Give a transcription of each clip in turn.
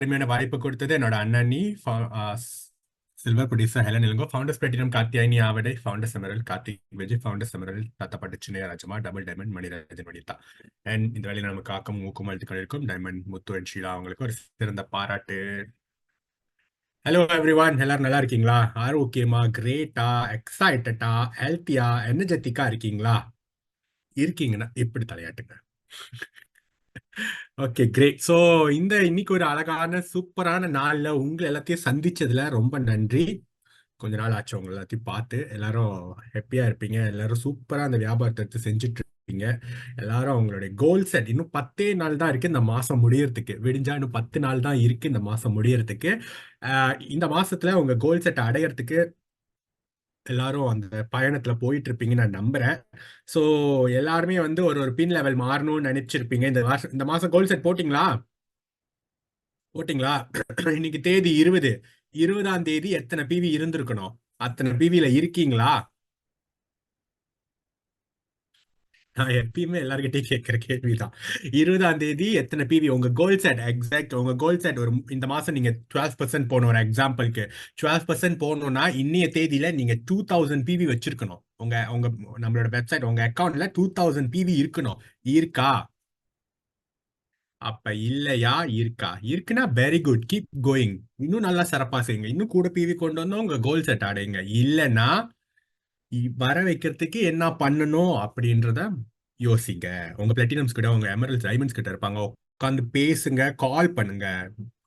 அருமையான வாய்ப்பு கொடுத்தது என்னோட அண்ணனி silver producer Helen Ilango, founders platinum Karthyayini Avadai, founders emerald Karthik Vijay, founders emerald தாத்தா Chinnaiya Rajama, double diamond Manirajan Vanitha. And இந்த வேலையை நமக்கு ஆக்கம் ஊக்கம் அளித்துக் இருக்கும் டைமண்ட் முத்து அண்ட் ஷீலா அவங்களுக்கு ஒரு சிறந்த பாராட்டு. ஹலோ எவ்ரிவான், எல்லாரும் நல்லா இருக்கீங்களா? ஆரோக்கியமா, கிரேட்டா, எக்ஸைட்டடா, ஹெல்த்தியா, எனர்ஜெட்டிக்கா இருக்கீங்களா? இருக்கீங்கன்னா இப்படி தலையாட்டுங்க. Okay, great. ஸோ இன்னைக்கு ஒரு அழகான சூப்பரான நாள்ல உங்களை எல்லாத்தையும் சந்திச்சதுல ரொம்ப நன்றி. கொஞ்ச நாள் ஆச்சு உங்க எல்லாத்தையும் பார்த்து. எல்லாரும் ஹாப்பியா இருப்பீங்க, எல்லாரும் சூப்பரா அந்த வியாபாரத்தை எடுத்து செஞ்சுட்டு இருப்பீங்க. எல்லாரும் அவங்களுடைய கோல் செட், இன்னும் 10 நாள் தான் இருக்கு இந்த மாசம் முடியறதுக்கு. விடிஞ்சா இன்னும் 10 நாள் தான் இருக்கு இந்த மாசம் முடியறதுக்கு. இந்த மாசத்துல உங்க கோல் செட் அடையறதுக்கு எல்லாரும் அந்த பயணத்துல போயிட்டு இருப்பீங்கன்னு நான் நம்புறேன். ஸோ எல்லாருமே வந்து ஒரு ஒரு பின் லெவல் மாறணும்னு நினைச்சிருப்பீங்க. இந்த மாசம் கோல் செட் போட்டிங்களா? போட்டிங்களா? இன்னைக்கு தேதி 20. 20ஆம் தேதி எத்தனை பிவி இருந்திருக்கணும்? அத்தனை பிவில இருக்கீங்களா? நான் எப்பயுமே எல்லார்கிட்டயும் கேட்கிற கேள்விதான். 20ஆம் தேதி எத்தனை பிவி உங்க கோல் செட் எக்ஸாக்ட். உங்க கோல் செட் ஒரு இந்த மாசம் நீங்க 12% போகணும். ஒரு எக்ஸாம்பிளுக்கு 12% போகணும்னா இன்னைய தேதியில நீங்க 2000 பிவி வச்சிருக்கணும். உங்க உங்க நம்மளோட வெப்சைட், உங்க அக்கௌண்ட்ல 2000 பிவி இருக்கணும். இருக்கா? அப்ப இல்லையா? இருக்கா? இருக்குன்னா வெரி குட், கீப் கோயிங். இன்னும் நல்லா சிறப்பா செய்யுங்க, இன்னும் கூட பிவி கொண்டு வந்து உங்க கோல் செட் அடையுங்க. இல்லைன்னா வர வைக்கிறதுக்கு என்ன பண்ணணும் அப்படின்றத யோசிங்க. உங்க பிளாட்டினம்ஸ் கிட்ட, உங்க எமரல்ஸ் டைமண்ட்ஸ் கிட்ட இருப்பாங்க, உட்காந்து பேசுங்க, கால் பண்ணுங்க.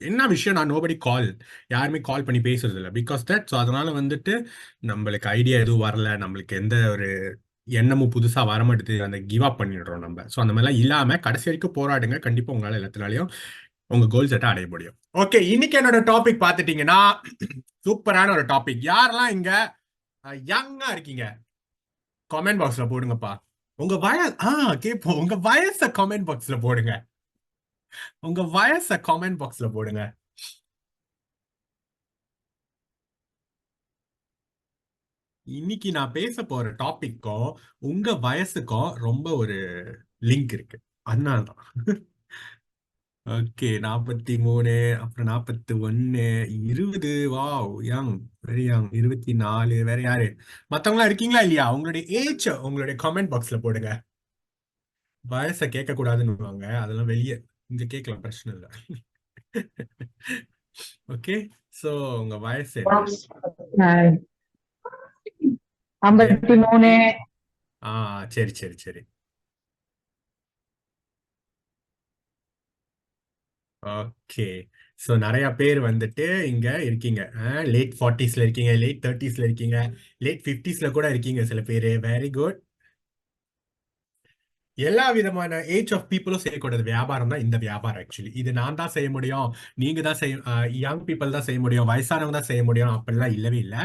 என்ன விஷயம், நான் நோபடி கால், யாருமே கால் பண்ணி பேசுறது இல்லை. பிகாஸ் தட் ஸோ அதனால வந்துட்டு நம்மளுக்கு ஐடியா எதுவும் வரல, நம்மளுக்கு எந்த ஒரு எண்ணமும் புதுசா வரமாட்டுது, அந்த கிவ் அப் பண்ணிடுறோம் நம்ம. ஸோ அந்த மாதிரிலாம் இல்லாம கடைசி வரைக்கும் போராடுங்க. கண்டிப்பா உங்களால எல்லாத்தினாலையும் உங்க கோல் செட்டை அடைய முடியும். ஓகே, இன்னைக்கு என்னோட டாபிக் பார்த்துட்டீங்கன்னா சூப்பரான ஒரு டாபிக். யாரெல்லாம் இங்க யங்கா இருக்கீங்க கமெண்ட் பாக்ஸ்ல போடுங்கப்பா. உங்க கேப்போம். உங்க வயச கமெண்ட் பாக்ஸ்ல போடுங்க. உங்க வயச கமெண்ட் பாக்ஸ்ல போடுங்க. இன்னைக்கு நான் பேச போற டாபிக்கும் உங்க வயசுக்கும் ரொம்ப ஒரு லிங்க் இருக்கு. அதனால்தான். ஓகே, 43, அப்புறம் 41, 20. Wow, young, very young. 24. வேற யாரு மத்தவங்களா இருக்கீங்களா இல்லையா? உங்களுடைய ஏஜ் உங்களுடைய கமெண்ட் பாக்ஸ்ல போடுங்க. வயசை கேட்க கூடாதுன்னு அதெல்லாம் வெளியே, இங்க கேட்கலாம், பிரச்சனை இல்லை. ஓகே, சோ உங்க வயசு என்ன? 53. சரி சரி சரி. ஓகே, சோ நிறைய பேர் வந்துட்டு இங்க இருக்கீங்க. லேட் 40ஸ்ல இருக்கீங்க, லேட் 30ஸ்ல இருக்கீங்க, லேட் 50ஸ்ல கூட இருக்கீங்க சில பேரு. Very good. எல்லா விதமான ஏஜ் ஆஃப் பீப்புளும் செய்யக்கூடாது வியாபாரம் தான் இந்த வியாபாரம். ஆக்சுவலி இது நான் தான் செய்ய முடியும், நீங்க தான் செய்ய, யங் பீப்புள் தான் செய்ய முடியும், வயசானவங்க தான் செய்ய முடியும் அப்படிலாம் இல்லவே இல்லை.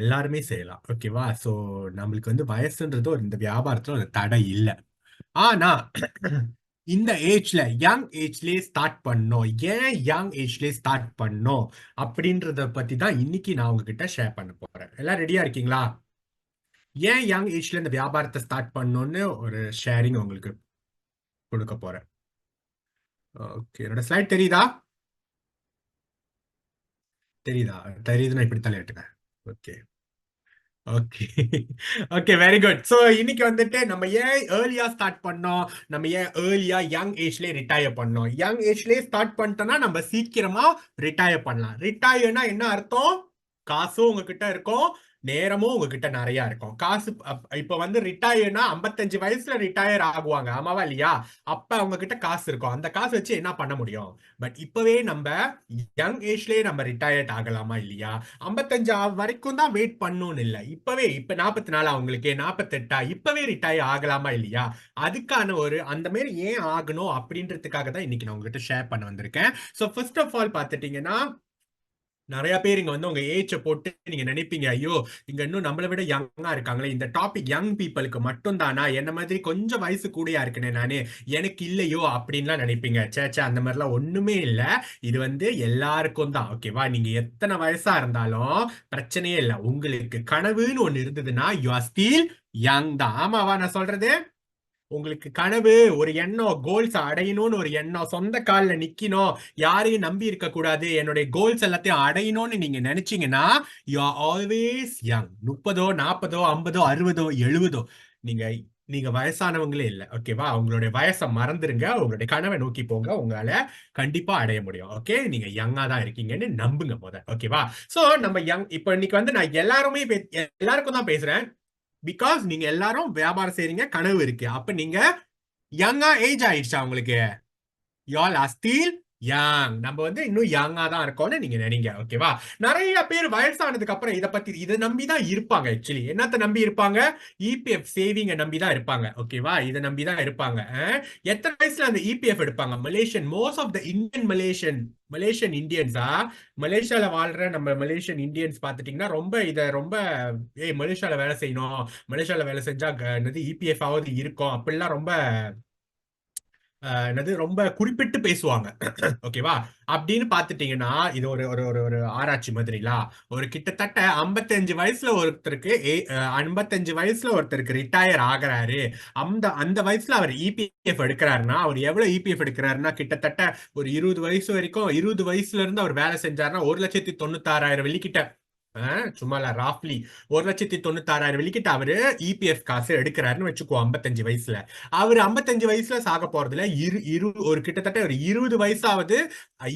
எல்லாருமே செய்யலாம். ஓகேவா? சோ நம்மளுக்கு வந்து வயசுன்றது ஒரு இந்த வியாபாரத்துல ஒரு தடை இல்லை. ஆனா இந்த ஏஜ்ல, யங் ஏஜ்லயே ஸ்டார்ட் பண்ணோம். ஏன் யங் ஏஜ்லயே ஸ்டார்ட் பண்ணோம் அப்படின்றத பத்தி தான் இன்னைக்கு நான் உங்ககிட்ட ஷேர் பண்ண போறேன். எல்லாம் ரெடியா இருக்கீங்களா? ஏன் யங் ஏஜ்ல இந்த வியாபாரத்தை ஸ்டார்ட் பண்ணோம்னு ஒரு ஷேரிங் உங்களுக்கு கொடுக்க போறேன். ஓகே, என்னோட ஸ்லைட் தெரியுதா? தெரியுதா? தெரியுதுன்னா இப்படி தலையாட்டுங்க. Okay okay. Okay, very good. So இன்னைக்கு வந்துட்டு நம்ம ஏன் ஏர்லியா ஸ்டார்ட் பண்ணோம், நம்ம ஏன் ஏர்லியா யங் ஏஜ்லயே ரிட்டையர் பண்ணோம். யங் ஏஜ்லயே ஸ்டார்ட் பண்ணிட்டோம்னா நம்ம சீக்கிரமா ரிட்டையர் பண்ணலாம். ரிட்டையர்னா என்ன அர்த்தம்? காசும் உங்ககிட்ட இருக்கும், நேரமும் உங்ககிட்ட நிறைய இருக்கும். காசு இப்ப வந்து ரிட்டையர்னா 55 வயசுல ரிட்டையர் ஆகுவாங்க, ஆமாவா இல்லையா? அப்ப அவங்க கிட்ட காசு இருக்கும், அந்த காசு வச்சு என்ன பண்ண முடியும்? பட் இப்பவே நம்ம யங் ஏஜ்லயே நம்ம ரிட்டையர்ட் ஆகலாமா இல்லையா? 55 வரைக்கும் தான் வெயிட் பண்ணணும்னு இல்லை. இப்ப 44 அவங்களுக்கு, 48 இப்பவே ரிட்டையர் ஆகலாமா இல்லையா? அதுக்கான ஒரு அந்த மாதிரி ஏன் ஆகணும் அப்படின்றதுக்காக தான் இன்னைக்கு நான் உங்ககிட்ட ஷேர் பண்ண வந்திருக்கேன். ஸோ ஃபர்ஸ்ட் ஆஃப் ஆல் பார்த்துட்டீங்கன்னா, நிறைய பேர் இங்க வந்து உங்க ஏஜை போட்டு நீங்க நினைப்பீங்க, ஐயோ இங்க இன்னும் நம்மளை விட யங்கா இருக்காங்களே, இந்த டாபிக் யங் பீப்புளுக்கு மட்டும் தானா, என்ன மாதிரி கொஞ்சம் வயசு கூடயா இருக்கனே நானே, எனக்கு இல்லையோ அப்படின்லாம் நினைப்பீங்க. சேச்சா, அந்த மாதிரிலாம் ஒண்ணுமே இல்லை. இது வந்து எல்லாருக்கும் தான். ஓகேவா? நீங்க எத்தனை வயசா இருந்தாலும் பிரச்சனையே இல்லை. உங்களுக்கு கனவுன்னு ஒண்ணு இருந்ததுன்னா யூ ஆர் ஸ்டில் யங் தான். ஆமாவா நான் சொல்றது? உங்களுக்கு கனவு, ஒரு எண்ணம், கோல்ஸ் அடையணும்னு ஒரு எண்ணம், சொந்த கால்ல நிக்கணும், யாரையும் நம்பி இருக்க கூடாது, என்னுடைய கோல்ஸ் எல்லாத்தையும் அடையணும்னு நீங்க நினைச்சீங்கன்னா யூ ஆர் ஆல்வேஸ் யங். 30ஓ 40ஓ 50ஓ 60ஓ 70ஓ நீங்க நீங்க வயசானவங்களே இல்ல. ஓகேவா? உங்களுடைய வயசை மறந்துருங்க, உங்களுடைய கனவை நோக்கி போங்க, உங்களால கண்டிப்பா அடைய முடியும். ஓகே, நீங்க யங்கா தான் இருக்கீங்கன்னு நம்புங்க முத. ஓகேவா? சோ நம்ம யங், இப்ப இன்னைக்கு வந்து நான் எல்லாருக்கும் தான் பேசுறேன். பிகாஸ் நீங்க எல்லாரும் வியாபாரம் செய்றீங்க, கனவு இருக்கு. அப்ப நீங்க யங்கா ஏஜ் ஆயிடுச்சா உங்களுக்கு? y'all are still young. நம்ம வந்து இன்னும் யங்கா தான் இருக்கோம்னு நீங்க நினைங்க. ஓகேவா? நிறைய பேர் வயசானதுக்கு அப்புறம் இதை நம்பி தான் இருப்பாங்க. ஆக்சுவலி என்னத்த நம்பி இருப்பாங்க? இபிஎஃப் சேவிங்க நம்பி தான் இருப்பாங்க. ஓகேவா? இதை நம்பி தான் இருப்பாங்க. எத்தனை வயசுல அந்த இபிஎஃப் எடுப்பாங்க? Malaysian, most of the Indian Malaysian இந்தியன்ஸா, மலேசியால வாழ்ற நம்ம மலேசியன் இந்தியன்ஸ் பாத்துட்டீங்கன்னா ரொம்ப மலேசியால வேலை செய்யணும், மலேசியால வேலை செஞ்சா என்னது இபிஎஃப் ஆவது இருக்கும் அப்படிலாம் ரொம்ப என்னது ரொம்ப குறிப்பிட்டு பேசுவாங்க. ஓகேவா? அப்படின்னு பாத்துட்டீங்கன்னா இது ஒரு ஒரு ஒரு ஒரு ஆராய்ச்சி மாதிரிலா, ஒரு கிட்டத்தட்ட 55 வயசுல ஒருத்தருக்கு 55 வயசுல ஒருத்தருக்கு ரிட்டையர் ஆகுறாரு, அந்த அந்த வயசுல அவர் இபிஎஃப் எடுக்கிறாருன்னா அவர் எவ்வளவு இபிஎஃப் எடுக்கிறாருன்னா கிட்டத்தட்ட ஒரு 20 வயசு வரைக்கும், 20 வயசுல இருந்து அவர் வேலை செஞ்சாருன்னா 1,96,000 வெள்ளிக்கிட்ட, சும்மா இல்ல, ராஃப்லி 1,96,000 வெள்ளிக்கிட்ட அவரு இபிஎஃப் காசு எடுக்கிறாருன்னு வச்சுக்கோ. 55 வயசுல அவரு 55 வயசுல சாக போறதுல ஒரு கிட்டத்தட்ட ஒரு 20 வயசாவது,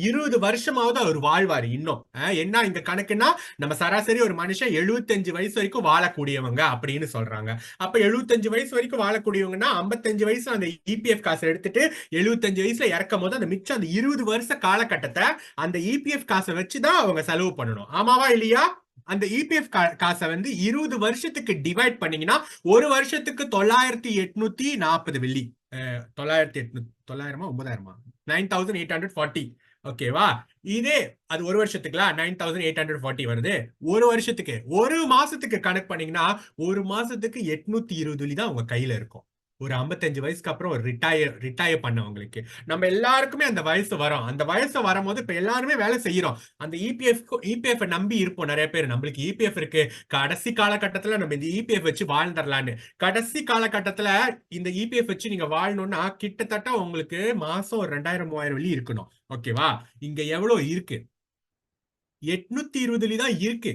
20 வருஷமாவது அவர் வாழ்வாரு இன்னும். என்ன இங்க கணக்குன்னா, நம்ம சராசரி ஒரு மனுஷன் 75 வயசு வரைக்கும் வாழக்கூடியவங்க அப்படின்னு சொல்றாங்க. அப்ப 75 வயசு வரைக்கும் வாழக்கூடியவங்கன்னா 55 வயசுல அந்த இபிஎஃப் காசு எடுத்துட்டு 75 வயசுல இறக்கும் போது அந்த மிச்சம் அந்த 20 வருஷ காலகட்டத்தை அந்த இபிஎஃப் காசை வச்சுதான் அவங்க செலவு பண்ணணும். ஆமாவா இல்லையா? அந்த இபிஎஃப் காசை வந்து 20 வருஷத்துக்கு டிவைட் பண்ணீங்கன்னா ஒரு வருஷத்துக்கு 9,840 வெள்ளி. 9,800, 9,000 9,000 9,840. ஓகேவா? இதே அது ஒரு வருஷத்துக்குலாம் 9,840 வருது. ஒரு வருஷத்துக்கு, ஒரு மாசத்துக்கு கணக்கு பண்ணீங்கன்னா ஒரு மாசத்துக்கு 820 வெள்ளி தான் உங்க கையில இருக்கும். ஒரு 55 வயசுக்கு அப்புறம் ஒரு ரிட்டையர் பண்ணவங்களுக்கு. நம்ம எல்லாருக்குமே அந்த வயசு வரும். அந்த வயசு வரும்போது இப்ப எல்லாருமே வேலை செய்யறோம். அந்த இபிஎஃப் நம்பி இருப்போம் நிறைய பேர். நம்மளுக்கு இபிஎஃப் இருக்கு, கடைசி காலகட்டத்துல நம்ம இந்த இபிஎஃப் வச்சு வாழ்ந்துடலான்னு. கடைசி காலகட்டத்துல இந்த இபிஎஃப் வச்சு நீங்க வாழணும்னா கிட்டத்தட்ட உங்களுக்கு மாசம் ஒரு 2,000 3,000 வெள்ளி இருக்கணும். ஓகேவா? இங்க எவ்வளவு இருக்கு? 820 தான் இருக்கு.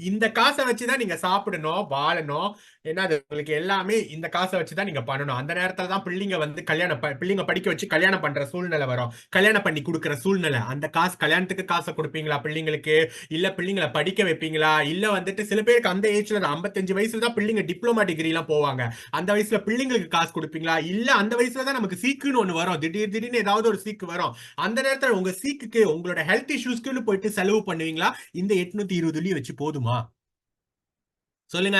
இந்த காசை வச்சுதான் நீங்க சாப்பிடணும், வாழணும். ஏன்னா அது உங்களுக்கு எல்லாமே இந்த காசை வச்சுதான் நீங்க பண்ணணும். அந்த நேரத்துல தான் பிள்ளைங்க வந்து பிள்ளைங்க படிக்க வச்சு கல்யாணம் பண்ற சூழ்நிலை வரும், கல்யாணம் பண்ணி கொடுக்குற சூழ்நிலை. அந்த காசு, கல்யாணத்துக்கு காசை கொடுப்பீங்களா பிள்ளைங்களுக்கு? இல்ல பிள்ளைங்களை படிக்க வைப்பீங்களா? இல்ல வந்துட்டு சில பேருக்கு அந்த ஏஜ்ல 55 வயசுல தான் பிள்ளைங்க டிப்ளமா டிகிரி எல்லாம் போவாங்க. அந்த வயசுல பிள்ளைங்களுக்கு காசு கொடுப்பீங்களா? இல்ல அந்த வயசுல தான் நமக்கு சீக்குன்னு ஒண்ணு வரும், திடீர்னு ஏதாவது ஒரு சீக்கு வரும். அந்த நேரத்துல உங்க சீக்குக்கு, உங்களோட ஹெல்த் இஷ்யூஸ்க்குன்னு போயிட்டு செலவு பண்ணுவீங்களா? இந்த 820 வச்சு போதுமா? சொல்லுங்க,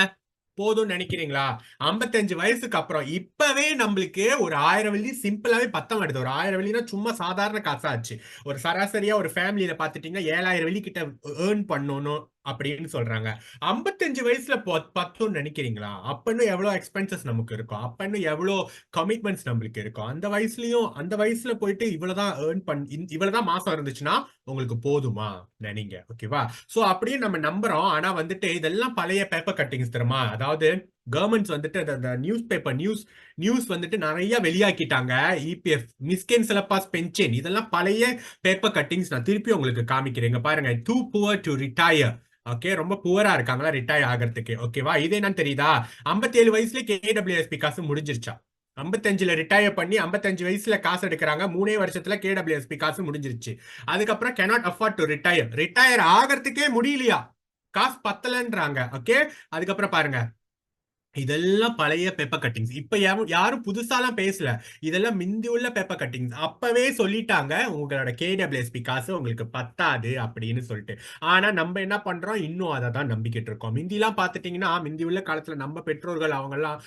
போதும்னு நினைக்கிறீங்களா? 55 வயசுக்கு அப்புறம் இப்பவே நம்மளுக்கு ஒரு 1000 வெள்ளி சிம்பிளாவே பத்தம் வருது. ஒரு 1000 வெள்ளினா சும்மா சாதாரண காசாச்சு. ஒரு சராசரியா ஒரு ஃபேமிலியில பாத்துட்டீங்கன்னா 7,000 வெள்ளி கிட்ட ஏர்ன் பண்ணணும் அப்படின்னு சொல்றாங்க. 55 வயசுல பத்தும்னு நினைக்கிறீங்களா? அப்பன்னு எவ்வளவு எக்ஸ்பென்சஸ் நமக்கு இருக்கும், அப்பன்னு எவ்வளவு கமிட்மெண்ட்ஸ் நம்மளுக்கு இருக்கும். அந்த வயசுல போயிட்டு இவ்வளவுதான் இவ்வளவுதான் மாசம் இருந்துச்சுன்னா உங்களுக்கு போதுமா? நினைங்க. ஓகேவா? சோ அப்படியே நம்ம நம்புறோம். ஆனா வந்துட்டு இதெல்லாம் பழைய பேப்பர் கட்டிங்ஸ் தெரியுமா? அதாவது கவர்மெண்ட்ஸ் வந்துட்டு அந்த நியூஸ் வந்துட்டு நிறைய வெளியாக்கிட்டாங்க. இபிஎஃப் மிஸ்கேன் சிலப்பாஸ் பென்ஷன் இதெல்லாம் பழைய பேப்பர் கட்டிங்ஸ். நான் திருப்பி உங்களுக்கு காமிக்கிறேன் பாருங்க. Too poor to retire. Okay, ரொம்ப புவரா இருக்காங்களா ரிட்டையர் ஆகிறதுக்கு. ஓகேவா? இது என்னன்னு தெரியுதா? 57 வயசுல கேடபிள்யூஎஸ்பி காசு முடிஞ்சிருச்சா? 55ல ரிட்டையர் பண்ணி 55 வயசுல காசு எடுக்கிறாங்க. 3 வருஷத்துல கேடபிள்யூஎஸ்பி காசு முடிஞ்சிருச்சு. அதுக்கப்புறம் cannot afford to ரிட்டையர் ஆகிறதுக்கே முடியலையா? காசு பத்தலன்றாங்க. ஓகே, அதுக்கப்புறம் பாருங்க, இதெல்லாம் பழைய பேப்பர் கட்டிங்ஸ். இப்ப யாரும் புதுசாலாம் பேசல. இதெல்லாம் மிந்தி உள்ள பேப்பர் கட்டிங்ஸ். அப்பவே சொல்லிட்டாங்க உங்களோட கேடபிள்யூஎஸ்பி காசு உங்களுக்கு பத்தாது அப்படின்னு சொல்லிட்டு. ஆனா நம்ம என்ன பண்றோம்? இன்னும் அதை தான் நம்பிக்கிட்டு இருக்கோம். மிந்திலாம் பாத்துட்டீங்கன்னா, மிந்தி உள்ள காலத்துல நம்ம பெற்றோர்கள் அவங்க எல்லாம்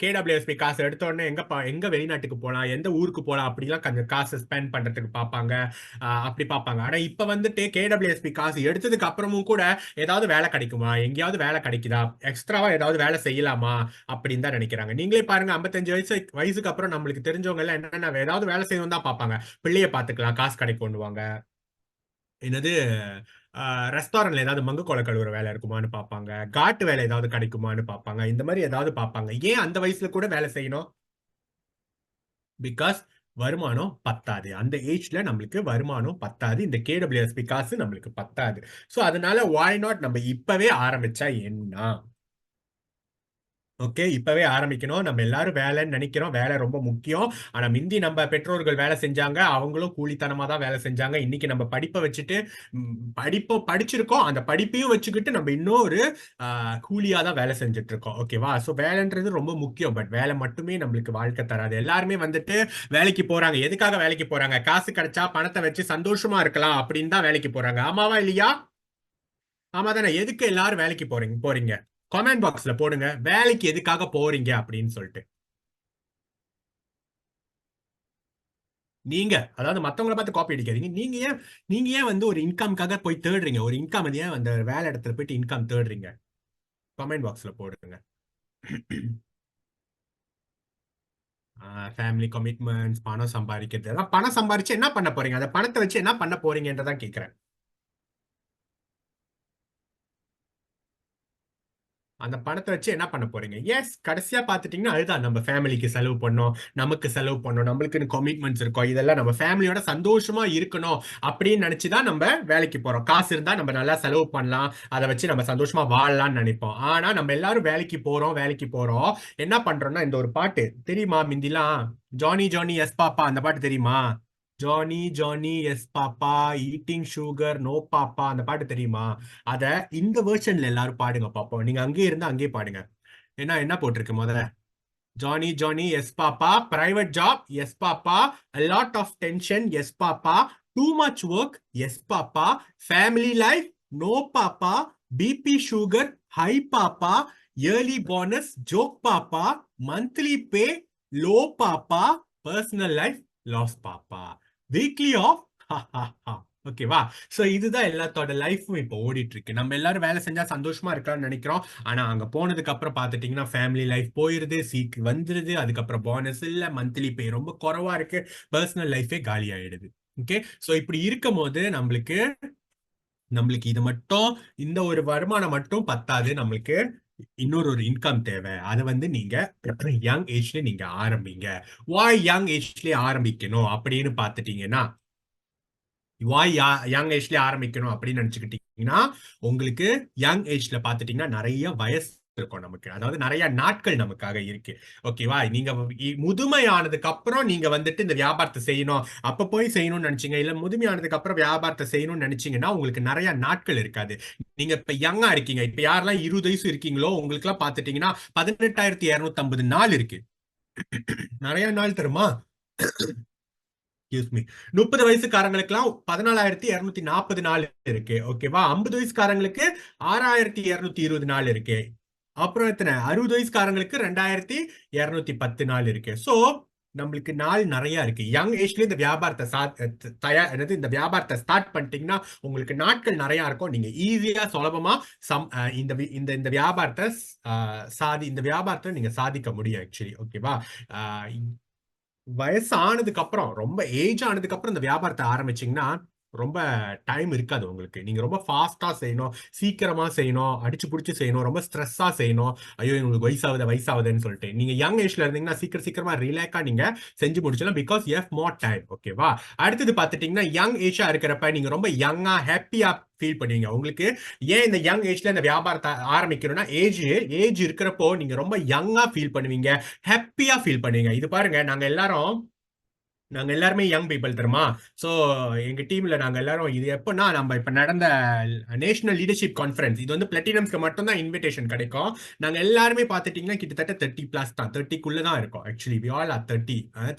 கேடபிள்யூஎஸ்பி காசு எடுத்த உடனே எங்க வெளிநாட்டுக்கு போலாம், எந்த ஊருக்கு போலாம் அப்படிலாம் கொஞ்சம் காசு ஸ்பெண்ட் பண்றதுக்கு பார்ப்பாங்க. அப்படி பார்ப்பாங்க. ஆனா இப்ப வந்துட்டு கேடபிள்யூஎஸ்பி காசு எடுத்ததுக்கு அப்புறமும் கூட ஏதாவது வேலை கிடைக்குமா, எங்கேயாவது வேலை கிடைக்குதா, எக்ஸ்ட்ராவா ஏதாவது வேலை செய்யலாமா அப்படின்னு தான் நினைக்கிறாங்க. நீங்களே பாருங்க, 55 வயசுக்கு அப்புறம் நம்மளுக்கு தெரிஞ்சவங்க எல்லாம் என்னன்னா ஏதாவது வேலை செய்யணும் தான் பார்ப்பாங்க. பிள்ளைய பாத்துக்கலாம், காசு கிடைக்குவாங்க. என்னது, ரெஸ்டாரண்ட்ல ஏதாவது மங்கு கொலை கழுவுற வேலை இருக்குமான்னு பார்ப்பாங்க, காட்டு வேலை ஏதாவது கிடைக்குமான்னு பார்ப்பாங்க. இந்த மாதிரி ஏதாவது பார்ப்பாங்க. ஏன் அந்த வயசுல கூட வேலை செய்யணும்? பிகாஸ் வருமானம் பத்தாது. அந்த ஏஜ்ல நம்மளுக்கு வருமானம் பத்தாது. இந்த கேடபிள்யூஎஸ்பி காசு நம்மளுக்கு பத்தாது. ஸோ அதனால வாய் நாட் நம்ம இப்பவே ஆரம்பிச்சா என்ன? ஓகே, இப்பவே ஆரம்பிக்கணும். நம்ம எல்லாரும் வேலைன்னு நினைக்கிறோம். வேலை ரொம்ப முக்கியம். ஆனா மிந்தி நம்ம பெற்றோர்கள் வேலை செஞ்சாங்க. அவங்களும் கூலித்தனமா தான் வேலை செஞ்சாங்க. இன்னைக்கு நம்ம படிப்பை வச்சுட்டு படிச்சிருக்கோம். அந்த படிப்பையும் வச்சுக்கிட்டு நம்ம இன்னொரு கூலியா தான் வேலை செஞ்சுட்டு இருக்கோம். ஓகேவா? ஸோ வேலைன்றது ரொம்ப முக்கியம். பட் வேலை மட்டுமே நம்மளுக்கு வாழ்க்கை தராது. எல்லாருமே வந்துட்டு வேலைக்கு போறாங்க. எதுக்காக வேலைக்கு போறாங்க? காசு கிடைச்சா பணத்தை வச்சு சந்தோஷமா இருக்கலாம் அப்படின்னு தான் வேலைக்கு போறாங்க. ஆமாவா இல்லையா? ஆமா தானே? எதுக்கு எல்லாரும் வேலைக்கு போறீங்க? கமெண்ட் பாக்ஸ்ல போடுங்க, வேலைக்கு எதுக்காக போறீங்க அப்படின்னு சொல்லிட்டு. நீங்க அதாவது மத்தவங்கள பார்த்து காப்பி அடிக்காதீங்க. நீங்க ஏன் வந்து ஒரு இன்கம்காக போய் தேடுறீங்க? ஒரு இன்கம் ஏன் அந்த வேலை இடத்துல போயிட்டு இன்கம் தேடுறீங்க? கமெண்ட் பாக்ஸ்ல போடுங்க. ஃபேமிலி கமிட்மெண்ட்ஸ், பணம் சம்பாதிக்கிறது. அதான் பணம் சம்பாதிச்சு என்ன பண்ண போறீங்க? அந்த பணத்தை வச்சு என்ன பண்ண போறீங்கன்றதான் கேட்கிறேன். அந்த பணத்தை வச்சு என்ன பண்ண போறீங்க? எஸ், கடைசியா பாத்துட்டீங்கன்னா அதுதான் நம்ம ஃபேமிலிக்கு செலவு பண்ணோம், நமக்கு செலவு பண்ணோம், நம்மளுக்கு கமிட்மெண்ட்ஸ் இருக்கும். இதெல்லாம் நம்ம ஃபேமிலியோட சந்தோஷமா இருக்கணும் அப்படின்னு நினைச்சுதான் நம்ம வேலைக்கு போறோம். காசு இருந்தா நம்ம நல்லா செலவு பண்ணலாம், அதை வச்சு நம்ம சந்தோஷமா வாழலாம்னு நினைப்போம். ஆனா நம்ம எல்லாரும் வேலைக்கு போறோம். என்ன பண்றோம்னா, இந்த ஒரு பாட்டு தெரியுமா? மிந்திலாம் ஜானி ஜானி எஸ் பாப்பா, அந்த பாட்டு தெரியுமா? Johny Johny yes papa, eating sugar no papa, அந்த பாட்டு தெரியுமா? அத இந்த வெர்ஷன்ல எல்லாரும் பாடுங்க பாப்போம். நீங்க அங்கேயே இருந்தா அங்கேயே பாடுங்க. என்ன போட்டிருக்கு முதல்ல? Johny Johny yes papa, private job yes papa, a lot of tension yes papa, too much work yes papa, family life no papa, BP sugar high papa, yearly bonus joke papa, monthly pay low papa, personal life loss papa, weekly off ஓகேவா? So இதுதான் எல்லாத்தோட லைஃபும் இப்போ ஓடிட்டு இருக்கு. நம்ம எல்லாரும் வேலை செஞ்சா சந்தோஷமா இருக்கலாம்னு நினைக்கிறோம். ஆனா அங்க போனதுக்கு அப்புறம் பாத்துட்டீங்கன்னா ஃபேமிலி லைஃப் போயிருது, சீக்கு வந்துருது, அதுக்கப்புறம் போனஸ் இல்ல, மந்த்லி பே ரொம்ப குறைவா இருக்கு, பர்சனல் லைஃபே காலி ஆயிடுது. ஓகே, சோ இப்படி இருக்கும் போது நம்மளுக்கு இது மட்டும், இந்த ஒரு வருமானம் மட்டும் பத்தாது. நம்மளுக்கு இன்னொரு இன்கம் தேவை. அதை வந்து நீங்க யங் ஏஜ்ல நீங்க ஆரம்பிங்க. வாய் யங் ஏஜ்ல ஆரம்பிக்கணும் அப்படின்னு பாத்துட்டீங்கன்னா, வாய் யங் ஏஜ்ல ஆரம்பிக்கணும் அப்படின்னு நினைச்சுக்கிட்டீங்கன்னா, உங்களுக்கு யங் ஏஜ்ல பாத்துட்டீங்கன்னா நிறைய வயசு இருக்கும் நமக்கு. அதாவது நிறைய நாட்கள் நமக்காக இருக்கு. ஓகேவா? நீங்க முதுமையானதுக்கு அப்புறம் நீங்க வந்துட்டு இந்த வியாபாரத்தை செய்யணும், அப்ப போய் செய்யணும்னு நினைச்சீங்க, இல்ல முதுமையானதுக்கு அப்புறம் வியாபாரத்தை செய்யணும்னு நினைச்சீங்கன்னா உங்களுக்கு நிறைய நாட்கள் இருக்காது. நீங்க இப்ப யங்கா இருக்கீங்க. இப்ப யாரெல்லாம் 20 வயசு இருக்கீங்களோ உங்களுக்கு எல்லாம் பாத்துட்டீங்கன்னா 18,250 நாள் இருக்கு. நிறைய நாள் தருமா? 30 வயசுக்காரங்களுக்குலாம் 14,240 நாள் இருக்கு. ஓகேவா? 50 வயசுக்காரங்களுக்கு 6,220 நாள் இருக்கு. அப்புறம் எத்தனை? 60 வயசுக்காரங்களுக்கு 2,210 நாள் இருக்கு. சோ நம்மளுக்கு நாள் நிறைய இருக்கு. யங் ஏஜ்ல இந்த வியாபாரத்தை ஸ்டார்ட் பண்ணிட்டீங்கன்னா உங்களுக்கு நாட்கள் நிறைய இருக்கும். நீங்க ஈஸியா சுலபமா இந்த இந்த இந்த வியாபாரத்தை இந்த வியாபாரத்தை நீங்க சாதிக்க முடியும் ஆக்சுவலி. ஓகேவா? வயசு ஆனதுக்கு அப்புறம், ரொம்ப ஏஜ் ஆனதுக்கு அப்புறம் இந்த வியாபாரத்தை ஆரம்பிச்சீங்கன்னா ரொம்ப டைம் இருக்காது உங்களுக்கு. நீங்க ரொம்ப ஃபாஸ்டா செய்யணும், சீக்கிரமா செய்யணும், அடிச்சு புடிச்சு செய்யணும், ரொம்ப ஸ்ட்ரெஸ்ஸா செய்யணும். ஐயோ உங்களுக்கு வயசாகுதுன்னு சொல்லிட்டு நீங்க யங் ஏஜ்ல இருந்தீங்கன்னா சீக்கிரமா ரிலாக்ஸா நீங்க செஞ்சு முடிச்சலாம். Because you have more time. ஓகேவா? அடுத்தது பாத்துட்டீங்கன்னா, யங் ஏஜா இருக்கிறப்ப நீங்க ரொம்ப யங்கா ஹாப்பியா ஃபீல் பண்ணுவீங்க. உங்களுக்கு ஏன் இந்த யங் ஏஜ்ல இந்த வியாபாரத்தை ஆரம்பிக்கணும்னா, ஏஜ் இருக்கிறப்போ நீங்க ரொம்ப யங்கா ஃபீல் பண்ணுவீங்க, ஹாப்பியா ஃபீல் பண்ணுவீங்க. இது பாருங்க, நாங்க எல்லாருமே யங் பீப்பிள் தெரியுமா? சோ எங்க டீம்ல நாங்க எல்லாரும், இது எப்பன்னா நம்ம இப்ப நடந்த நேஷனல் லீடர்ஷிப் கான்ஃபரன்ஸ், இது வந்து பிளாட்டினம்ஸ்க்கு மட்டும் தான் இன்விடேஷன் கிடைக்கும். நாங்க எல்லாருமே பாத்துட்டீங்கன்னா கிட்டத்தட்ட 30+ தான், 30க்குள்ள தான் இருக்கும். ஆக்சுவலி வி ஆல் ஆர்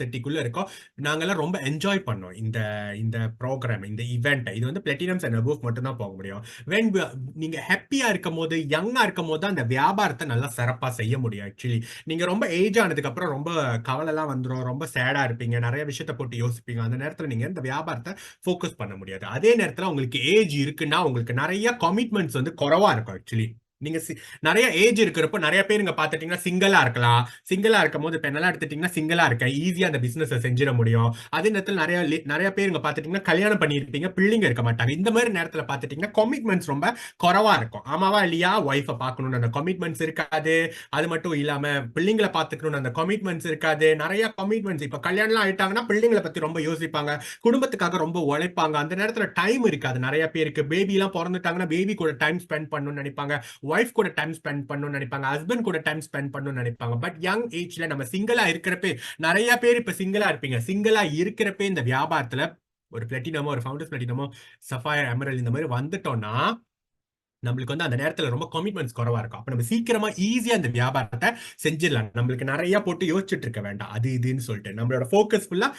30க்குள்ள இருக்கோம். நாங்கெல்லாம் ரொம்ப என்ஜாய் பண்ணோம் இந்த இந்த ப்ரோக்ராம், இந்த இவெண்ட். இது வந்து பிளாட்டினம்ஸ் அண்ட் அபோவ் மட்டும் தான் போக முடியும். நீங்க ஹாப்பியா இருக்கும் போது, யங்கா இருக்கும் போது தான் அந்த வியாபாரத்தை நல்லா சிறப்பா செய்ய முடியும். ஆக்சுவலி நீங்க ரொம்ப ஏஜ் ஆனதுக்கு அப்புறம் ரொம்ப கவலை எல்லாம் வந்துடும், ரொம்ப சேடா இருப்பீங்க, நிறைய விஷயத்த போட்டு யோசிப்பீங்க. அந்த நேரத்துல நீங்க இந்த வியாபாரத்தை போக்கஸ் பண்ண முடியாது. அதே நேரத்துல உங்களுக்கு ஏஜ் இருக்குன்னா உங்களுக்கு நிறைய கமிட்மெண்ட்ஸ் வந்து குறைவா இருக்கும் ஆக்சுவலி. நீங்க நிறைய ஏஜ் இருக்கிறப்போ நிறைய பேர் இங்க பாத்துட்டீங்கன்னா சிங்கிளா இருக்கலாம். சிங்கிளா இருக்கும் போது இப்ப என்னெல்லாம் எடுத்துட்டீங்கன்னா சிங்கிளா இருக்கேன், ஈஸியா அந்த பிசினஸ் செஞ்சிட முடியும். அதே நேரத்தில் நிறைய பேர் இங்க பாத்துட்டீங்கன்னா கல்யாணம் பண்ணியிருப்பீங்க, பிள்ளைங்க இருக்க மாட்டாங்க. இந்த மாதிரி நேரத்துல பாத்துட்டீங்கன்னா கமிட்மெண்ட்ஸ் ரொம்ப குறைவா இருக்கும். ஆமாவா இல்லையா? ஒய்ஃபை பார்க்கணும்னு அந்த கமிட்மெண்ட்ஸ் இருக்காது. அது மட்டும் இல்லாம பிள்ளைங்களை பாத்துக்கணும்னு அந்த கமிட்மெண்ட்ஸ் இருக்காது. நிறைய கமிட்மெண்ட்ஸ் இப்ப கல்யாணம் ஆயிட்டாங்கன்னா பிள்ளைங்களை பத்தி ரொம்ப யோசிப்பாங்க, குடும்பத்துக்காக ரொம்ப உழைப்பாங்க. அந்த நேரத்துல டைம் இருக்காது. நிறைய பேருக்கு பேபி எல்லாம் பிறந்துட்டாங்கன்னா பேபி கூட டைம் ஸ்பெண்ட் பண்ணணும்னு நினைப்பாங்க, ஒய்ஃப் கூட டைம் ஸ்பெண்ட் பண்ணணும்னு நினைப்பாங்க, ஹஸ்பண்ட் கூட டைம் ஸ்பெண்ட் பண்ணணும்னு நினைப்பாங்க. பட் யங் ஏஜ்ல நம்ம சிங்கிளா இருக்கிறப்ப நிறைய பேர் இப்ப சிங்கிளா இருப்பீங்க. சிங்கிளா இருக்கிறப்ப இந்த வியாபாரத்துல ஒரு பிளாட்டினமோ ஒரு ஃபவுண்டர்ஸ் பிளாட்டினமோ சஃபயர் எமரல் இந்த மாதிரி வந்துட்டோம்னா நம்மளுக்கு வந்து அந்த நேரத்துல ரொம்ப கமிட்மெண்ட்ஸ் குறவா இருக்கும். அப்ப நம்ம சீக்கிரமா ஈஸியா அந்த வியாபாரத்தை செஞ்சிடலாம். நம்மளுக்கு நிறைய போட்டு யோசிச்சுட்டு இருக்க வேண்டாம் அது இதுன்னு சொல்லிட்டு. நம்மளோட ஃபோக்கஸ் ஃபுல்லா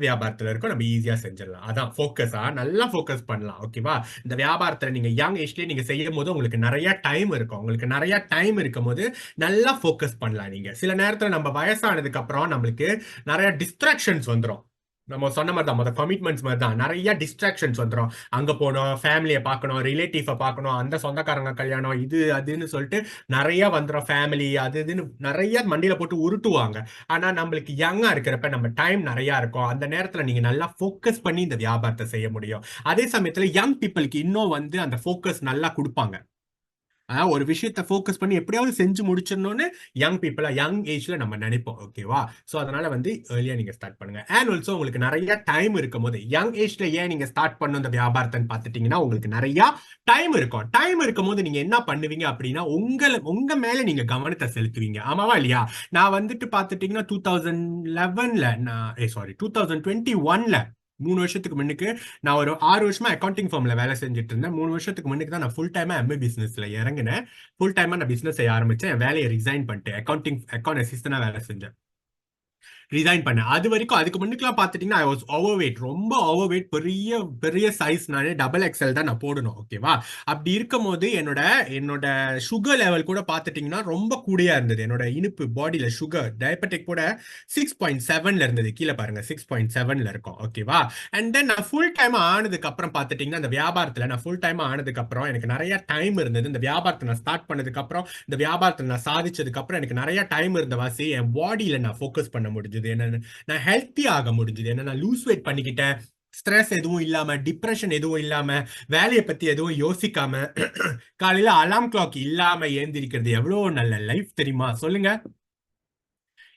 வியாபாரத்துல இருக்கும், நம்ம ஈஸியா செஞ்சிடலாம். அதான் ஃபோக்கஸா நல்லா ஃபோக்கஸ் பண்ணலாம். ஓகேவா? இந்த வியாபாரத்துல நீங்க யங் ஏஜ்லயே நீங்க செய்யும் போது உங்களுக்கு நிறைய டைம் இருக்கும். உங்களுக்கு நிறைய டைம் இருக்கும் போது நல்லா ஃபோக்கஸ் பண்ணலாம். நீங்க சில நேரத்துல நம்ம வயசானதுக்கு அப்புறம் நம்மளுக்கு நிறைய டிஸ்ட்ராக்ஷன்ஸ் வந்துடும். நம்ம சொன்ன மாதிரி தான், மொதல் கமிட்மெண்ட்ஸ் மாதிரி தான், நிறைய டிஸ்ட்ராக்ஷன்ஸ் வந்துடும். அங்க போனோம், ஃபேமிலியை பார்க்கணும், ரிலேட்டிவை பார்க்கணும், அந்த சொந்தக்காரங்க கல்யாணம் இது அதுன்னு சொல்லிட்டு நிறைய வந்துடும். ஃபேமிலி அது இதுன்னு நிறைய மண்டியில போட்டு உருட்டுவாங்க. ஆனா நம்மளுக்கு யங்கா இருக்கிறப்ப நம்ம டைம் நிறைய இருக்கும். அந்த நேரத்துல நீங்க நல்லா ஃபோக்கஸ் பண்ணி இந்த வியாபாரத்தை செய்ய முடியும். அதே சமயத்துல யங் பீப்புளுக்கு இன்னும் வந்து அந்த ஃபோக்கஸ் நல்லா கொடுப்பாங்க. ஒரு விஷயத்த ஃபோக்கஸ் பண்ணி எப்படியாவது செஞ்சு முடிச்சிடணும்னு யங் பீப்புளா யங் ஏஜ்ல நம்ம நினைப்போம். ஓகேவா? ஸோ அதனால வந்து ஏர்லியா நீங்க ஸ்டார்ட் பண்ணுங்க. அண்ட் ஆல்சோ உங்களுக்கு நிறைய டைம் இருக்கும் போது யங் ஏஜ்ல ஏன் நீங்க ஸ்டார்ட் பண்ணும் இந்த வியாபாரத்தை பார்த்துட்டீங்கன்னா உங்களுக்கு நிறைய டைம் இருக்கும். டைம் இருக்கும் போது நீங்க என்ன பண்ணுவீங்க அப்படின்னா உங்க மேல நீங்க கவனத்தை செலுத்துவீங்க. ஆமாவா இல்லையா? நான் வந்துட்டு பார்த்துட்டீங்கன்னா 2011ல சாரி 2021ல 3 வருஷத்துக்கு முன்னுக்கு நான் ஒரு 6 வருஷமா அக்கௌண்டிங் ஃபார்ம்ல வேலை செஞ்சுட்டு இருந்தேன். 3 வருஷத்துக்கு முன்னுக்கு தான் நான் ஃபுல் டைமா எம்ஏ பிசினஸ்ல இறங்கினேன். ஃபுல் டைமா நான் பிசினஸ் செய்ய ஆரம்பிச்சேன். என் வேலையை ரிசைன் பண்ணிட்டு அக்கௌண்ட் அசிஸ்டன்டா வேலை செஞ்சேன். ரிசைன் பண்ணேன். அது வரைக்கும் அதுக்கு முன்னுக்குலாம் பார்த்துட்டீங்கன்னா ஐ வாஸ் ஓவர் வெயிட், ரொம்ப ஓவர் வெயிட், பெரிய பெரிய சைஸ். நானே டபுள் எக்ஸ்எல் தான் நான் போடணும். ஓகேவா? அப்படி இருக்கும் போது என்னோட சுகர் லெவல் கூட பார்த்துட்டீங்கன்னா ரொம்ப கூடியா இருந்தது. என்னோட இனிப்பு பாடியில சுகர் டயபெட்டிக் கூட 6.7ல இருந்தது. கீழே பாருங்க 6.7ல இருக்கும். ஓகேவா? அண்ட் தென் நான் ஃபுல் டைம் ஆனதுக்கு அப்புறம் பார்த்துட்டீங்கன்னா இந்த வியாபாரத்துல நான் ஃபுல் டைம் ஆனதுக்கு அப்புறம் எனக்கு நிறைய டைம் இருந்தது. இந்த வியாபாரத்தை நான் ஸ்டார்ட் பண்ணதுக்கு அப்புறம், இந்த வியாபாரத்தை நான் சாதிச்சதுக்கு அப்புறம் எனக்கு நிறைய டைம் இருந்த வாசி என் பாடியில நான் ஃபோக்கஸ் பண்ண முடிஞ்சது. என்ன நான் ஹெல்த்தி ஆக முடிஞ்சது. என்ன நான் லூஸ் வெயிட் பண்ணிக்கிட்டேன். ஸ்ட்ரெஸ் எதுவும் இல்லாம, டிப்ரெஷன் எதுவும் இல்லாம, வேலையை பத்தி எதுவும் யோசிக்காம, காலையில அலாம் கிளாக் இல்லாம ஏந்திரிக்கிறது எவ்வளவு நல்ல லைஃப் தெரியுமா? சொல்லுங்க.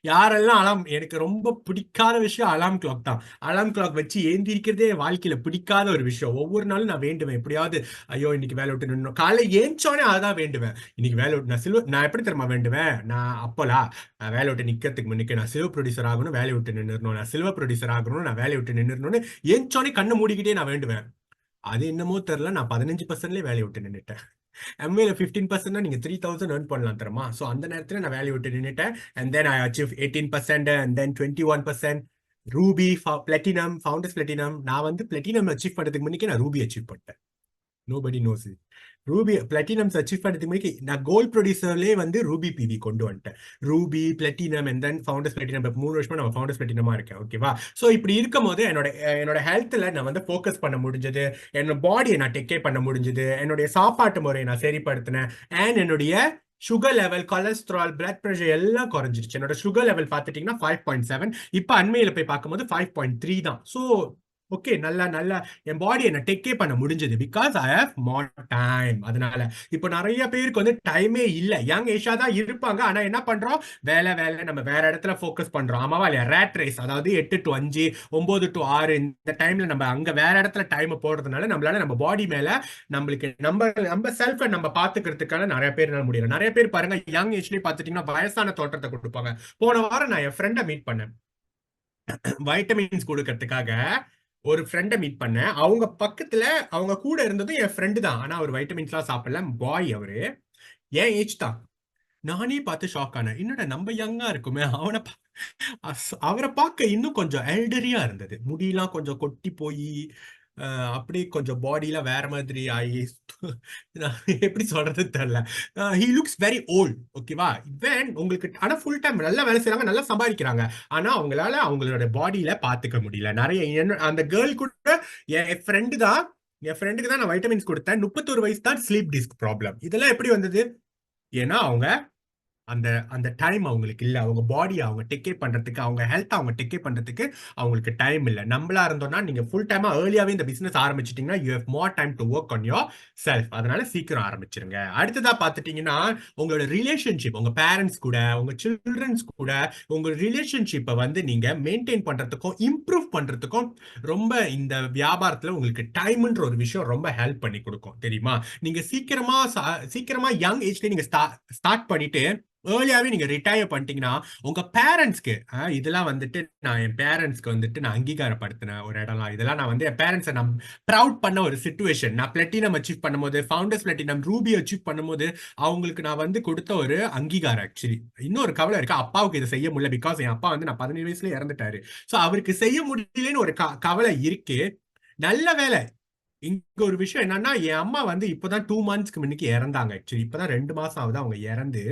யாரெல்லாம் எனக்கு ரொம்ப பிடிக்காத விஷயம் அலாம் கிளாக் தான். அலாம் கிளாக் வச்சு ஏந்திரிக்கிறதே வாழ்க்கையில பிடிக்காத ஒரு விஷயம். ஒவ்வொரு நாளும் நான் வேண்டுவேன் எப்படியாவது, ஐயோ இன்னைக்கு வேலை விட்டு நின்று காலையில ஏஞ்சோனே அதான் வேண்டுவேன். இன்னைக்கு வேலை விட்டு நான் எப்படி தெரியுமா வேண்டுவேன்? நான் வேலை விட்டு நிக்கிறதுக்கு முன்னுக்கு நான் சில்வர் ப்ரொடியூசர் ஆகணும், வேலையை விட்டு நின்றுணும், நான் சில்வர் ப்ரொடியூசர் ஆகணும், நான் வேலையை விட்டு நின்றுணும்னு ஏஞ்சோனே கண்ணு மூடிக்கிட்டே நான் வேண்டுவேன். அது என்னமோ தெரியல, நான் 15%லேயே வேலையை விட்டு நின்றுட்டேன். எம்ஏல 15% நீங்க 3000 earn பண்ணலாம் தரமா. ஸோ அந்த நேரத்தில் நான் வேல்யூ விட்டு நின்றுட்டேன். And then I achieve 18% and then 21%. Ruby platinum, founders platinum. நான் வந்து பிளாட்டினம் அச்சீவ் பண்ணுறதுக்கு முன்னாடி நான் ரூபி அச்சீவ் பண்ணிட்டேன். Nobody knows. Ruby platinum achieve பண்ணதுக்கு முன்னாடி நான் கோல்ட் ப்ரொடியூசர்லேயே வந்து ரூபி பிவி கொண்டு வந்துட்டேன். Ruby platinum and then founders platinum. 3 வருஷமா நம்ம ஃபவுண்டர்ஸ் பிளாட்டினமா இருக்கேன். ஓகேவா? ஸோ இப்படி இருக்கும் போது என்னோட ஹெல்த்தில் நான் வந்து ஃபோக்கஸ் பண்ண முடிஞ்சது. என்னோட பாடியை நான் டேக் கேர் பண்ண முடிஞ்சது. என்னுடைய சாப்பாட்டு முறையை நான் சரிப்படுத்தினேன். அண்ட் என்னுடைய sugar level, cholesterol, blood pressure எல்லாம் குறைஞ்சிருச்சு. என்னோட சுகர் லெவல் பார்த்துட்டீங்கன்னா 5.7. இப்போ அண்மையில போய் பார்க்கும்போது 5.3 தான். ஸோ ஓகே, நல்லா என் பாடி என்ன டேக் கேர் பண்ண முடிஞ்சது. Because I have more time. அதனால இப்போ நிறைய பேருக்கு வந்து டைமே இல்லை. யங் ஏஜா தான் இருப்பாங்க. ஆனா என்ன பண்றோம்? வேலை நம்ம வேற இடத்துல ஃபோக்கஸ் பண்றோம். ஆமாவா இல்லையா? ரேட் ரேஸ், அதாவது 8 to 5, 9 to 6 இந்த டைம்ல நம்ம அங்க வேற இடத்துல டைம் போடுறதுனால நம்மளால நம்ம பாடி மேல நம்மளுக்கு நம்ம செல்ஃபை நம்ம பாத்துக்கிறதுக்கான நிறைய பேர் முடியல. நிறைய பேர் பாருங்க யங் ஏஜ்லயே பாத்துட்டீங்கன்னா வயசான தோற்றத்தை கொடுப்பாங்க. போன வாரம் நான் என் ஃப்ரெண்டை மீட் பண்ணேன். வைட்டமின்ஸ் கொடுக்கறதுக்காக ஒரு ஃப்ரெண்டை மீட் பண்ணேன். அவங்க பக்கத்துல அவங்க கூட இருந்ததும் என் ஃப்ரெண்டு தான். ஆனா அவர் வைட்டமின்ஸ்லாம் சாப்பிடல. பாய் அவரு, ஏன் ஏஜ் தான். நானே பார்த்து ஷாக் ஆனேன். என்னடா நம்ம யங்கா இருக்குமே, அவரை பார்க்க இன்னும் கொஞ்சம் எல்டரியா இருந்தது. முடியெல்லாம் கொஞ்சம் கொட்டி போய் அப்படியே கொஞ்சம் பாடியெலாம் வேற மாதிரி ஆகி எப்படி சொல்றது தெரியல. He looks very old. ஓகேவா? இவன் உங்களுக்கு ஆனா ஃபுல் டைம் நல்லா வேலை செய்யறாங்க, நல்லா சம்பாதிக்கிறாங்க. ஆனா அவங்களால அவங்களோட பாடியில பாத்துக்க முடியல. நிறைய அந்த கேர்ள் கூட என் ஃப்ரெண்டுக்கு தான் நான் வைட்டமின்ஸ் கொடுத்தேன். 31 வயசு தான் ஸ்லீப் டிஸ்க் ப்ராப்ளம். இதெல்லாம் எப்படி வந்தது? ஏன்னா அவங்க அந்த அந்த டைம் அவங்களுக்கு இல்ல. அவங்க பாடியை அவங்க டேக் கேர் பண்றதுக்கு, அவங்க ஹெல்த் அவங்க டேக் கேர் பண்றதுக்கு அவங்களுக்கு டைம் இல்ல. நம்மளா இருந்தோம்னா நீங்க ஃபுல் டைமா ஏர்லியாவே இந்த பிசினஸ் ஆரம்பிச்சிட்டீங்கன்னா you have more time to work on yourself. அதனால சீக்கிரம் ஆரம்பிச்சிருங்க. அடுத்ததா பாத்துட்டீங்கன்னா உங்களோட ரிலேஷன்ஷிப், உங்க பேரண்ட்ஸ் கூட, உங்க சில்ட்ரன்ஸ் கூட உங்க ரிலேஷன்ஷிப்பை வந்து நீங்க மெயின்டைன் பண்றதுக்கும் இம்ப்ரூவ் பண்றதுக்கும் ரொம்ப இந்த வியாபாரத்துல உங்களுக்கு டைம்ன்ற ஒரு விஷயம் ரொம்ப ஹெல்ப் பண்ணி கொடுக்கும் தெரியுமா? நீங்க சீக்கிரமா யங் ஏஜ்ல நீங்க ஸ்டார்ட் பண்ணிட்டு ஏர்லியாவே நீங்க ரிட்டையர் பண்ணிட்டீங்கன்னா உங்க பேரண்ட்ஸ்க்கு இதெல்லாம் வந்துட்டு நான் என் பேரண்ட்ஸ்க்கு வந்துட்டு நான் அங்கீகாரப்படுத்தின ஒரு இடம்லாம், இதெல்லாம் நான் வந்து என் பேரண்ட்ஸை நான் ப்ரவுட் பண்ண ஒரு சிச்சுவேஷன். நான் பிளாட்டினம் அச்சீவ் பண்ணும்போது, ஃபவுண்டர்ஸ் பிளாட்டினம் ரூபி அச்சீவ் பண்ணும்போது அவங்களுக்கு நான் வந்து கொடுத்த ஒரு அங்கீகாரம். ஆக்சுவலி இன்னொரு கவலை இருக்கு, அப்பாவுக்கு இதை செய்ய முடியல. பிகாஸ் என் அப்பா வந்து நான் 17 வயசுல இறந்துட்டாரு. ஸோ அவருக்கு செய்ய முடியலன்னு ஒரு கவலை இருக்கு. நல்ல வேலை. இங்க ஒரு விஷயம் என்னன்னா, என் அம்மா வந்து இப்பதான் 2 மந்த்ஸ்க்கு முன்னுக்கு இறந்தாங்க. ஆக்சுவலி இப்பதான் 2 மாசம் ஆகுது அவங்க இறந்து.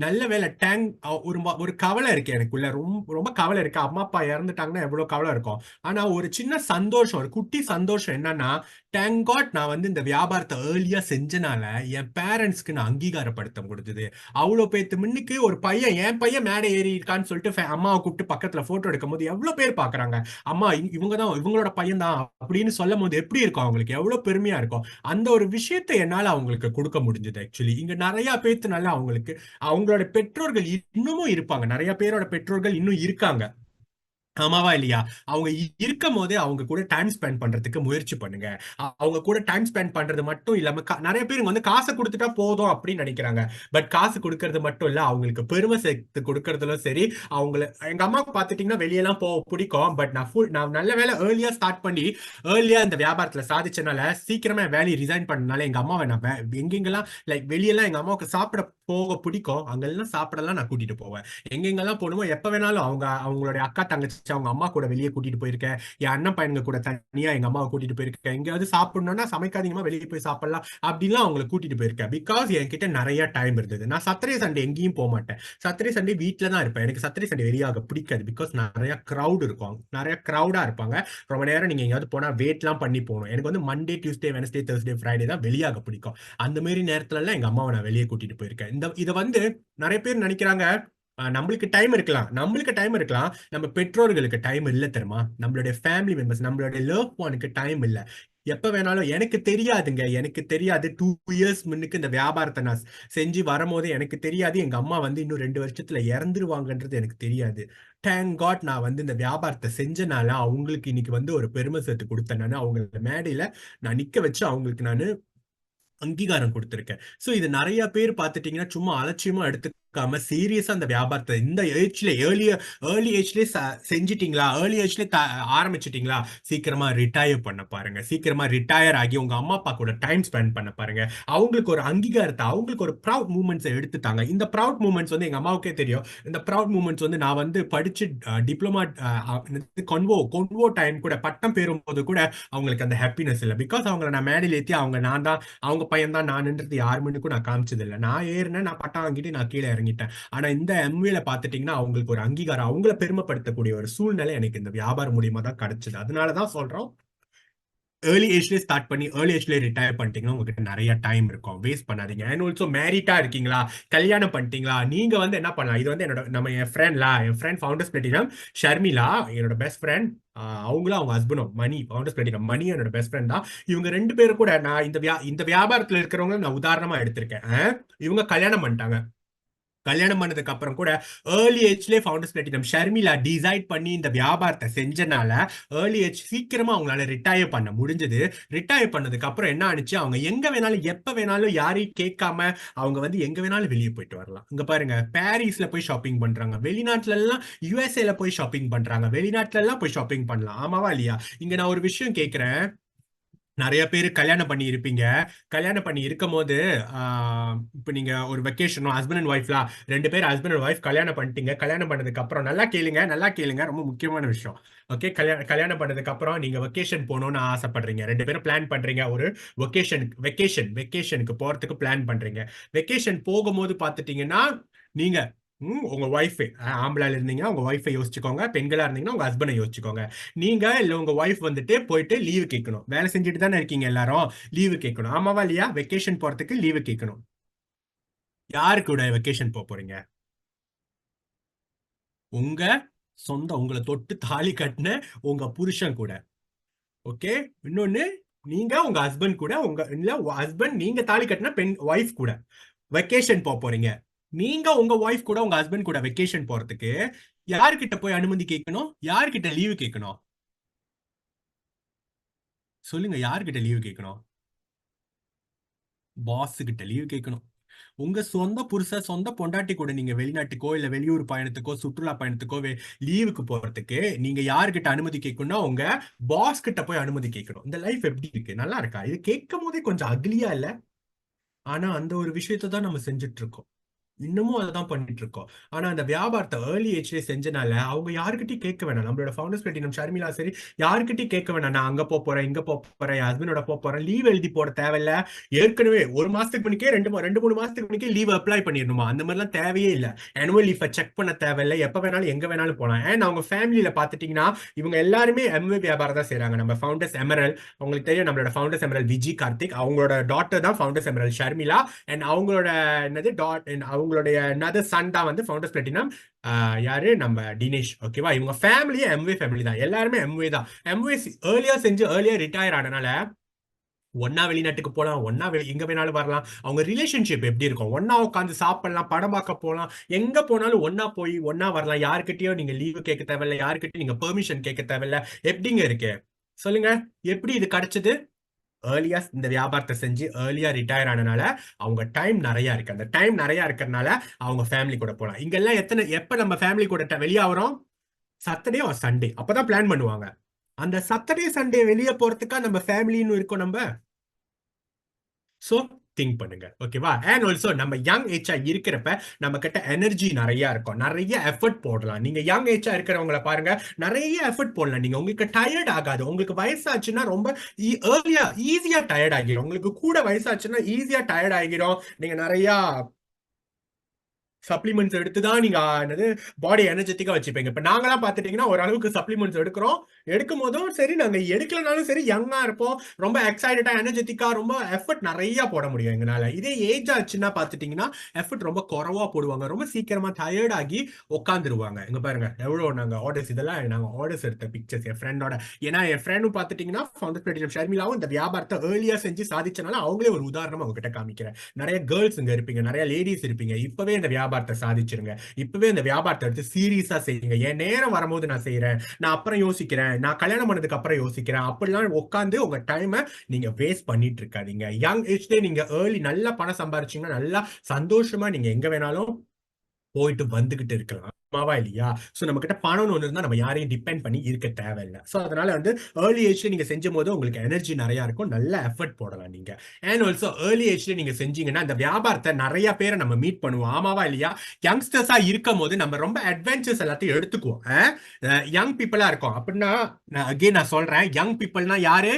நல்ல வேலை ஒரு கவலை இருக்கு எனக்குள்ள, ரொம்ப ரொம்ப கவலை இருக்கு. அம்மா அப்பா இறந்துட்டாங்கன்னா எவ்வளவு கவலை இருக்கும். ஆனா ஒரு சின்ன சந்தோஷம், ஒரு குட்டி சந்தோஷம் என்னன்னா, தேங்க் காட் நான் வந்து இந்த வியாபாரத்தை ஏர்லியா செஞ்சனால என் பேரண்ட்ஸ்க்கு நான் அங்கீகாரப்படுத்த முடிஞ்சது. அவ்வளவு பேத்து முன்னுக்கு ஒரு பையன், என் பையன் மேடை ஏறி இருக்கான்னு சொல்லிட்டு அம்மாவை கூப்பிட்டு பக்கத்துல போட்டோ எடுக்கும் போது எவ்வளவு பேர் பாக்குறாங்க. அம்மா இவங்கதான் இவங்களோட பையன் தான் அப்படின்னு சொல்லும் போது எப்படி இருக்கும் அவங்களுக்கு, எவ்வளவு பெருமையா இருக்கும். அந்த ஒரு விஷயத்தை என்னால அவங்களுக்கு கொடுக்க முடிஞ்சது. ஆக்சுவலி இங்க நிறைய பேத்துனால அவங்களுக்கு அவங்களோட பெற்றோர்கள் இன்னமும் இருப்பாங்க. நிறைய பேரோட பெற்றோர்கள் இன்னும் இருக்காங்க. ஆமாவா இல்லையா? அவங்க இருக்கும் போதே அவங்க கூட டைம் ஸ்பெண்ட் பண்றதுக்கு முயற்சி பண்ணுங்க. அவங்க கூட டைம் ஸ்பெண்ட் பண்றது மட்டும் இல்லாம நிறைய பேர் வந்து காசை கொடுத்துட்டா போதும் அப்படின்னு நினைக்கிறாங்க. பட் காசு கொடுக்கறது மட்டும் இல்ல, அவங்களுக்கு பெருமை சேர்த்து கொடுக்கறதுலும் சரி. அவங்கள எங்க அம்மாவுக்கு பாத்துட்டீங்கன்னா வெளியெல்லாம் போக பிடிக்கும். பட் நான் நல்ல வேலை ஏர்லியா ஸ்டார்ட் பண்ணி ஏர்லியா இந்த வியாபாரத்துல சாதிச்சனால சீக்கிரமா வேலையை ரிசைன் பண்ணனால எங்க அம்மாவை நான் எங்கெங்கெல்லாம் லைக் வெளியெல்லாம் எங்க அம்மாவுக்கு சாப்பிட போக பிடிக்கும், அங்கெல்லாம் சாப்பிடலாம் நான் கூட்டிட்டு போவேன். எங்கெங்கெல்லாம் போகணுமோ எப்ப வேணாலும் அவங்களுடைய அக்கா தங்கச்சி அவங்க அம்மா கூட வெளியே கூட்டிட்டு போயிருக்கேன். என் அண்ணன் பையனுங்க கூட தனியா எங்க அம்மாவை கூட்டிட்டு போயிருக்கேன். எங்கேயாவது சாப்பிடணும்னா சமைக்காதீங்கமா வெளியே போய் சாப்பிடலாம் அப்படின்லாம் அவங்களை கூட்டிட்டு போயிருக்கேன். பிகாஸ் என்கிட்ட நிறைய டைம் இருந்தது. நான் சாட்டர்டே சண்டே எங்கேயும் போக மாட்டேன். சாட்டர்டே சண்டே வீட்டுல தான் இருப்பேன். எனக்கு சாட்டர்டே சண்டே வெளியாக பிடிக்காது. பிகாஸ் நிறைய கிரௌட் இருக்கும், நிறைய கிரௌடா இருப்பாங்க. ரொம்ப நேரம் நீங்க எங்கேயாவது போனா வெயிட்லாம் பண்ணி போகணும். எனக்கு வந்து Monday Tuesday Wednesday Thursday Friday தான் வெளியாக பிடிக்கும். அந்த மாதிரி நேரத்துல எல்லாம் எங்க அம்மாவை நான் வெளியே கூட்டிட்டு போயிருக்கேன். இதை வந்து நிறைய பேர் நினைக்கிறாங்க நம்மளுக்கு டைம் இருக்கலாம், நம்ம பெற்றோர்களுக்கு டைம் இல்ல தெரியுமா? நம்மளுடைய ஃபேமிலி மெம்பர்ஸ், நம்மளுடைய லவ் ஒனுக்கு டைம் இல்ல. எப்ப வேணாலும் எனக்கு தெரியாதுங்க, எனக்கு தெரியாது 2 இயர்ஸ் முன்னுக்கு இந்த வியாபாரத்தை நான் செஞ்சு வரும்போது எனக்கு தெரியாது எங்க அம்மா வந்து இன்னும் 2 வருஷத்துல இறந்துருவாங்கன்றது எனக்கு தெரியாது. தேங்க் காட் நான் வந்து இந்த வியாபாரத்தை செஞ்சனால அவங்களுக்கு இன்னைக்கு வந்து ஒரு பெருமை சேர்த்து கொடுத்தேன். நான் அவங்க மேடையில நான் நிக்க வச்சு அவங்களுக்கு நான் அங்கீகாரம் கொடுத்திருக்கேன். சோ இது நிறைய பேர் பார்த்துட்டீங்கன்னா சும்மா அலட்சியமா எடுத்துக்காம சீரியஸா அந்த வியாபாரத்தை இந்த ஏஜ்ல ஏர்லி ஏஜ்லயே செஞ்சிட்டீங்களா, ஏர்லி ஏஜ்ல ஆரம்பிச்சிட்டீங்களா, சீக்கிரமா ரிட்டையர் பண்ண பாருங்க. சீக்கிரமா ரிட்டையர் ஆகி உங்க அம்மா அப்பா கூட டைம் ஸ்பெண்ட் பண்ண பாருங்க. அவங்களுக்கு ஒரு அங்கீகாரத்தை, அவங்களுக்கு ஒரு ப்ரௌட் மூமெண்ட்ஸ் எடுத்துட்டாங்க. இந்த ப்ரௌட் மூமெண்ட்ஸ் வந்து எங்க அம்மாவுக்கே தெரியும். இந்த ப்ரௌட் மூமெண்ட்ஸ் வந்து நான் வந்து படிச்சு டிப்ளமா கொன்வோ டைம் கூட பட்டம் பெறும்போது கூட அவங்களுக்கு அந்த ஹாப்பினஸ் இல்லை. பிகாஸ் அவங்களை நான் மேடையில் ஏற்றி அவங்க பையன் தான் நான்ன்றது யாருமேனுக்கும் நான் காமிச்சது இல்லை. நான் ஏறினேன், நான் பட்டம் வாங்கிட்டு நான் கீழே இறங்கிட்டேன். ஆனா இந்த எம்வேல பாத்துட்டீங்கன்னா அவங்களுக்கு ஒரு அங்கீகாரம், அவங்கள பெருமைப்படுத்தக்கூடிய ஒரு சூழ்நிலை எனக்கு இந்த வியாபாரம் மூலியமா தான் கிடைச்சது. அதனாலதான் சொல்றோம், ஏர்லி ஏஜ்லேயே ஸ்டார்ட் பண்ணி ஏர்லி ஏஜ்லேயே ரிட்டையர் பண்ணிட்டீங்கன்னா உங்ககிட்ட நிறைய டைம் இருக்கும். வேஸ்ட் பண்ணாதீங்க. அண்ட் ஆல்சோ மேரிட்டா இருக்கீங்களா, கல்யாணம் பண்ணிட்டீங்களா, நீங்க வந்து என்ன பண்ணலாம். இது வந்து என் ஃப்ரெண்ட் ஃபவுண்டர்ஸ் பிளாட்டினம் ஷர்மிளா, என்னோட பெஸ்ட் ஃப்ரெண்ட். அவங்களும் அவங்க ஹஸ்பண்டும் மணி, ஃபவுண்டர்ஸ் பிளாட்டினம் மணி என்னோட பெஸ்ட் ஃப்ரெண்ட் தான். இவங்க 2 பேரும் கூட நான் இந்த வியாபாரத்துல இருக்கிறவங்க நான் உதாரணமா எடுத்திருக்கேன். இவங்க கல்யாணம் பண்ணிட்டாங்க. கல்யாணம் பண்ணதுக்கு அப்புறம் கூட ஏர்லி ஏஜ்லேயே ஃபவுண்டர்ஸ் பிளாட்டினம் ஷர்மிளா டிசைட் பண்ணி இந்த வியாபாரத்தை செஞ்சனால ஏர்லி ஏஜ் சீக்கிரமா அவங்களால ரிட்டையர் பண்ண முடிஞ்சது. ரிட்டையர் பண்ணதுக்கு அப்புறம் என்ன ஆனிச்சு, அவங்க எங்க வேணாலும் எப்ப வேணாலும் யாரையும் கேட்காம அவங்க வந்து எங்க வேணாலும் வெளியே போயிட்டு வரலாம். இங்க பாருங்க, பாரிஸ்ல போய் ஷாப்பிங் பண்றாங்க, வெளிநாட்டுல எல்லாம் யுஎஸ்ஏல போய் ஷாப்பிங் பண்றாங்க, வெளிநாட்டுல எல்லாம் போய் ஷாப்பிங் பண்ணலாம். ஆமாவா இல்லையா? இங்க நான் ஒரு விஷயம் கேட்கிறேன். நிறைய பேர் கல்யாணம் பண்ணி இருப்பீங்க. கல்யாணம் பண்ணி இருக்கும் போது இப்ப நீங்க ஒரு வெக்கேஷனோ, ஹஸ்பண்ட் அண்ட் ஒய்ஃப்லாம் 2 பேர் ஹஸ்பண்ட் அண்ட் ஒய்ஃப் கல்யாணம் பண்ணிட்டீங்க. கல்யாணம் பண்ணதுக்கு அப்புறம் நல்லா கேளுங்க, ரொம்ப முக்கியமான விஷயம். ஓகே, கல்யாணம் பண்ணதுக்கு அப்புறம் நீங்க வெக்கேஷன் போகணும்னு ஆசைப்படுறீங்க. 2 பேரும் பிளான் பண்றீங்க, ஒரு வெக்கேஷனுக்கு போறதுக்கு பிளான் பண்றீங்க. வெக்கேஷன் போகும்போது பாத்துட்டீங்கன்னா நீங்க உங்க ஒய்ஃப், ஆம்பளை இருந்தீங்கன்னா உங்க ஒய்ஃபை யோசிச்சுக்கோங்க, பெண்களா இருந்தீங்கன்னா உங்க ஹஸ்பண்டை யோசிச்சுக்கோங்க. நீங்க இல்ல உங்க ஒய்ஃப் வந்துட்டு போயிட்டு லீவு கேட்கணும். வேலை செஞ்சுட்டு தானே இருக்கீங்க எல்லாரும், லீவு கேட்கணும். ஆமாவா இல்லையா? வெக்கேஷன் போறதுக்கு லீவு கேட்கணும். யாரு கூட வெக்கேஷன் போறீங்க? உங்க சொந்த உங்களை தொட்டு தாலி கட்டின உங்க புருஷன் கூட. ஓகே. இன்னொன்னு, நீங்க உங்க ஹஸ்பண்ட் கூட, உங்க இல்ல ஹஸ்பண்ட் நீங்க தாலி கட்டின பெண் ஒய்ஃப் கூட வெக்கேஷன் போறீங்க. நீங்க உங்க ஒய்ஃப் கூட உங்க ஹஸ்பண்ட் கூட வெக்கேஷன் போறதுக்கு யார்கிட்ட போய் அனுமதி கேட்கணும்? யார்கிட்ட லீவு கேட்கணும்? சொல்லுங்க, யார்கிட்ட லீவு கேட்கணும்? பாஸ் கிட்ட லீவு கேட்கணும். உங்க சொந்த புருஷ சொந்த பொண்டாட்டி கூட நீங்க வெளிநாட்டுக்கோ இல்ல வெளியூர் பயணத்துக்கோ சுற்றுலா பயணத்துக்கோ லீவுக்கு போறதுக்கு நீங்க யாருக்கிட்ட அனுமதி கேட்கணும்னா உங்க பாஸ் கிட்ட போய் அனுமதி கேட்கணும். இந்த லைஃப் எப்படி இருக்கு? நல்லா இருக்கா? இது கேட்கும் போதே கொஞ்சம் அக்லியா இல்ல? ஆனா அந்த ஒரு விஷயத்தை தான் நம்ம செஞ்சுட்டு இருக்கோம். இன்னமும் அதான் பண்ணிட்டு இருக்கோம். ஆனா அந்த வியாபாரத்தை ஏர்லி ஏஜ்ல செஞ்சனால அவங்க யாருக்கிட்டையும் கேட்க வேணாம். நம்மளோட ஃபவுண்டர்ஸ் பிளாட்டினம் ஷர்மிளா சரி, யாருக்கிட்டையும் கேட்க வேணாம். நான் அங்க போறேன், இங்க போறேன், என் ஹஸ்பண்டோட போறேன், லீவ் எழுதி போட தேவையில்ல. ஏற்கனவே ஒரு மாசத்துக்கு முன்னே ரெண்டு மூணு மாசத்துக்கு முன்னே லீவ் அப்ளை பண்ணிடணுமா? அந்த மாதிரிலாம் தேவையே இல்லை. ஆனுவல் லீஃபை செக் பண்ண தேவையில்லை. எப்ப வேணாலும் எங்க வேணாலும் போலாம். அண்ட் அவங்க ஃபேமிலியில பாத்துட்டீங்கன்னா இவங்க எல்லாருமே எம்வே வியாபாரம் தான் செய்யறாங்க. நம்ம ஃபவுண்டர்ஸ் எமரல், உங்களுக்கு தெரியும், நம்மளோட ஃபவுண்டர்ஸ் எமரல் விஜி கார்த்திக், அவங்களோட டாட்டர் தான் ஃபவுண்டர்ஸ் எமரல் ஷர்மிளா. அண்ட் அவங்களோட என்னது அவங்களுடைய another son தான் வந்து ஃபவுண்டர்ஸ் பிளாட்டினம் யாரு, நம்ம தினேஷ். ஓகேவா? இவங்க ஃபேமிலியே எம்வே ஃபேமிலி தான். எல்லாருமே எம்வே தான். எம்வே ஏர்லியா செஞ்சு ஏர்லியா ரிட்டையர் ஆனனால ஒன்னா வெளிநாட்டுக்கு போலாம், ஒன்னா எங்க வேணாலும் வரலாம். அவங்க ரிலேஷன்ஷிப் எப்படி இருக்கும்? ஒன்னா உட்காந்து சாப்பிடலாம், படம் பார்க்க போலாம், எங்க போனாலும் ஒன்னா போய் ஒன்னா வரலாம். யாருக்கிட்டயும் நீங்க லீவு கேட்க தேவையில்ல, யாருக்கிட்டையும் நீங்க பெர்மிஷன் கேட்க தேவையில்ல. எப்படிங்க இருக்கு சொல்லுங்க? எப்படி இது கிடைச்சது? ஏர்லியா இந்த வியாபாரத்தை செஞ்சு ஏர்லியா ரிட்டையர் ஆனனால அவங்க டைம் நிறைய இருக்கு. அந்த டைம் நிறைய இருக்கிறதுனால அவங்க ஃபேமிலி கூட போலாம். இங்கெல்லாம் எப்ப நம்ம ஃபேமிலி கூட வெளியாகிறோம்? Saturday or Sunday. அப்பதான் பிளான் பண்ணுவாங்க. அந்த சாட்டர்டே சண்டே வெளியே போறதுக்கா நம்ம ஃபேமிலின்னு இருக்கோம் நம்ம. சோ திங்க் பண்ணுங்க. ஓகேவா? அண்ட் ஆல்சோ நம்ம யங் ஏஜா இருக்கிறப்ப நம்ம கிட்ட எனர்ஜி நிறைய இருக்கும், நிறைய எஃபர்ட் போடலாம். நீங்க யங் ஏஜா இருக்கிறவங்கள பாருங்க, நிறைய எஃபர்ட் போடலாம். நீங்க உங்களுக்கு டயர்ட் ஆகாது. உங்களுக்கு வயசாச்சுன்னா ரொம்ப ஏர்லியா ஈஸியா டயர்ட் ஆகிரும். உங்களுக்கு கூட வயசாச்சுன்னா ஈஸியா டயர்ட் ஆகிரும். நீங்க நிறைய சப்ளிமெண்ட்ஸ் எடுத்து தான் நீங்க என்னது பாடி எனர்ஜெட்டிக்கா வச்சுப்பீங்க. இப்ப நாங்களாம் பாத்துட்டீங்கன்னா ஓரளவுக்கு சப்ளிமெண்ட்ஸ் எடுக்கிறோம். எடுக்கும் போதும் சரி, நாங்க எடுக்கலனாலும் சரி யங்கா இருப்போம். ரொம்ப எக்ஸைட்டடா எனர்ஜெட்டிக்கா ரொம்ப எஃபர்ட் நிறைய போட முடியும் எங்களால. இதே ஏஜ் ஆச்சுன்னா பாத்துட்டீங்கன்னா எஃபர்ட் ரொம்ப குறவா போடுவாங்க. ரொம்ப சீக்கிரமா டயர்ட் ஆகி உட்காந்துருவாங்க. இங்க பாருங்க எவ்வளவு நாங்க ஆர்டர்ஸ், இதெல்லாம் நாங்க ஆர்டர்ஸ் எடுத்த பிக்சர்ஸ் என் ஃப்ரெண்டோட. ஏன்னா என் ஃப்ரெண்டும் பாத்துட்டீங்கன்னா ஃபவுண்டர்ஸ் பிளாட்டினம் ஷர்மிளாவும் இந்த வியாபாரத்தை ஏர்லியா செஞ்சு சாதிச்சனால அவங்களே ஒரு உதாரணம் உங்ககிட்ட காமிக்கிறேன். நிறைய கேர்ள்ஸ் இங்க இருப்பீங்க, நிறைய லேடிஸ் இருப்பீங்க. இப்பவே இந்த வியாபாரத்தை சாதிச்சிருங்க. இப்பவே இந்த வியாபாரத்தை எடுத்து சீரியஸா செய்யுங்க. என் நேரம் வரும்போது நான் செய்யறேன், நான் அப்புறம் யோசிக்கிறேன், நான் கல்யாணம் பண்ணதுக்கு அப்புறம் யோசிக்கிறேன், அப்படிலாம் உட்காந்து உங்க டைமை நீங்க வேஸ்ட் பண்ணிட்டு இருக்காதீங்க. யங் ஏஜ்ல நீங்க ஏர்லி நல்லா பணம் சம்பாரிச்சீங்கன்னா நல்லா சந்தோஷமா நீங்க எங்க வேணாலும் போயிட்டு வந்துகிட்டு இருக்கலாம். ஆமாவா இல்லையா? சோ நம்ம கிட்ட பணம்னு ஒண்ணு இருந்தா நம்ம யாரையும் டிபெண்ட் பண்ணி இருக்க தேவையில்லை. சோ அதனால வந்து ஏர்லி ஏஜ்ல நீங்க செஞ்சும் போது உங்களுக்கு எனர்ஜி நிறைய இருக்கும், நல்ல எஃபர்ட் போடலாம் நீங்க. அண்ட் ஆல்சோ ஏர்லி ஏஜ்ல நீங்க செஞ்சீங்கன்னா அந்த வியாபாரத்தை நிறைய பேரை நம்ம மீட் பண்ணுவோம். ஆமாவா இல்லையா? யங்ஸ்டர்ஸா இருக்கும் போது நம்ம ரொம்ப அட்வென்ச்சர்ஸ் எல்லாத்தையும் எடுத்துக்குவோம். யங் பீப்புளா இருக்கும் அப்படின்னா, நான் சொல்றேன், யங் பீப்புள்னா யாரு?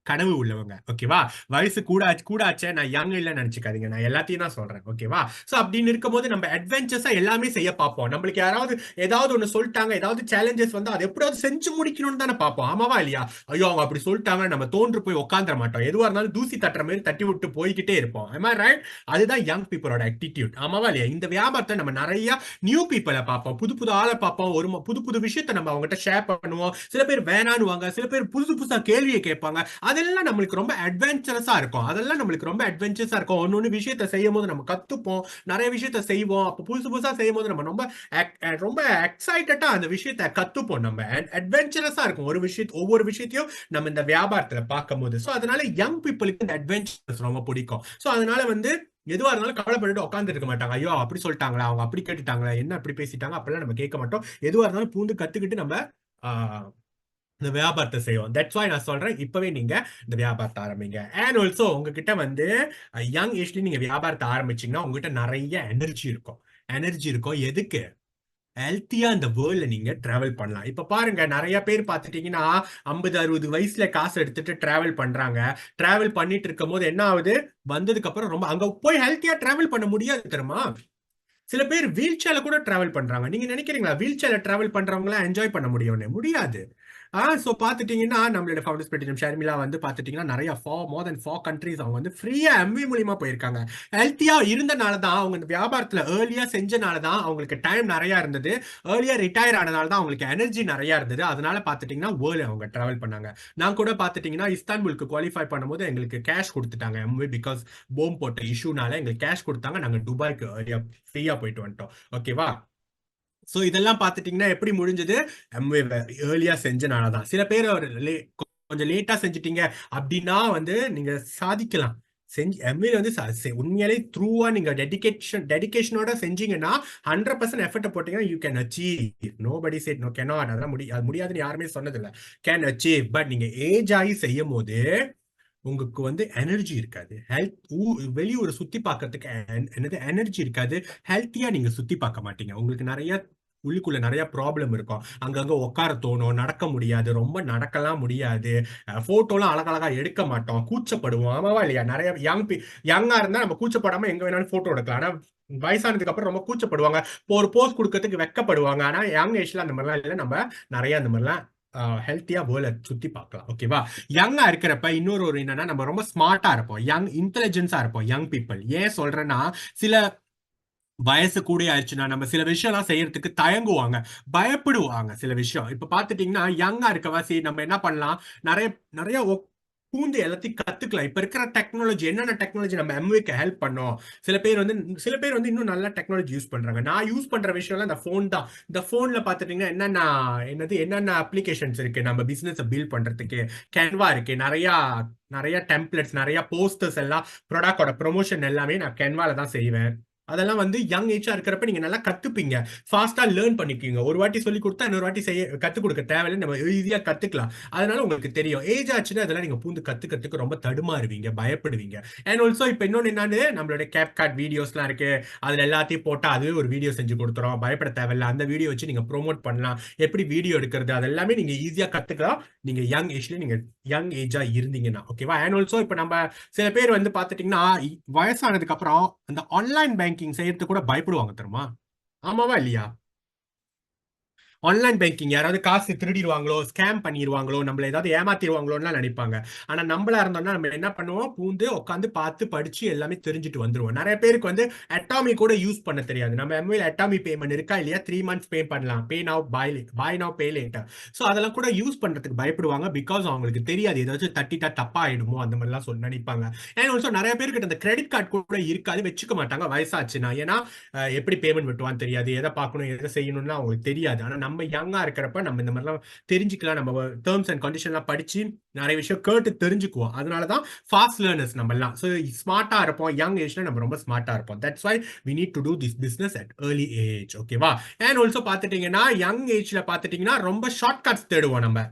கனவு உள்ளவங்க. ஓகேவா? வயசு கூடாச்சே நான் யங் இல்லைன்னு நினைச்சுக்காதீங்க. நான் எல்லாத்தையும் தான் சொல்றேன். ஓகேவா? சோ அப்படின்னு இருக்கும்போது நம்ம அட்வென்ச்சர்ஸா எல்லாமே செய்ய பார்ப்போம். நம்மளுக்கு யாராவது ஏதாவது ஒண்ணு சொல்லிட்டாங்க, ஏதாவது சேலஞ்சஸ் வந்து அதை எப்படியாவது செஞ்சு முடிக்கணும்னு தானே பார்ப்போம். ஆமாவா இல்லையா? ஐயோ அவங்க அப்படி சொல்லிட்டாங்க, நம்ம தோன்று போய் உட்காந்துட மாட்டோம். எதுவா இருந்தாலும் தூசி தட்டுற மாதிரி தட்டி விட்டு போய்கிட்டே இருப்போம். am I right? அதுதான் யங் பீப்புளோட ஆட்டிடியூட். ஆமாவா இல்லையா? இந்த வியாபாரத்தை நம்ம நிறைய நியூ பீப்புளை பார்ப்போம், புது புது ஆளை பார்ப்போம், ஒரு புது புது விஷயத்தை நம்ம அவங்ககிட்ட ஷேர் பண்ணுவோம். சில பேர் வேணானுவாங்க, சில பேர் புதுசு புதுசா கேள்வியை கேட்பாங்க. அதெல்லாம் நம்மளுக்கு ரொம்ப அட்வென்ச்சரஸா இருக்கும். அதெல்லாம் நம்மளுக்கு ரொம்ப அட்வென்ச்சரஸா இருக்கும். ஒன்னொன்னு விஷயத்தை செய்யும் போது நம்ம கத்துப்போம், நிறைய விஷயத்தை செய்வோம். அப்ப புதுசு புதுசா செய்யும் போது நம்ம ரொம்ப எக்ஸைட்டடா அந்த விஷயத்தை கத்துப்போம். நம்ம அட்வென்ச்சரஸா இருக்கும். ஒவ்வொரு விஷயத்தையும் நம்ம இந்த வியாபாரத்துல பார்க்கும் போது. சோ அதனால யங் பீப்புளுக்கு இந்த அட்வென்ச்சர்ஸ் ரொம்ப பிடிக்கும். சோ அதனால வந்து எதுவா இருந்தாலும் கவலைப்பட்டு உட்கார்ந்து இருக்க மாட்டாங்க. ஐயோ அப்படி சொல்லிட்டாங்களா, அவங்க அப்படி கேட்டுட்டாங்களா, என்ன அப்படி பேசிட்டாங்க, அப்படிலாம் நம்ம கேட்க மாட்டோம். எதுவா இருந்தாலும் பூந்து கத்துக்கிட்டு நம்ம இந்த வியாபாரத்தை செய்வோம். தட்ஸ் வை நான் சொல்றேன், இப்பவே நீங்க இந்த வியாபாரத்தை ஆரம்பிங்க. அண்ட் ஆல்சோ உங்ககிட்ட வந்து யங் ஏஜ்ல நீங்க வியாபாரத்தை ஆரம்பிச்சீங்கன்னா உங்ககிட்ட நிறைய எனர்ஜி இருக்கும். எதுக்கு? ஹெல்த்தியா இந்த வேர்ல்ட்ல நீங்க டிராவல் பண்ணலாம். இப்ப பாருங்க, நிறைய பேர் பாத்துட்டீங்கன்னா 50-60 வயசுல காசு எடுத்துட்டு டிராவல் பண்றாங்க. டிராவல் பண்ணிட்டு இருக்கும் போது என்ன ஆகுது? வந்ததுக்கு அப்புறம் ரொம்ப அங்க போய் ஹெல்த்தியா டிராவல் பண்ண முடியாது தெரியுமா? சில பேர் வீல் சேர்ல கூட டிராவல் பண்றாங்க. நீங்க நினைக்கிறீங்களா வீல் சேர்ல டிராவல் பண்றவங்கள என்ஜாய் பண்ண முடியும்னு? முடியாது. சோ பாத்துட்டீங்கன்னா நம்மளோட ஃபவுண்டர்ஸ் பிளாட்டினம் ஷர்மிளா வந்து பாத்துட்டீங்கன்னா நிறைய மோர் தென் 4 கண்ட்ரீஸ் அவங்க வந்து ஃப்ரீயா எம்வி மூலியமா போயிருக்காங்க. ஹெல்த்தியா இருந்தனால தான் அவங்க இந்த வியாபாரத்துல ஏர்லியா செஞ்சனால தான் அவங்களுக்கு டைம் நிறைய இருந்தது. ஏர்லியா ரிட்டையர் ஆனதால தான் அவங்களுக்கு எனர்ஜி நிறைய இருந்தது. அதனால பாத்துட்டீங்கன்னா வேர்ல்டு அவங்க டிராவல் பண்ணாங்க. நான் கூட பாத்துட்டீங்கன்னா இஸ்தான்புலுக்கு குவாலிஃபை பண்ணும்போது எங்களுக்கு கேஷ் கொடுத்துட்டாங்க எம்வி, பிகாஸ் போம் போட்ட இஷ்யூனால எங்களுக்கு கேஷ் கொடுத்தாங்க. நாங்க துபாய்க்கு ஏர்லியா ஃப்ரீயா போயிட்டு வந்துட்டோம். ஓகேவா? சோ இதெல்லாம் பாத்துட்டீங்கன்னா எப்படி முடிஞ்சது? எம்வே ஏர்லியா செஞ்சனாலதான். சில பேர் கொஞ்சம் லேட்டா செஞ்சுட்டீங்க அப்படின்னா வந்து நீங்க சாதிக்கலாம். எம்ஏல வந்து உண்மையாலே த்ரூவா நீங்க டெடிகேஷனோட செஞ்சீங்கன்னா 100% எஃபர்ட் போட்டீங்கன்னா you can achieve. Nobody said no cannot. அதெல்லாம் அது முடியாதுன்னு யாருமே சொன்னதில்லை. Can achieve. பட் நீங்க ஏஜ் ஆகி செய்யும் போது உங்களுக்கு வந்து எனர்ஜி இருக்காது. வெளியூர் சுத்தி பார்க்கறதுக்கு என்னது எனர்ஜி இருக்காது. ஹெல்த்தியா நீங்க சுத்தி பார்க்க மாட்டீங்க. உங்களுக்கு நிறைய உள்ளுக்குள்ள நிறைய ப்ராப்ளம் இருக்கும். அங்கங்க உட்கார தோணும், நடக்க முடியாது, ரொம்ப நடக்கலாம் முடியாது, போட்டோலாம் அழகழகா எடுக்க மாட்டோம், கூச்சப்படுவோம். ஆமாவா இல்லையா? நிறைய யங்கா இருந்தா நம்ம கூச்சப்படாம எங்க வேணாலும் போட்டோ எடுக்கலாம். ஆனா வயசானதுக்கு அப்புறம் ரொம்ப கூச்சப்படுவாங்க, ஒரு போஸ் கொடுக்கறதுக்கு வெக்கப்படுவாங்க. ஆனா யங் ஏஜ்ல அந்த மாதிரிலாம் இல்லை. நம்ம நிறைய அந்த மாதிரிலாம் ஹெல்த்தியா வேர்ல்ட சுத்தி பார்க்கலாம். ஓகேவா? யங்கா இருக்கிறப்ப இன்னொரு என்னன்னா நம்ம ரொம்ப ஸ்மார்ட்டா இருப்போம், யங் இன்டெலிஜென்ஸா இருப்போம். யங் பீப்புள் ஏன் சொல்றேன்னா, சில வயசு கூட ஆயிடுச்சுன்னா நம்ம சில விஷயம் எல்லாம் செய்யறதுக்கு தயங்குவாங்க, பயப்படுவாங்க. சில விஷயம் இப்ப பாத்துட்டீங்கன்னா யங்கா இருக்கவாசி நம்ம என்ன பண்ணலாம், நிறைய நிறைய பூந்து எல்லாத்தையும் கத்துக்கலாம். இப்ப இருக்கிற டெக்னாலஜி, என்னென்ன டெக்னாலஜி நம்ம எம்விக்கு ஹெல்ப் பண்ணோம். சில பேர் வந்து இன்னும் நல்ல டெக்னாலஜி யூஸ் பண்றாங்க. நான் யூஸ் பண்ற விஷயம் இந்த போன் தான். இந்த போன்ல பாத்துட்டீங்கன்னா என்னென்ன அப்ளிகேஷன்ஸ் இருக்கு நம்ம பிசினஸ் பில்ட் பண்றதுக்கு. கேன்வா இருக்கு, நிறைய நிறைய டெம்ப்ளெட்ஸ், நிறைய போஸ்டர்ஸ் எல்லாம் ப்ராடக்டோட ப்ரொமோஷன் எல்லாமே நான் கேன்வால தான் செய்வேன். அதெல்லாம் வந்து யங் ஏஜா இருக்கிறப்ப நீங்க நல்லா கத்துப்பீங்க, ஃபாஸ்டா லேர்ன் பண்ணிக்குவீங்க. ஒரு வாட்டி சொல்லி கொடுத்தா இன்னொரு வாட்டி கத்துக் கொடுக்க தேவையில்லை, நம்ம ஈஸியா கத்துக்கலாம். அதனால உங்களுக்கு தெரியும். ஏஜ் ஆச்சுன்னா அதெல்லாம் நீங்க பூந்து கத்துக்கிறதுக்கு ரொம்ப தடுமாறுவீங்க, பயப்படுவீங்க. அண்ட் ஆல்சோ இப்ப இன்னொன்னு என்னன்னு, நம்மளோட கேப் கார்ட் வீடியோஸ்லாம் இருக்கு, அதுல எல்லாத்தையும் போட்டா அதுவே ஒரு வீடியோ செஞ்சு கொடுத்துரும். பயப்பட தேவையில்லை. அந்த வீடியோ வச்சு நீங்க ப்ரோமோட் பண்ணலாம், எப்படி வீடியோ எடுக்கிறது அதெல்லாமே நீங்க ஈஸியா கத்துக்கலாம். நீங்க யங் ஏஜ்ல நீங்க யங் ஏஜா இருந்தீங்கன்னா. ஓகேவா? அண்ட் ஆல்சோ இப்ப நம்ம சில பேர் வந்து பாத்துட்டீங்கன்னா வயசானதுக்கு அப்புறம் அந்த ஆன்லைன் பேங்கிங் செய்யறதுக்கு கூட பயப்படுவாங்க தெரியுமா? ஆமாவா இல்லையா? ஆன்லைன் பேங்கிங் யாராவது காசு திருடிடுவாங்களோ, ஸ்கேம் பண்ணிடுவாங்களோ, நம்மள ஏதாவது ஏமாத்திடுவாங்களோன்னு நினைப்பாங்க. ஆனா நம்மளா இருந்தோம்னா நம்ம என்ன பண்ணுவோம், பூந்து உட்காந்து பார்த்து படிச்சு எல்லாமே தெரிஞ்சுட்டு வந்துருவோம். நிறைய பேருக்கு வந்து அட்டாமி கூட யூஸ் பண்ண தெரியாது. நம்ம எம்ஏல அட்டாமி பேமெண்ட் இருக்கா இல்லையா, 3 months பே பண்ணலாம், pay now buy now pay later. So அதெல்லாம் கூட யூஸ் பண்றதுக்கு பயப்படுவாங்க, பிகாஸ் அவங்களுக்கு தெரியாது ஏதாச்சும் தட்டிட்டா தப்பா ஆயிடுமோ அந்த மாதிரிலாம் சொல்லி நினைப்பாங்க. ஏன்னா ஆல்சோ நிறைய பேருக்கு அந்த கிரெடிட் கார்டு கூட இருக்காது, வச்சுக்க மாட்டாங்க வயசாச்சுன்னா. ஏன்னா எப்படி பேமெண்ட் வெட்டுவான்னு தெரியாது, எதை பார்க்கணும் எதை செய்யணும்னு அவங்களுக்கு தெரியாது. ஆனா நம்ம யங்கா இருக்கிறப்ப நம்ம இந்த மாதிரிலாம் தெரிஞ்சுக்கலாம். நம்ம டேர்ம்ஸ் அண்ட் கண்டிஷன்லாம் படிச்சு நிறைய விஷயம் கேட்டு தெரிஞ்சுக்குவோம். அதனாலதான் ஃபாஸ்ட் லேர்னர்ஸ் நம்ம எல்லாம். ஸோ ஸ்மார்ட்டா இருப்போம். யங் ஏஜ்ல நம்ம ரொம்ப ஸ்மார்ட்டா இருப்போம். That's why we need to do this business at early age. ஓகேவா? அண்ட் ஆல்சோ பாத்துட்டீங்கன்னா யங் ஏஜ்ல பாத்துட்டீங்கன்னா ரொம்ப ஷார்ட் கட்ஸ் தேடுவோம். நம்ம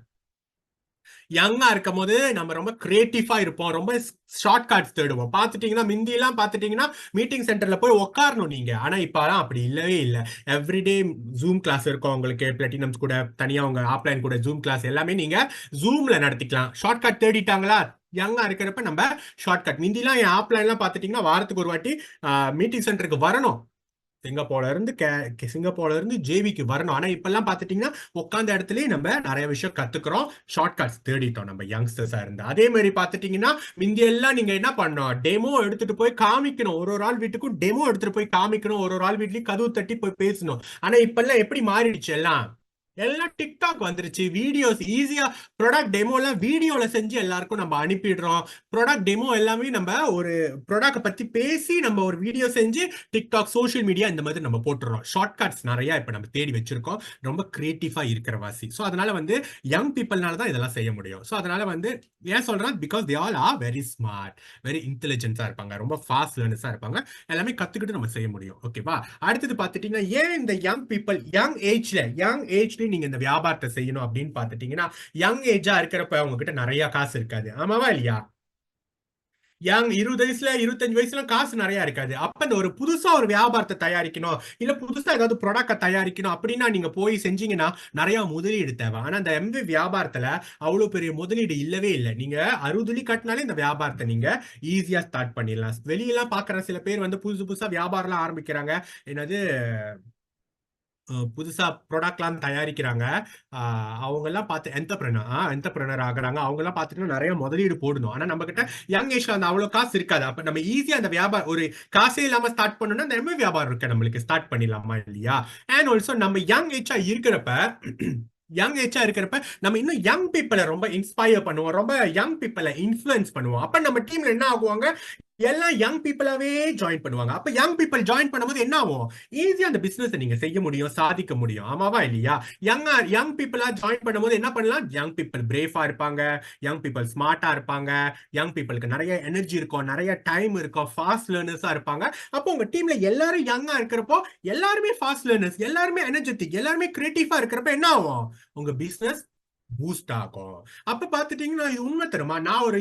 யங்கா இருக்கும் போது நம்ம ரொம்ப கிரியேட்டிவா இருப்போம், ரொம்ப ஷார்ட் கட்ஸ் தேடுவோம். பாத்துட்டீங்கன்னா மிந்தி எல்லாம் பாத்துட்டீங்கன்னா மீட்டிங் சென்டர்ல போய் உட்காரணும் நீங்க. ஆனா இப்பெல்லாம் அப்படி இல்லவே இல்லை. எவ்ரிடே ஜூம் கிளாஸ் இருக்கும் உங்களுக்கு, பிளாட்டினம்ஸ் கூட தனியா உங்க ஆப்லைன் கூட ஜூம் கிளாஸ் எல்லாமே நீங்க ஜூம்ல நடத்திக்கலாம். Short cut தேடிட்டாங்களா? யங்கா இருக்கிறப்ப நம்ம ஷார்ட் கட். மிந்திலாம் என் ஆப்லைன்லாம் பாத்துட்டீங்கன்னா வாரத்துக்கு ஒரு வாட்டி மீட்டிங் சென்டருக்கு வரணும். சிங்கப்பூர்ல இருந்து ஜேவிக்கு வரணும். ஆனா இப்பெல்லாம் பாத்துட்டீங்கன்னா உட்காந்த இடத்துலயே நம்ம நிறைய விஷயம் கத்துக்கிறோம், ஷார்ட் கட்ஸ் தேடிட்டோம் நம்ம யங்ஸ்டர்ஸா இருந்து. அதே மாதிரி பாத்துட்டீங்கன்னா முந்தி எல்லாம் நீங்க என்ன பண்ணணும், டெமோ எடுத்துட்டு போய் காமிக்கணும். ஒரு ஆள் வீட்டுக்கும் டெமோ எடுத்துட்டு போய் காமிக்கணும், ஒரு ஆள் வீட்லயும் கதவு தட்டி போய் பேசணும். ஆனா இப்பெல்லாம் எப்படி மாறிடுச்சு, எல்லாம் டிக்டாக் வந்துருச்சு. வீடியோஸ் ஈஸியா, ப்ராடக்ட் டெமோ எல்லாம் வீடியோல செஞ்சு எல்லாருக்கும் நம்ம அனுப்பிடுறோம். ப்ராடக்ட் டெமோ எல்லாமே நம்ம ஒரு ப்ராடக்ட் பத்தி பேசி நம்ம ஒரு வீடியோ செஞ்சு டிக்டாக், சோஷியல் மீடியா இந்த மாதிரி நம்ம போட்டுறோம். ஷார்ட் கட்ஸ் நிறைய இப்ப நம்ம தேடி வச்சிருக்கோம், ரொம்ப கிரியேட்டிவா இருக்கிற வாசி. ஸோ அதனால வந்து யங் பீப்புள்னால தான் இதெல்லாம் செய்ய முடியும். ஸோ அதனால வந்து ஏன் சொல்றேன், because they all are very smart, very இன்டெலிஜென்ஸா இருப்பாங்க, ரொம்ப ஃபாஸ்ட் லேர்னர்ஸா இருப்பாங்க. எல்லாமே கத்துக்கிட்டு நம்ம செய்ய முடியும். ஓகேவா? அடுத்தது பாத்துட்டீங்கன்னா ஏன் இந்த யங் பீப்புள் யங் ஏஜ்ல நீங்க இந்த வியாபாரத்தை செய்யணும் அப்படின்னு பாத்துட்டீங்கன்னா, யங் ஏஜா இருக்கிறப்ப உங்ககிட்ட நிறைய காசு இருக்காது. ஆமாவா இல்லையா? யங் 20 வயசுல 25 வயசுல காசு நிறைய இருக்காது. அப்ப இந்த ஒரு புதுசா ஒரு வியாபாரத்தை தயாரிக்கணும், இல்ல புதுசா ஏதாவது ப்ராடக்ட் தயாரிக்கணும் அப்படின்னா நீங்க போய் செஞ்சீங்கன்னா நிறைய முதலீடு தேவை. ஆனா இந்த எம்வி வியாபாரத்துல அவ்வளவு பெரிய முதலீடு இல்லவே இல்லை. நீங்க 60 கட்டினாலே இந்த வியாபாரத்தை நீங்க ஈஸியா ஸ்டார்ட் பண்ணிடலாம். வெளியெல்லாம் பாக்குற சில பேர் வந்து புதுசா வியாபாரம் ஆரம்பிக்கிறாங்க. என்னது புதுசா ப்ராடக்ட்லாம் தயாரிக்கிறாங்க. அவங்க எல்லாம் பார்த்து என்டர்பிரனர் ஆகுறாங்க. அவங்க எல்லாம் பார்த்துட்டு நிறைய முதலீடு போடணும். ஆனா நம்ம கிட்ட யங் ஏஜ்ல அந்த அவ்வளவு காசு இருக்காது. அப்ப நம்ம ஈஸியா அந்த வியாபாரம் ஒரு காசே இல்லாம ஸ்டார்ட் பண்ணணும்னா அந்த எம்ஏ வியாபாரம் இருக்கு, நம்மளுக்கு ஸ்டார்ட் பண்ணிடலாமா இல்லையா? அண்ட் ஆல்சோ நம்ம யங் ஏஜா இருக்கிறப்ப நம்ம இன்னும் யங் பீப்புளை ரொம்ப இன்ஸ்பயர் பண்ணுவோம், ரொம்ப யங் பீப்புளை இன்ஃபுளுன்ஸ் பண்ணுவோம். அப்ப நம்ம டீம்ல என்ன ஆகுவாங்க, எல்லாம் யங் பீப்புளாவே ஜாயின் பண்ணுவாங்க. அப்ப யங் பீப்புள் ஜாயின் பண்ணும்போது என்ன ஆகும், ஈஸியா அந்த பிசினஸ் நீங்க செய்ய முடியும், சாதிக்க முடியும். ஆமாவா இல்லையா? யங் பீப்புளா ஜாயின் பண்ணும்போது என்ன பண்ணலாம், யங் பீப்புள் பிரேஃபா இருப்பாங்க, யங் பீப்புள் ஸ்மார்ட்டா இருப்பாங்க, யங் பீப்புளுக்கு நிறைய எனர்ஜி இருக்கும், நிறைய டைம் இருக்கும், ஃபாஸ்ட் லேர்னர்ஸா இருப்பாங்க. அப்போ உங்க டீம்ல எல்லாரும் யங்கா இருக்கிறப்போ எல்லாருமே ஃபாஸ்ட் லேர்னர்ஸ், எல்லாருமே எனர்ஜெட்டிக், எல்லாருமே கிரியேட்டிவா இருக்கிறப்ப என்ன ஆகும், உங்க பிசினஸ் பூஸ்ட் ஆகும். அப்ப பாத்துட்டீங்கன்னா இது உண்மை தருமா? நான் ஒரு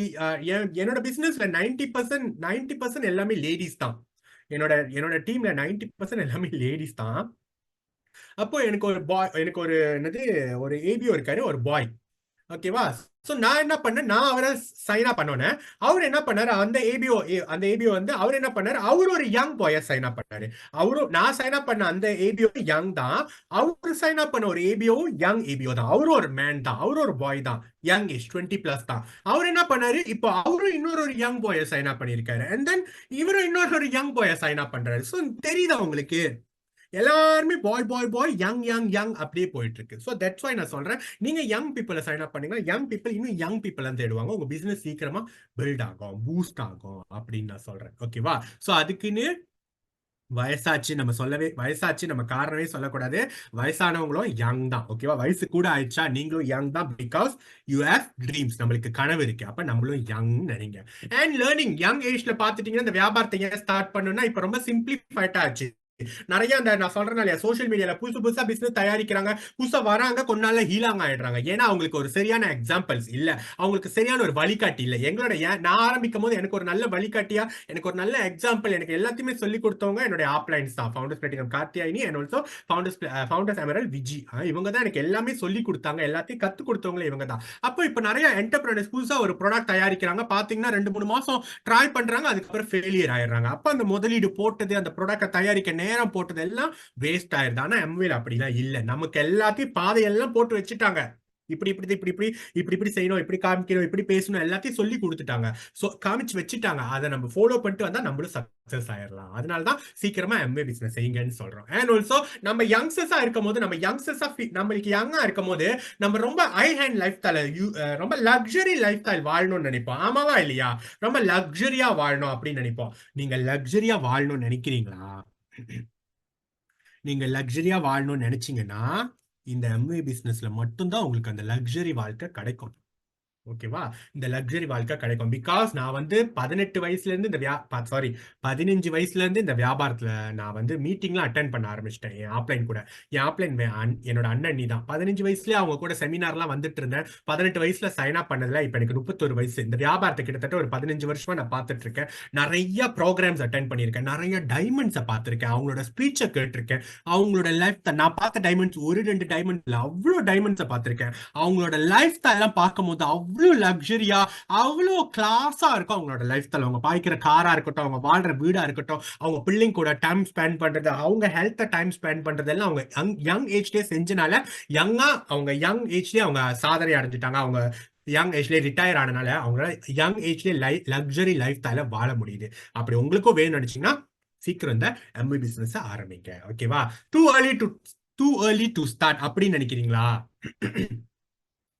என்னோட பிசினஸ்ல 90% எல்லாமே லேடிஸ் தான். என்னோட டீம்ல 90% எல்லாமே லேடிஸ் தான். அப்போ எனக்கு ஒரு என்னது ஒரு ஏபிஓ இருக்காரு, ஒரு பாய். ஓகேவா? சோ நான் என்ன பண்ணேன், நான் அவரை சைனா பண்ணோன்னேன். அவர் என்ன பண்ணாரு, அந்த ஏபிஓ வந்து அவர் என்ன பண்ணாரு, அவரு ஒரு யங் பாய சைன் அப் பண்ணாரு. நான் சைன் அப் பண்ண அந்த ஏபிஓ யங் தான். அவரு சைன் அப் பண்ண ஒரு ஏபிஓ யங் ஏபிஓ தான். அவரு ஒரு மேன் தான், அவரு ஒரு பாய் தான், யங் ஏஜ் 20+ தான். அவர் என்ன பண்ணாரு, இப்போ அவரும் இன்னொரு யங் பாய சைன் அப் பண்ணிருக்காரு. அண்ட் தென் இவரும் இன்னொரு யங் பாய சைன் அப் பண்றாரு. சோ தெரியுதா உங்களுக்கு, எல்லாருமே பாய் யங் யங் யங் அப்படியே போயிட்டு இருக்கு. ஸோ தட்ஸ் வை நான் சொல்றேன், நீங்க யங் பீப்புளை சைன் அப் பண்ணீங்கன்னா யங் பீப்புள் இன்னும் யங் பீப்புள் தேடுவாங்க, உங்க பிசினஸ் சீக்கிரமா பில்ட் ஆகும், பூஸ்ட் ஆகும் அப்படின்னு நான் சொல்றேன். ஓகேவா? ஸோ அதுக்குன்னு வயசாச்சு நம்ம காரணமே சொல்லக்கூடாது. வயசானவங்களும் யங் தான். ஓகேவா? வயசு கூட ஆயிடுச்சா நீங்களும் யங் தான், பிகாஸ் யூ ஹேவ் ட்ரீம்ஸ். நம்மளுக்கு கனவு இருக்கு, அப்ப நம்மளும் யங் நினைங்க. அண்ட் லேர்னிங் யங் ஏஜ்ல பாத்துட்டீங்கன்னா இந்த வியாபாரத்தை ஏன் ஸ்டார்ட் பண்ணணும்னா இப்ப ரொம்ப சிம்பிளிஃபைட் ஆச்சு. நிறைய அந்த நான் சொல்றேன் இல்லையா, சோசியல் மீடியால புதுசா பிசினஸ் தயாரிக்கிறாங்க, புதுசா வராங்க, கொஞ்ச நாள்ல ஹீலாங் ஆயிடுறாங்க. ஏன்னா அவங்களுக்கு ஒரு சரியான எக்ஸாம்பிள்ஸ் இல்ல, அவங்களுக்கு சரியான ஒரு வழிகாட்டி இல்ல. நான் ஆரம்பிக்கும் போது எனக்கு ஒரு நல்ல வழிகாட்டியா, எனக்கு ஒரு நல்ல எக்ஸாம்பிள், எனக்கு எல்லாத்தையுமே சொல்லி கொடுத்தவங்க என்னுடைய ஆப்லைன்ஸ் தான். Founders platinum Karthiyayini and also founders Emerald Viji. இவங்க தான் எனக்கு எல்லாமே சொல்லி கொடுத்தாங்க, எல்லாத்தையும் கத்து கொடுத்தவங்க இவங்க தான். அப்போ இப்ப நிறைய என்டர்பிரனர்ஸ் புதுசா ஒரு ப்ராடக்ட் தயாரிக்கிறாங்க, பாத்தீங்கன்னா 2-3 மாசம் ட்ரை பண்றாங்க, அதுக்கப்புறம் ஃபெயிலியர் ஆயிடுறாங்க. அப்ப அந்த முதலீடு போட்டது, அந்த ப்ராடக்ட் தயாரிக்க நேரம் போட்டது எல்லாம் வேஸ்ட் ஆயிருது. ஆனா எம்வேல அப்படிலாம் இல்ல, நமக்கு எல்லாத்தையும் பாதையெல்லாம் போட்டு வச்சுட்டாங்க. இப்படி செய்யணும், இப்படி காமிக்கணும், இப்படி பேசணும், எல்லாத்தையும் சொல்லி கொடுத்துட்டாங்க, காமிச்சு வச்சுட்டாங்க. அதை நம்ம ஃபாலோ பண்ணிட்டு வந்தா நம்மளும் சக்சஸ் ஆயிடலாம். அதனாலதான் சீக்கிரமா எம்ஏ பிசினஸ் செய்யுங்கன்னு சொல்றோம். அண்ட் ஆல்சோ நம்ம யங்ஸ்டர்ஸா இருக்கும் போது, நம்மளுக்கு யங்கா இருக்கும் போது நம்ம ரொம்ப ஹை ஹேண்ட் லைஃப் ஸ்டைல், ரொம்ப லக்ஸரி லைஃப் ஸ்டைல் வாழணும்னு நினைப்போம். ஆமாவா இல்லையா? ரொம்ப லக்ஸரியா வாழணும் அப்படின்னு நினைப்போம். நீங்க லக்ஸரியா வாழணும்னு நினைக்கிறீங்களா? நீங்க லக்ஸரியா வாழணும்னு நினைச்சீங்கன்னா இந்த எம்ஏ பிசினஸ்ல மட்டும்தான் உங்களுக்கு அந்த லக்ஸரி வாழ்க்கை கிடைக்கும். ஓகேவா? இந்த லக்ஸரி வாழ்க்கை கிடைக்கும். பிகாஸ் நான் வந்து 18 வயசுல இருந்து 15 வயசுல இருந்து இந்த வியாபாரத்துல நான் வந்து மீட்டிங்லாம் அட்டென்ட் பண்ண ஆரம்பிச்சிட்டேன். என் ஆப்லைன் கூட, என்னோட அண்ணன் தான். 15 வயசுல அவங்க கூட செமினார்லாம் வந்துட்டு இருந்தேன். 18 வயசுல சைன் அப் பண்ணதுல இப்ப எனக்கு 31 வயசு. இந்த வியாபாரத்தை கிட்டத்தட்ட ஒரு 15 வருஷமா நான் பார்த்துட்டு இருக்கேன். நிறைய ப்ரோக்ராம்ஸ் அட்டென்ட் பண்ணியிருக்கேன், நிறைய டைமண்ட்ஸை பார்த்திருக்கேன், அவங்களோட ஸ்பீச்சை கேட்டிருக்கேன், அவங்களோட லைஃப் நான் பார்த்த டைமண்ட்ஸ் 1-2 டைமண்ட்ல அவ்வளோ டைமண்ட்ஸை பார்த்திருக்கேன். அவங்களோட லைஃப் ஸ்டைல்லாம் பார்க்கும் போது அவ்வளோ லக்ஸரியா, அவ்வளோ கிளாஸா இருக்கும் அவங்களோட லைஃப் ஸ்டைல். அவங்க பாய்க்கிற காரா இருக்கட்டும், அவங்க வாழ்ற வீடா இருக்கட்டும், அவங்க பிள்ளைங்க கூட டைம் ஸ்பெண்ட் பண்றது, அவங்க ஹெல்த்தை டைம் ஸ்பெண்ட் பண்றது எல்லாம் அவங்க யங் ஏஜ்லயே செஞ்சனால அவங்க யங் ஏஜ்லயே அவங்க சாதனை அடைஞ்சிட்டாங்க. அவங்க யங் ஏஜ்லயே ரிட்டையர் ஆனனால அவங்களால யங் ஏஜ்லயே லக்ஸரி லைஃப் ஸ்டைல வாழ முடியுது. அப்படி உங்களுக்கும் வேணும்னு நினைச்சீங்கன்னா சீக்கிரம் இந்த எம்ஏ பிசினஸ் ஆரம்பிங்க. ஓகேவா? டூ early to start அப்படின்னு நினைக்கிறீங்களா?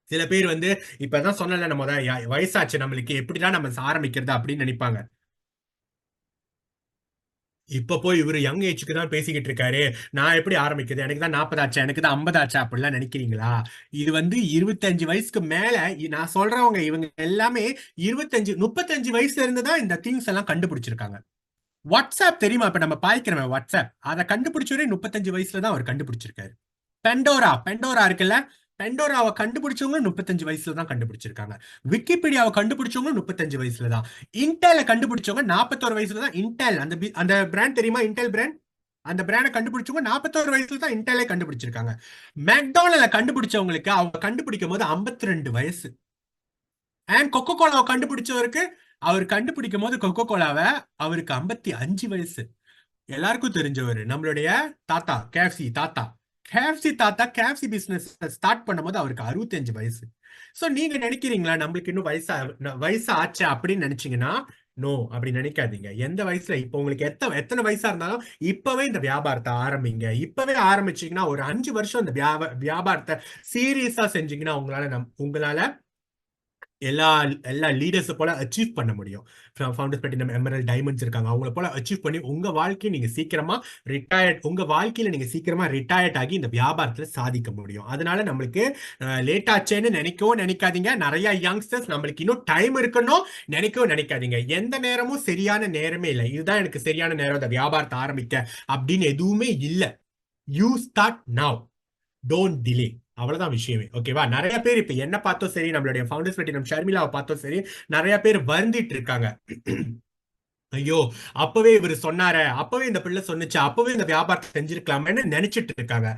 சில பேர் வந்து இப்பதான் சொன்னல, நம்ம வயசாச்சு, நம்மளுக்கு எப்படிதான் நம்ம ஆரம்பிக்கிறது அப்படின்னு நினைப்பாங்க. இப்ப போய் இவரு யங் ஏஜுக்கு தான் பேசிக்கிட்டு இருக்காரு, நான் எப்படி ஆரம்பிக்கிறது, எனக்கு தான் 40 ஆச்சா, எனக்கு தான் 50 ஆச்சா அப்படிலாம் நினைக்கிறீங்களா? இது வந்து 25 வயசுக்கு மேல நான் சொல்றவங்க இவங்க எல்லாமே 35 வயசுல இருந்து தான் இந்த திங்ஸ் எல்லாம் கண்டுபிடிச்சிருக்காங்க. வாட்ஸ்அப் தெரியுமா? இப்ப நம்ம பாய்க்கிறோம் வாட்ஸ்அப், அதை கண்டுபிடிச்சவரே 35 வயசுல தான் அவர் கண்டுபிடிச்சிருக்காரு. பெண்டோரா இருக்குல்ல, பெண்டோராவை கண்டுபிடிச்சவங்க 35 வயசுல தான் கண்டுபிடிச்சிருக்காங்க. விக்கிபீடியாவை கண்டுபிடிச்சவங்க 35 வயசுல தான். இன்டெல கண்டுபிடிச்சவங்க 41 வயசுல தான். இன்டெல் அந்த பிராண்ட் தெரியுமா? இன்டெல் பிராண்ட், அந்த பிராண்டை கண்டுபிடிச்சவங்க 41 வயசுல தான் இன்டெலே கண்டுபிடிச்சிருக்காங்க. மெக்டொனால்ட கண்டுபிடிச்சவங்களுக்கு அவங்க கண்டுபிடிக்கும் போது 52 வயசு. அண்ட் கொக்கோ கோலாவை கண்டுபிடிச்சவருக்கு, அவர் கண்டுபிடிக்கும் போது கொக்கோ கோலாவை அவருக்கு 55 வயசு. எல்லாருக்கும் தெரிஞ்சவர் நம்மளுடைய தாத்தா, கேஎஃப்சி தாத்தா. கேஎஃப்சி தாத்தா கேஎஃப்சி பிசினஸ் ஸ்டார்ட் பண்ணும்போது அவருக்கு 65 வயசு. சோ நீங்க நினைக்கிறீங்களா நம்மளுக்கு இன்னும் வயசு ஆச்சு அப்படின்னு நினைச்சீங்கன்னா நோ, அப்படி நினைக்காதீங்க. எந்த வயசுல இப்ப உங்களுக்கு எத்தனை வயசா இருந்தாலும் இப்பவே இந்த வியாபாரத்தை ஆரம்பிங்க. இப்பவே ஆரம்பிச்சீங்கன்னா ஒரு 5 வருஷம் இந்த வியாபாரத்தை சீரியஸா செஞ்சீங்கன்னா உங்களால எல்லா எல்லா லீடர்ஸ் போல அச்சீவ் பண்ண முடியும். ஃபவுண்டர்ஸ் பிளாட்டினம் எமரல்ட் டைமண்ட்ஸ் இருக்காங்க, அவங்கள போல அச்சீவ் பண்ணி உங்க வாழ்க்கையை நீங்க சீக்கிரமா ரிட்டையர்ட் ஆகி இந்த வியாபாரத்துல சாதிக்க முடியும். அதனால நம்மளுக்கு லேட் ஆச்சேன்னு நினைக்கவும் நினைக்காதீங்க. நிறைய யங்ஸ்டர்ஸ் நம்மளுக்கு இன்னும் டைம் இருக்கணும் நினைக்கவும் நினைக்காதீங்க. எந்த நேரமும் சரியான நேரமே இல்லை, இதுதான் எனக்கு சரியான நேரம் இந்த வியாபாரத்தை ஆரம்பிக்க அப்படின்னு எதுவுமே இல்லை. You start now, don't delay. அவ்வளவுதான் விஷயமே. ஓகேவா? நிறைய பேர் இப்ப என்ன பார்த்தோம் சரி, நம்மளுடைய ஃபவுண்டர்ஸ் பிளாட்டினம் ஷர்மிளாவை பார்த்தோம் சரி, நிறைய பேர் வருந்திட்டு இருக்காங்க. ஐயோ, அப்பவே இவர் சொன்னார, அப்பவே இந்த பிள்ளை சொன்னுச்சு, அப்பவே இந்த வியாபாரத்தை செஞ்சிருக்கலாமேன்னு நினைச்சிட்டு இருக்காங்க.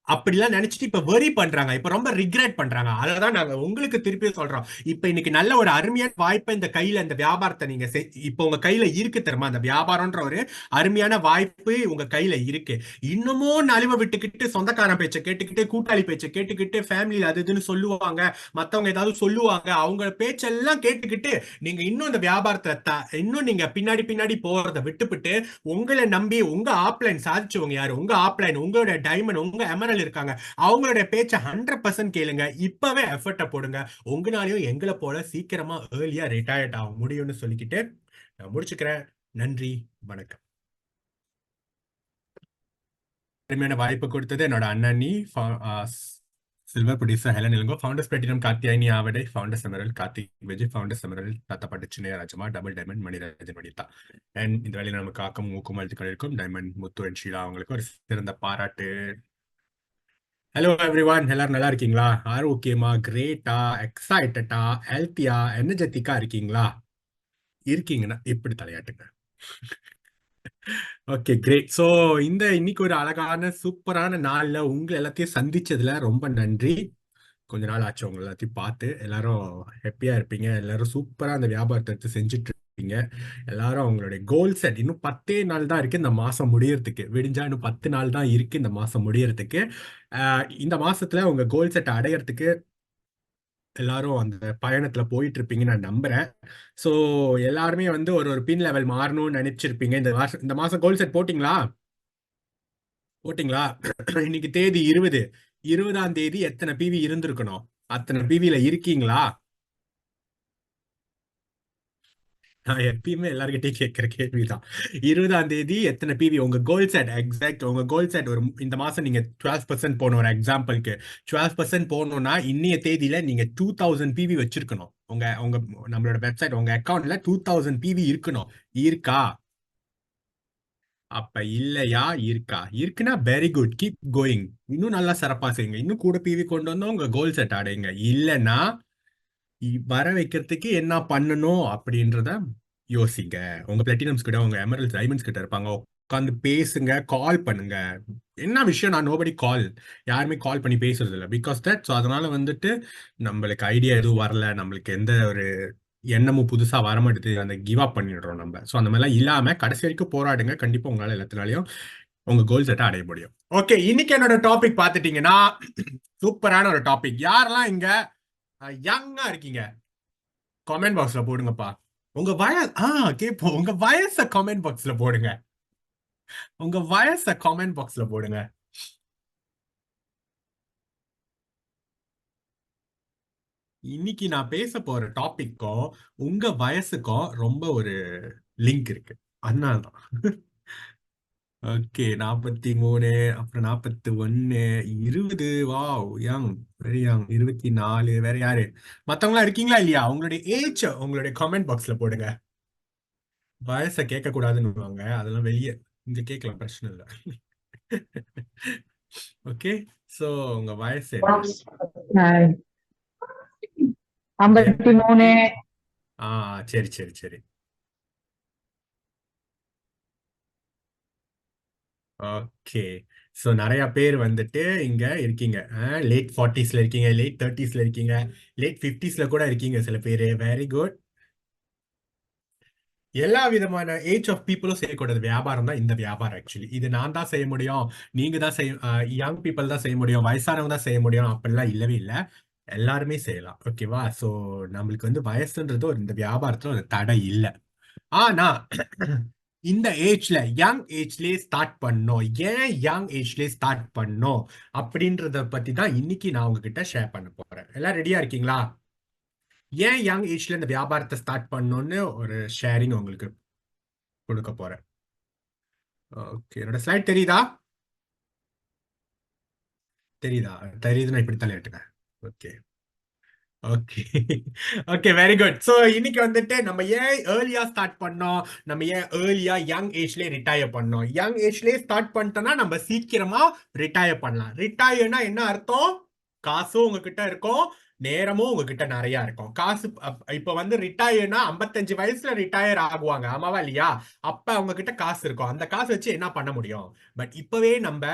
அப்படிலாம் நினைச்சிட்டு இப்ப வரி பண்றாங்க, இப்ப ரொம்ப ரிக்ரெட் பண்றாங்க. அததான் நாங்க உங்களுக்கு திருப்பி சொல்றோம். இப்ப இன்னைக்கு நல்ல ஒரு அருமையான வாய்ப்பை இந்த கையில, இந்த வியாபாரத்தை நீங்க இப்ப உங்க கையில இருக்கு தெரியுமா? அந்த வியாபாரம்ன்ற ஒரு அருமையான வாய்ப்பு உங்க கையில இருக்கு. இன்னமும் நலிவை விட்டுக்கிட்டு, சொந்தக்காரன் பேச்சை கேட்டுக்கிட்டு, கூட்டாளி பேச்சை கேட்டுக்கிட்டு, ஃபேமிலியில அது இதுன்னு சொல்லுவாங்க, மத்தவங்க ஏதாவது சொல்லுவாங்க, அவங்க பேச்செல்லாம் கேட்டுக்கிட்டு நீங்க இன்னும் இந்த வியாபாரத்தை இன்னும் நீங்க பின்னாடி பின்னாடி போறதை விட்டுவிட்டு உங்களை நம்பி உங்க ஆப்லைன் சாதிச்சவங்க யாரு, உங்க ஆப்லைன், உங்களோட டைமண்ட், உங்க எமரல் இருக்காங்க, அவங்களோட பேச்ச 100% கேளுங்க. இப்பவே எஃபர்ட்டை போடுங்க. உங்களாலையும் எங்களை போல சீக்கிரமா ஏர்லியா ரிட்டையர்ட் ஆக முடியும்னு சொல்லிக்கிட்டு நான் முடிச்சுக்கிறேன். நன்றி, வணக்கம். அருமையான வாய்ப்பு கொடுத்தது என்னோட அண்ணனி silver producer Helen Ilango, founders platinum Karthyayini Avadai, founders emerald Karthik Vijay, founders emerald தாத்தாப்பாட்டு Chinnaiya Rajama, double diamond Manirajan Vanitha. And இந்த வேலையில் நமக்கு ஆக்கம் ஊக்கம் அழுத்துக்கள் இருக்கும் டைமண்ட் முத்து அண்ட் ஷீலா அவங்களுக்கு ஒரு சிறந்த பாராட்டு. ஹலோ எவ்ரிவான், எல்லாரும் நல்லா இருக்கீங்களா? ஆரோக்கியமா, கிரேட்டா, எக்ஸைட்டடா, ஹெல்த்தியா, எனர்ஜெட்டிக்கா இருக்கீங்களா? இருக்கீங்கன்னா இப்படி தலையாட்டுங்க. Okay, great. ஸோ இன்னைக்கு ஒரு அழகான சூப்பரான நாள்ல உங்களை எல்லாத்தையும் சந்திச்சதுல ரொம்ப நன்றி. கொஞ்ச நாள் ஆச்சு உங்களை எல்லாத்தையும் பார்த்து. எல்லாரும் ஹாப்பியா இருப்பீங்க, எல்லாரும் சூப்பரா அந்த வியாபாரத்தை எடுத்து செஞ்சுட்டு இருப்பீங்க. எல்லாரும் அவங்களுடைய கோல் செட், இன்னும் 10 நாள் தான் இருக்கு இந்த மாசம் முடியறதுக்கு. விடிஞ்சா இன்னும் 10 நாள் தான் இருக்கு இந்த மாசம் முடியறதுக்கு. இந்த மாசத்துல உங்க கோல் செட் அடையறதுக்கு எல்லாரும் அந்த பயணத்துல போயிட்டு இருப்பீங்கன்னு நான் நம்புறேன். சோ எல்லாருமே வந்து ஒரு பின் லெவல் மாறணும்னு நினைச்சிருப்பீங்க. இந்த மாசம் கோல் செட் போட்டிங்களா? இன்னைக்கு தேதி 20ஆம் தேதி எத்தனை பிவி இருந்திருக்கணும்? அத்தனை பிவில இருக்கீங்களா? நான் எப்பயுமே எல்லார்கிட்டையும் கேட்கிற கேள்விதான். 20ஆம் தேதி எத்தனை பிவி உங்க கோல் செட் எக்ஸாக்ட், உங்க கோல் செட் இந்த மாசம் நீங்க 12% போகணும். ஒரு எக்ஸாம்பிளுக்கு 12% போகணும்னா இன்னைய தேதியில நீங்க 2000 பிவி வச்சிருக்கணும். உங்க உங்க நம்மளோட வெப்சைட், உங்க அக்கௌண்ட்ல 2000 பிவி இருக்கணும். இருக்கா? அப்ப இல்லையா? இருக்குன்னா வெரி குட், கீப் கோயிங். இன்னும் நல்லா சிறப்பா செய்யுங்க, இன்னும் கூட பிவி கொண்டு வந்தா உங்க கோல் செட் அடையுங்க. இல்லைன்னா வர வைக்கிறதுக்கு என்ன பண்ணணும் அப்படின்றத யோசிங்க. உங்க பிளாட்டினம்ஸ் கிட்ட, உங்க எமரல்ஸ் டைமண்ட்ஸ் கிட்ட இருப்பாங்க, உட்காந்து பேசுங்க, கால் பண்ணுங்க. என்ன விஷயம், நான் நோபடி கால், யாருமே கால் பண்ணி பேசுறது இல்லை. பிகாஸ் தட், ஸோ அதனால வந்துட்டு நம்மளுக்கு ஐடியா எதுவும் வரல, நம்மளுக்கு எந்த ஒரு எண்ணமும் புதுசா வரமாட்டுது, அந்த கிவ் அப் பண்ணிடுறோம் நம்ம. ஸோ அந்த மாதிரிலாம் இல்லாம கடைசி வரைக்கும் போராடுங்க. கண்டிப்பா உங்களால எல்லாத்தினாலையும் உங்க கோல் செட்டை அடைய முடியும். ஓகே, இன்னைக்கு என்னோட டாபிக் பார்த்துட்டீங்கன்னா சூப்பரான ஒரு டாபிக். யாரெல்லாம் இங்க யங்கா இருக்கீங்க கமெண்ட் பாக்ஸ்ல போடுங்கப்பா. உங்க வயசு கேப்போம். உங்க வயச கமெண்ட் பாக்ஸ்ல போடுங்க. உங்க வயச கமெண்ட் பாக்ஸ்ல போடுங்க. இன்னைக்கு நான் பேச போற டாபிக்கும் உங்க வயசுக்கும் ரொம்ப ஒரு லிங்க் இருக்கு, அதனால்தான். ஓகே, 43, அப்புறம் 41, 20. Wow, young, very young. 24. வேற யாரு மத்தவங்களா இருக்கீங்களா இல்லையா? உங்களுடைய ஏஜ் உங்களுடைய கமெண்ட் பாக்ஸ்ல போடுங்க. வயசை கேட்க கூடாதுன்னு அதெல்லாம் வெளியே, இங்க கேட்கலாம், பிரச்சனை இல்லை. ஓகே, சோ உங்க வயசு என்ன? 53. சரி சரி சரி. ஓகே, சோ நிறைய பேர் வந்துட்டு இங்க இருக்கீங்க. லேட் 40ஸ்ல இருக்கீங்க, லேட் 30ஸ்ல இருக்கீங்க, லேட் 50ஸ்ல கூட இருக்கீங்க சில பேர். Very good. எல்லா விதமான ஏஜ் ஆஃப் பீப்புளும் செய்யக்கூடாது வியாபாரம் தான் இந்த வியாபாரம். ஆக்சுவலி இது நான் தான் செய்ய முடியும், நீங்க தான் செய்ய, யங் பீப்புள் தான் செய்ய முடியும், வயசானவங்க தான் செய்ய முடியும் அப்படிலாம் இல்லவே இல்லை. எல்லாருமே செய்யலாம். ஓகேவா? சோ நம்மளுக்கு வந்து வயசுன்றது இந்த வியாபாரத்துல ஒரு தடை இல்லை. ஆனா இந்த ஏஜ்ல யங் ஏஜ்லயே ஸ்டார்ட் பண்ணோம். ஏன் யங் ஏஜ்லயே ஸ்டார்ட் பண்ணோம் அப்படின்றத பத்தி தான் இன்னைக்கு நான் உங்ககிட்ட ஷேர் பண்ண போறேன். எல்லாம் ரெடியா இருக்கீங்களா? ஏன் யங் ஏஜ்ல இந்த வியாபாரத்தை ஸ்டார்ட் பண்ணோம்னு ஒரு ஷேரிங் உங்களுக்கு கொடுக்க போறேன். ஓகே, என்னோட ஸ்லைட் தெரியுதா? தெரியுதா? தெரியுதுன்னா இப்படி தலையிட்டுங்க. Okay okay okay, very good. So இன்னைக்கு வந்துட்டு நம்ம ஏன் ஏர்லியா ஸ்டார்ட் பண்ணோம், நம்ம ஏன் ஏர்லியா யங் ஏஜ்லயே ரிட்டையர் பண்ணோம். யங் ஏஜ்லயே ஸ்டார்ட் பண்ணிட்டோம்னா நம்ம சீக்கிரமா ரிட்டையர் பண்ணலாம். ரிட்டையர்னா என்ன அர்த்தம்? காசும் உங்ககிட்ட இருக்கும், நேரமும் உங்ககிட்ட நிறைய இருக்கும். காசு இப்ப வந்து ரிட்டையர்னா 55 வயசுல ரிட்டையர் ஆகுவாங்க, ஆமாவா இல்லையா? அப்ப அவங்க கிட்ட காசு இருக்கும். அந்த காசு வச்சு என்ன பண்ண முடியும்? பட் இப்பவே நம்ம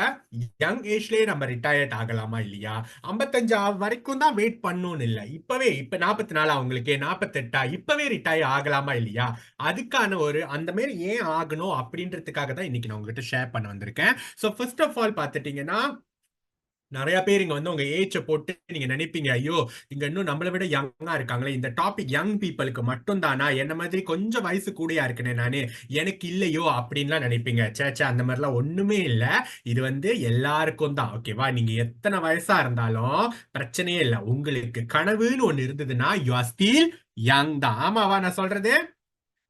யங் ஏஜ்லயே நம்ம ரிட்டையர்ட் ஆகலாமா இல்லையா? 55 வரைக்கும் தான் வெயிட் பண்ணணும்னு இல்லை. இப்பவே இப்ப 44 அவங்களுக்கு 48 இப்பவே ரிட்டையர் ஆகலாமா இல்லையா? அதுக்கான ஒரு அந்த மாதிரி ஏன் ஆகணும் அப்படின்றதுக்காக தான் இன்னைக்கு நான் உங்ககிட்ட ஷேர் பண்ண வந்திருக்கேன். சோ ஃபர்ஸ்ட் ஆஃப் ஆல் பாத்துட்டீங்கன்னா, நிறைய பேர் இங்க வந்து உங்க ஏஜ் போட்டு நீங்க நினைப்பீங்க, ஐயோ இங்க இன்னும் நம்மளை விட யங்கா இருக்காங்களே, இந்த டாபிக் யங் பீப்புளுக்கு மட்டும் தானா, என்ன மாதிரி கொஞ்சம் வயசு கூடயா இருக்கனே நானு, எனக்கு இல்லையோ அப்படின்லாம் நினைப்பீங்க. சேச்சா, அந்த மாதிரிலாம் ஒண்ணுமே இல்ல. இது வந்து எல்லாருக்கும் தான். ஓகேவா? நீங்க எத்தனை வயசா இருந்தாலும் பிரச்சனையே இல்லை. உங்களுக்கு கனவுன்னு ஒண்ணு இருந்ததுன்னா யூ ஆர் ஸ்டில் யங் தான். ஆமாவா நான் சொல்றது?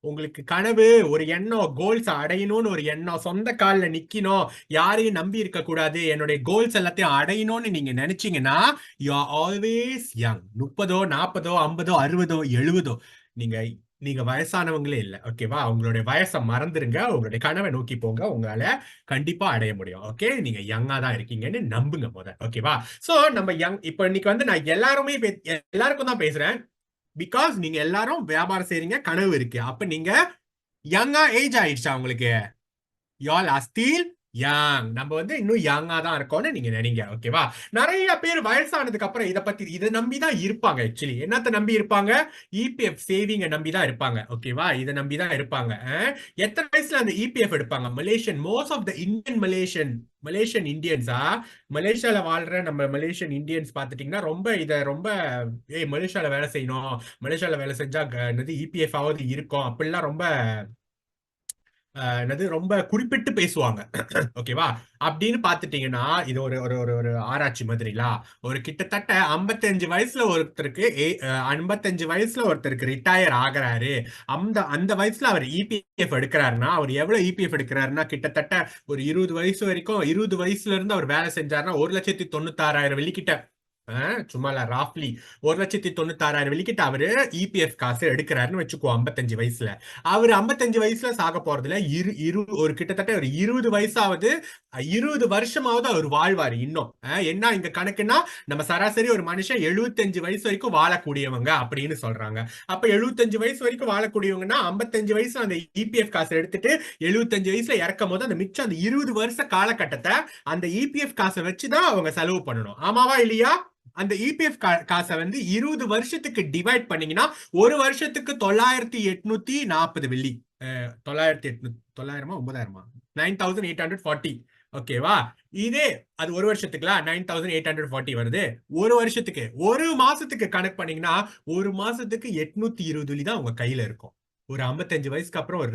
உங்களுக்கு கனவு, ஒரு எண்ணம், கோல்ஸ் அடையணும்னு ஒரு எண்ணம், சொந்த கால்ல நிக்கணும், யாரையும் நம்பி இருக்க கூடாது, என்னுடைய கோல்ஸ் எல்லாத்தையும் அடையணும்னு நீங்க நினைச்சீங்கன்னா யூ ஆர் ஆல்வேஸ் யங். 30ஓ 40ஓ 50ஓ 60ஓ 70ஓ நீங்க நீங்க வயசானவங்களே இல்ல. ஓகேவா? உங்களுடைய வயசை மறந்துருங்க, உங்களுடைய கனவை நோக்கி போங்க, உங்களால கண்டிப்பா அடைய முடியும். ஓகே, நீங்க யங்கா தான் இருக்கீங்கன்னு நம்புங்க முத. ஓகேவா? சோ நம்ம யங் இப்ப இன்னைக்கு வந்து நான் எல்லாருக்கும் தான் பேசுறேன். பிகாஸ் நீங்க எல்லாரும் வியாபாரம் செய்றீங்க, கனவு இருக்கு. அப்ப நீங்க யங்கா ஏஜ் ஆயிடுச்சா உங்களுக்கு? y'all are still young. நம்ம வந்து இன்னும் யங்கா தான் இருக்கோம்னு நீங்க நினைங்க. ஓகேவா? நிறைய பேர் வயசானதுக்கு அப்புறம் இதை நம்பி தான் இருப்பாங்க. ஆக்சுவலி என்னத்த நம்பி இருப்பாங்க? இபிஎஃப் சேவிங்க நம்பி தான் இருப்பாங்க. ஓகேவா? இதை நம்பி தான் இருப்பாங்க. எத்தனை வயசுல அந்த இபிஎஃப் எடுப்பாங்க? மோஸ்ட் ஆஃப் த மலேசியன் இந்தியன்ஸா, மலேசியால வாழ்ற நம்ம மலேசியன் இந்தியன்ஸ் பாத்துட்டீங்கன்னா ரொம்ப மலேசியால வேலை செய்யணும், மலேசியால வேலை செஞ்சா என்னது இபிஎஃப் ஆவது இருக்கும் அப்படிலாம் என்னது ரொம்ப குறிப்பிட்டு பேசுவாங்க. ஓகேவா? அப்படின்னு பாத்துட்டீங்கன்னா இது ஒரு ஒரு ஒரு ஒரு ஆராய்ச்சி மாதிரிலா, ஒரு கிட்டத்தட்ட 55 வயசுல ஒருத்தருக்கு 55 வயசுல ஒருத்தருக்கு ரிட்டையர் ஆகுறாரு, அந்த அந்த வயசுல அவர் இபிஎஃப் எடுக்கிறாருன்னா, அவர் எவ்வளவு இபிஎஃப் எடுக்கிறாருன்னா, கிட்டத்தட்ட ஒரு 20 வயசு வரைக்கும், 20 வயசுல இருந்து அவர் வேலை செஞ்சாருன்னா 1,96,000 வெள்ளிக்கிட்ட, சும்மா ராஃப்லி 1,96,000 வெள்ளிக்கிட்ட அவரு இபிஎஃப் காசு எடுக்கிறாருன்னு வச்சுக்குவோம். 55 வயசுல அவர் 55 வயசுல சாக போறதுல ஒரு கிட்டத்தட்ட ஒரு 20 வயசாவது, 20 வருஷமாவது அவர் வாழ்வாரு இன்னும். என்ன இங்க கணக்குன்னா, நம்ம சராசரி ஒரு மனுஷன் 75 வயசு வரைக்கும் வாழக்கூடியவங்க அப்படின்னு சொல்றாங்க. அப்ப 75 வயசு வரைக்கும் வாழக்கூடியவங்கன்னா 55 வயசுல அந்த இபிஎஃப் காசு எடுத்துட்டு 75 வயசுல இறக்கும் போது அந்த மிச்சம் அந்த 20 வருஷ காலகட்டத்தை அந்த இபிஎஃப் காசை வச்சுதான் அவங்க செலவு பண்ணணும். ஆமாவா இல்லையா? அந்த இபிஎஃப் காசை வந்து 20 வருஷத்துக்கு டிவைட் பண்ணீங்கன்னா ஒரு வருஷத்துக்கு 9,840 வெள்ளி. 9,800 9,000 9,000 9,840. ஓகேவா? இதே அது ஒரு வருஷத்துக்குலாம் 9,840 வருது. ஒரு வருஷத்துக்கு, ஒரு மாசத்துக்கு கணக்கு பண்ணீங்கன்னா ஒரு மாசத்துக்கு 820 வெள்ளி தான் உங்க கையில இருக்கும். ஒரு 55 வயசுக்கு அப்புறம் ஒரு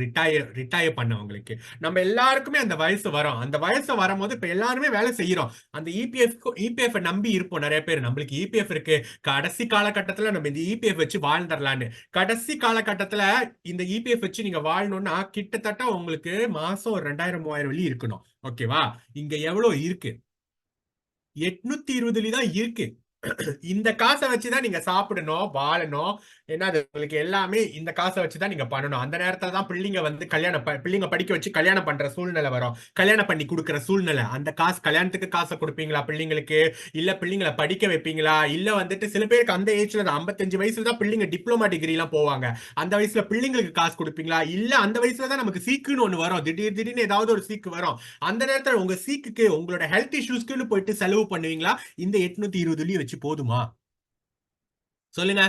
ரிட்டையர் பண்ணவங்களுக்கு. நம்ம எல்லாருக்குமே அந்த வயசு வரும். அந்த வயசு வரும்போது இப்ப எல்லாருமே வேலை செய்யறோம். அந்த இபிஎஃப் நம்பி இருப்போம் நிறைய பேர். நம்மளுக்கு இபிஎஃப் இருக்கு, கடைசி காலகட்டத்துல நம்ம இந்த இபிஎஃப் வச்சு வாழ்ந்துடலான்னு. கடைசி காலகட்டத்துல இந்த இபிஎஃப் வச்சு நீங்க வாழணும்னா கிட்டத்தட்ட உங்களுக்கு மாசம் ஒரு 2,000 3,000 வெள்ளி இருக்கணும். ஓகேவா? இங்க எவ்வளவு இருக்கு? 820 வெள்ளி தான் இருக்கு. இந்த காசை வச்சுதான் நீங்க சாப்பிடணும், வாழணும். ஏன்னா அது உங்களுக்கு எல்லாமே இந்த காசை வச்சுதான் நீங்க பண்ணணும். அந்த நேரத்துல தான் பிள்ளைங்க வந்து பிள்ளைங்க படிக்க வச்சு கல்யாணம் பண்ற சூழ்நிலை வரும், கல்யாணம் பண்ணி கொடுக்குற சூழ்நிலை. அந்த காசு, கல்யாணத்துக்கு காசை கொடுப்பீங்களா பிள்ளைங்களுக்கு? இல்ல பிள்ளைங்களை படிக்க வைப்பீங்களா? இல்ல வந்துட்டு சில பேருக்கு அந்த ஏஜ்ல 55 வயசுல தான் பிள்ளைங்க டிப்ளமா டிகிரி எல்லாம் போவாங்க. அந்த வயசுல பிள்ளைங்களுக்கு காசு கொடுப்பீங்களா? இல்ல அந்த வயசுல தான் நமக்கு சீக்குன்னு ஒண்ணு வரும், திடீர்னு ஏதாவது ஒரு சீக்கு வரும். அந்த நேரத்துல உங்க சீக்குக்கு, உங்களோட ஹெல்த் இஷ்யூஸ்க்குன்னு போயிட்டு செலவு பண்ணுவீங்களா? இந்த 820 வச்சு போதுமா? சொல்லுங்க.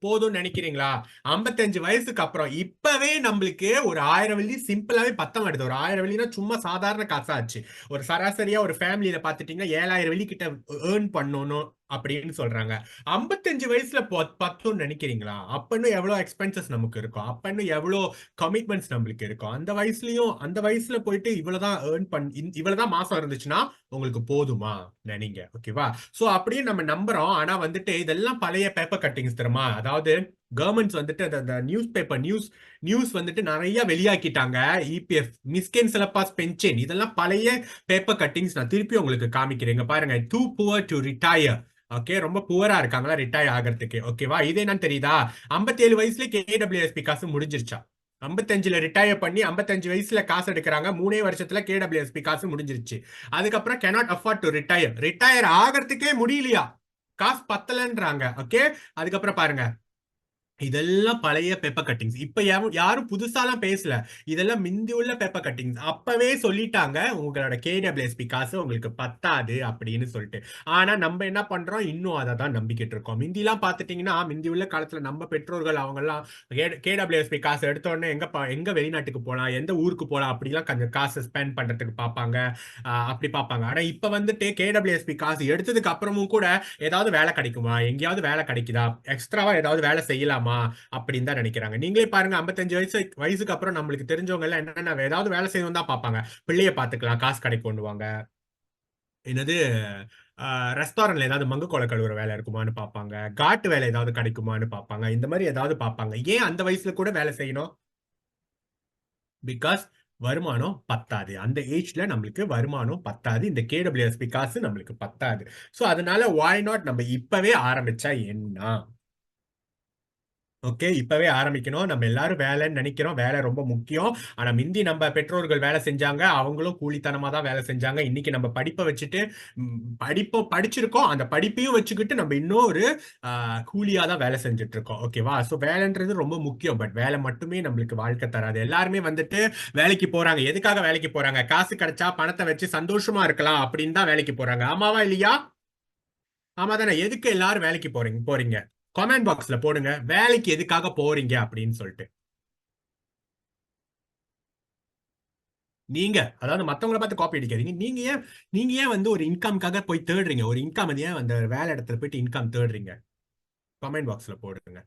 போதும்னு நினைக்கிறீங்களா? 55 வயசுக்கு அப்புறம் இப்பவே நம்மளுக்கு ஒரு 1000 வெள்ளி சிம்பிளாவே பத்த மாட்டுது. ஒரு 1000 வெள்ளினா சும்மா சாதாரண காசாச்சு. ஒரு சராசரியா ஒரு ஃபேமிலியில பாத்துட்டீங்கன்னா 7000 வெள்ளி கிட்ட ஏர்ன் பண்ணணும் அப்படின்னு சொல்றாங்க. 55 வயசுல பத்தும்னு நினைக்கிறீங்களா? அப்ப இன்னும் எவ்வளவு எக்ஸ்பென்சஸ் நமக்கு இருக்கும், அப்ப இன்னும் எவ்வளவு கமிட்மெண்ட்ஸ் நம்மளுக்கு இருக்கும். அந்த வயசுல போயிட்டு இவ்வளவுதான் ஏர்ன் இவ்வளவுதான் மாசம் இருந்துச்சுன்னா உங்களுக்கு போதுமா நினைங்க. ஓகேவா? சோ அப்படியே நம்ம நம்புறோம். ஆனா வந்துட்டு இதெல்லாம் பழைய பேப்பர் கட்டிங்ஸ் தெரியுமா? அதாவது கவர்மெண்ட்ஸ் வந்துட்டு அந்த நியூஸ் பேப்பர் நியூஸ் வந்துட்டு நிறைய வெளியாக்கிட்டாங்க. இபிஎஃப் மிஸ்கேன் சிலபாஸ் பென்ஷன் இதெல்லாம் பழைய பேப்பர் கட்டிங்ஸ். நான் திருப்பி உங்களுக்கு காமிக்கிறேன் பாருங்க. Too poor to retire. Okay, ரொம்ப புவரா இருக்காங்களா ரிட்டையர் ஆகிறதுக்கு. ஓகேவா? இது என்னன்னு தெரியுதா? 57 வயசுல கேடபிள்யூஎஸ்பி காசு முடிஞ்சிருச்சா? 55ல ரிட்டையர் பண்ணி 55 வயசுல காசு எடுக்கிறாங்க. 3 வருஷத்துல கேடபிள்யூஎஸ்பி காசு முடிஞ்சிருச்சு. அதுக்கப்புறம் cannot afford to retire. Retire ஆகிறதுக்கே முடியலையா? காசு பத்தலன்றாங்க. ஓகே, அதுக்கப்புறம் பாருங்க. இதெல்லாம் பழைய பேப்பர் கட்டிங்ஸ். இப்ப யாரும் புதுசாலாம் பேசல. இதெல்லாம் மிந்தி உள்ள பேப்பர் கட்டிங்ஸ். அப்பவே சொல்லிட்டாங்க உங்களோட கேடபிள்யூஎஸ்பி காசு உங்களுக்கு பத்தாது அப்படின்னு சொல்லிட்டு. ஆனா நம்ம என்ன பண்றோம், இன்னும் அதை தான் நம்பிக்கிட்டு இருக்கோம். மிந்திலாம் பாத்துட்டீங்கன்னா மிந்தி உள்ள காலத்துல நம்ம பெற்றோர்கள் அவங்க எல்லாம் கேடபிள்யூஎஸ்பி காசு எடுத்த உடனே எங்க வெளிநாட்டுக்கு போலாம், எந்த ஊருக்கு போலாம் அப்படிலாம் கொஞ்சம் காசு ஸ்பெண்ட் பண்றதுக்கு பார்ப்பாங்க. அப்படி பார்ப்பாங்க. ஆனா இப்ப வந்துட்டு கேடபிள்யூஎஸ்பி காசு எடுத்ததுக்கு அப்புறமும் கூட ஏதாவது வேலை கிடைக்குமா, எங்கேயாவது வேலை கிடைக்குதா, எக்ஸ்ட்ராவா ஏதாவது வேலை செய்யலாமா அப்படின்னு தான் நினைக்கிறாங்க. நீங்களே பாருங்க, 55 வயசுக்கு அப்புறம் நம்மளுக்கு தெரிஞ்சவங்க எல்லாம் என்னன்னா ஏதாவது வேலை செய்யணும் தான் பார்ப்பாங்க. பிள்ளைய பாத்துக்கலாம், காசு கடை கொண்டுவாங்க, என்னது ரெஸ்டாரண்ட்ல ஏதாவது மங்கு கொலை கழுவுற வேலை இருக்குமான்னு பார்ப்பாங்க, காட்டு வேலை ஏதாவது கிடைக்குமான்னு பார்ப்பாங்க, இந்த மாதிரி ஏதாவது பார்ப்பாங்க. ஏன் அந்த வயசுல கூட வேலை செய்யணும்? பிகாஸ் வருமானம் பத்தாது. அந்த ஏஜ்ல நம்மளுக்கு வருமானம் பத்தாது. இந்த கேடபிள்யூஎஸ்பி காசு நம்மளுக்கு பத்தாது. சோ அதனால வாய் நாட் நம்ம இப்பவே ஆரம்பிச்சா என்ன? ஓகே, இப்பவே ஆரம்பிக்கணும். நம்ம எல்லாரும் வேலைன்னு நினைக்கிறோம். வேலை ரொம்ப முக்கியம். ஆனா மிந்தி நம்ம பெற்றோர்கள் வேலை செஞ்சாங்க. அவங்களும் கூலித்தனமா தான் வேலை செஞ்சாங்க. இன்னைக்கு நம்ம படிப்பை வச்சுட்டு படிச்சிருக்கோம். அந்த படிப்பையும் வச்சுக்கிட்டு நம்ம இன்னொரு கூலியா தான் வேலை செஞ்சுட்டு இருக்கோம். ஓகேவா? சோ வேலைன்றது ரொம்ப முக்கியம். பட் வேலை மட்டுமே நம்மளுக்கு வாழ்க்கை தராது. எல்லாருமே வந்துட்டு வேலைக்கு போறாங்க. எதுக்காக வேலைக்கு போறாங்க? காசு கிடைச்சா பணத்தை வச்சு சந்தோஷமா இருக்கலாம் அப்படின்னு தான் வேலைக்கு போறாங்க. ஆமாவா இல்லையா? ஆமா தானே? எதுக்கு எல்லாரும் வேலைக்கு போறீங்க? கமெண்ட் பாக்ஸ்ல போடுங்க, வேலைக்கு எதுக்காக போறீங்க அப்படின்னு சொல்லிட்டு. நீங்க அதாவது மத்தவங்களை பார்த்து காப்பி அடிக்காதீங்க. நீங்க ஏன் வந்து ஒரு இன்கம்காக போய் தேடுறீங்க? ஒரு இன்கம் ஏன் அந்த வேலை இடத்துல போயிட்டு இன்கம் தேடுறீங்க? கமெண்ட் பாக்ஸ்ல போடுங்க.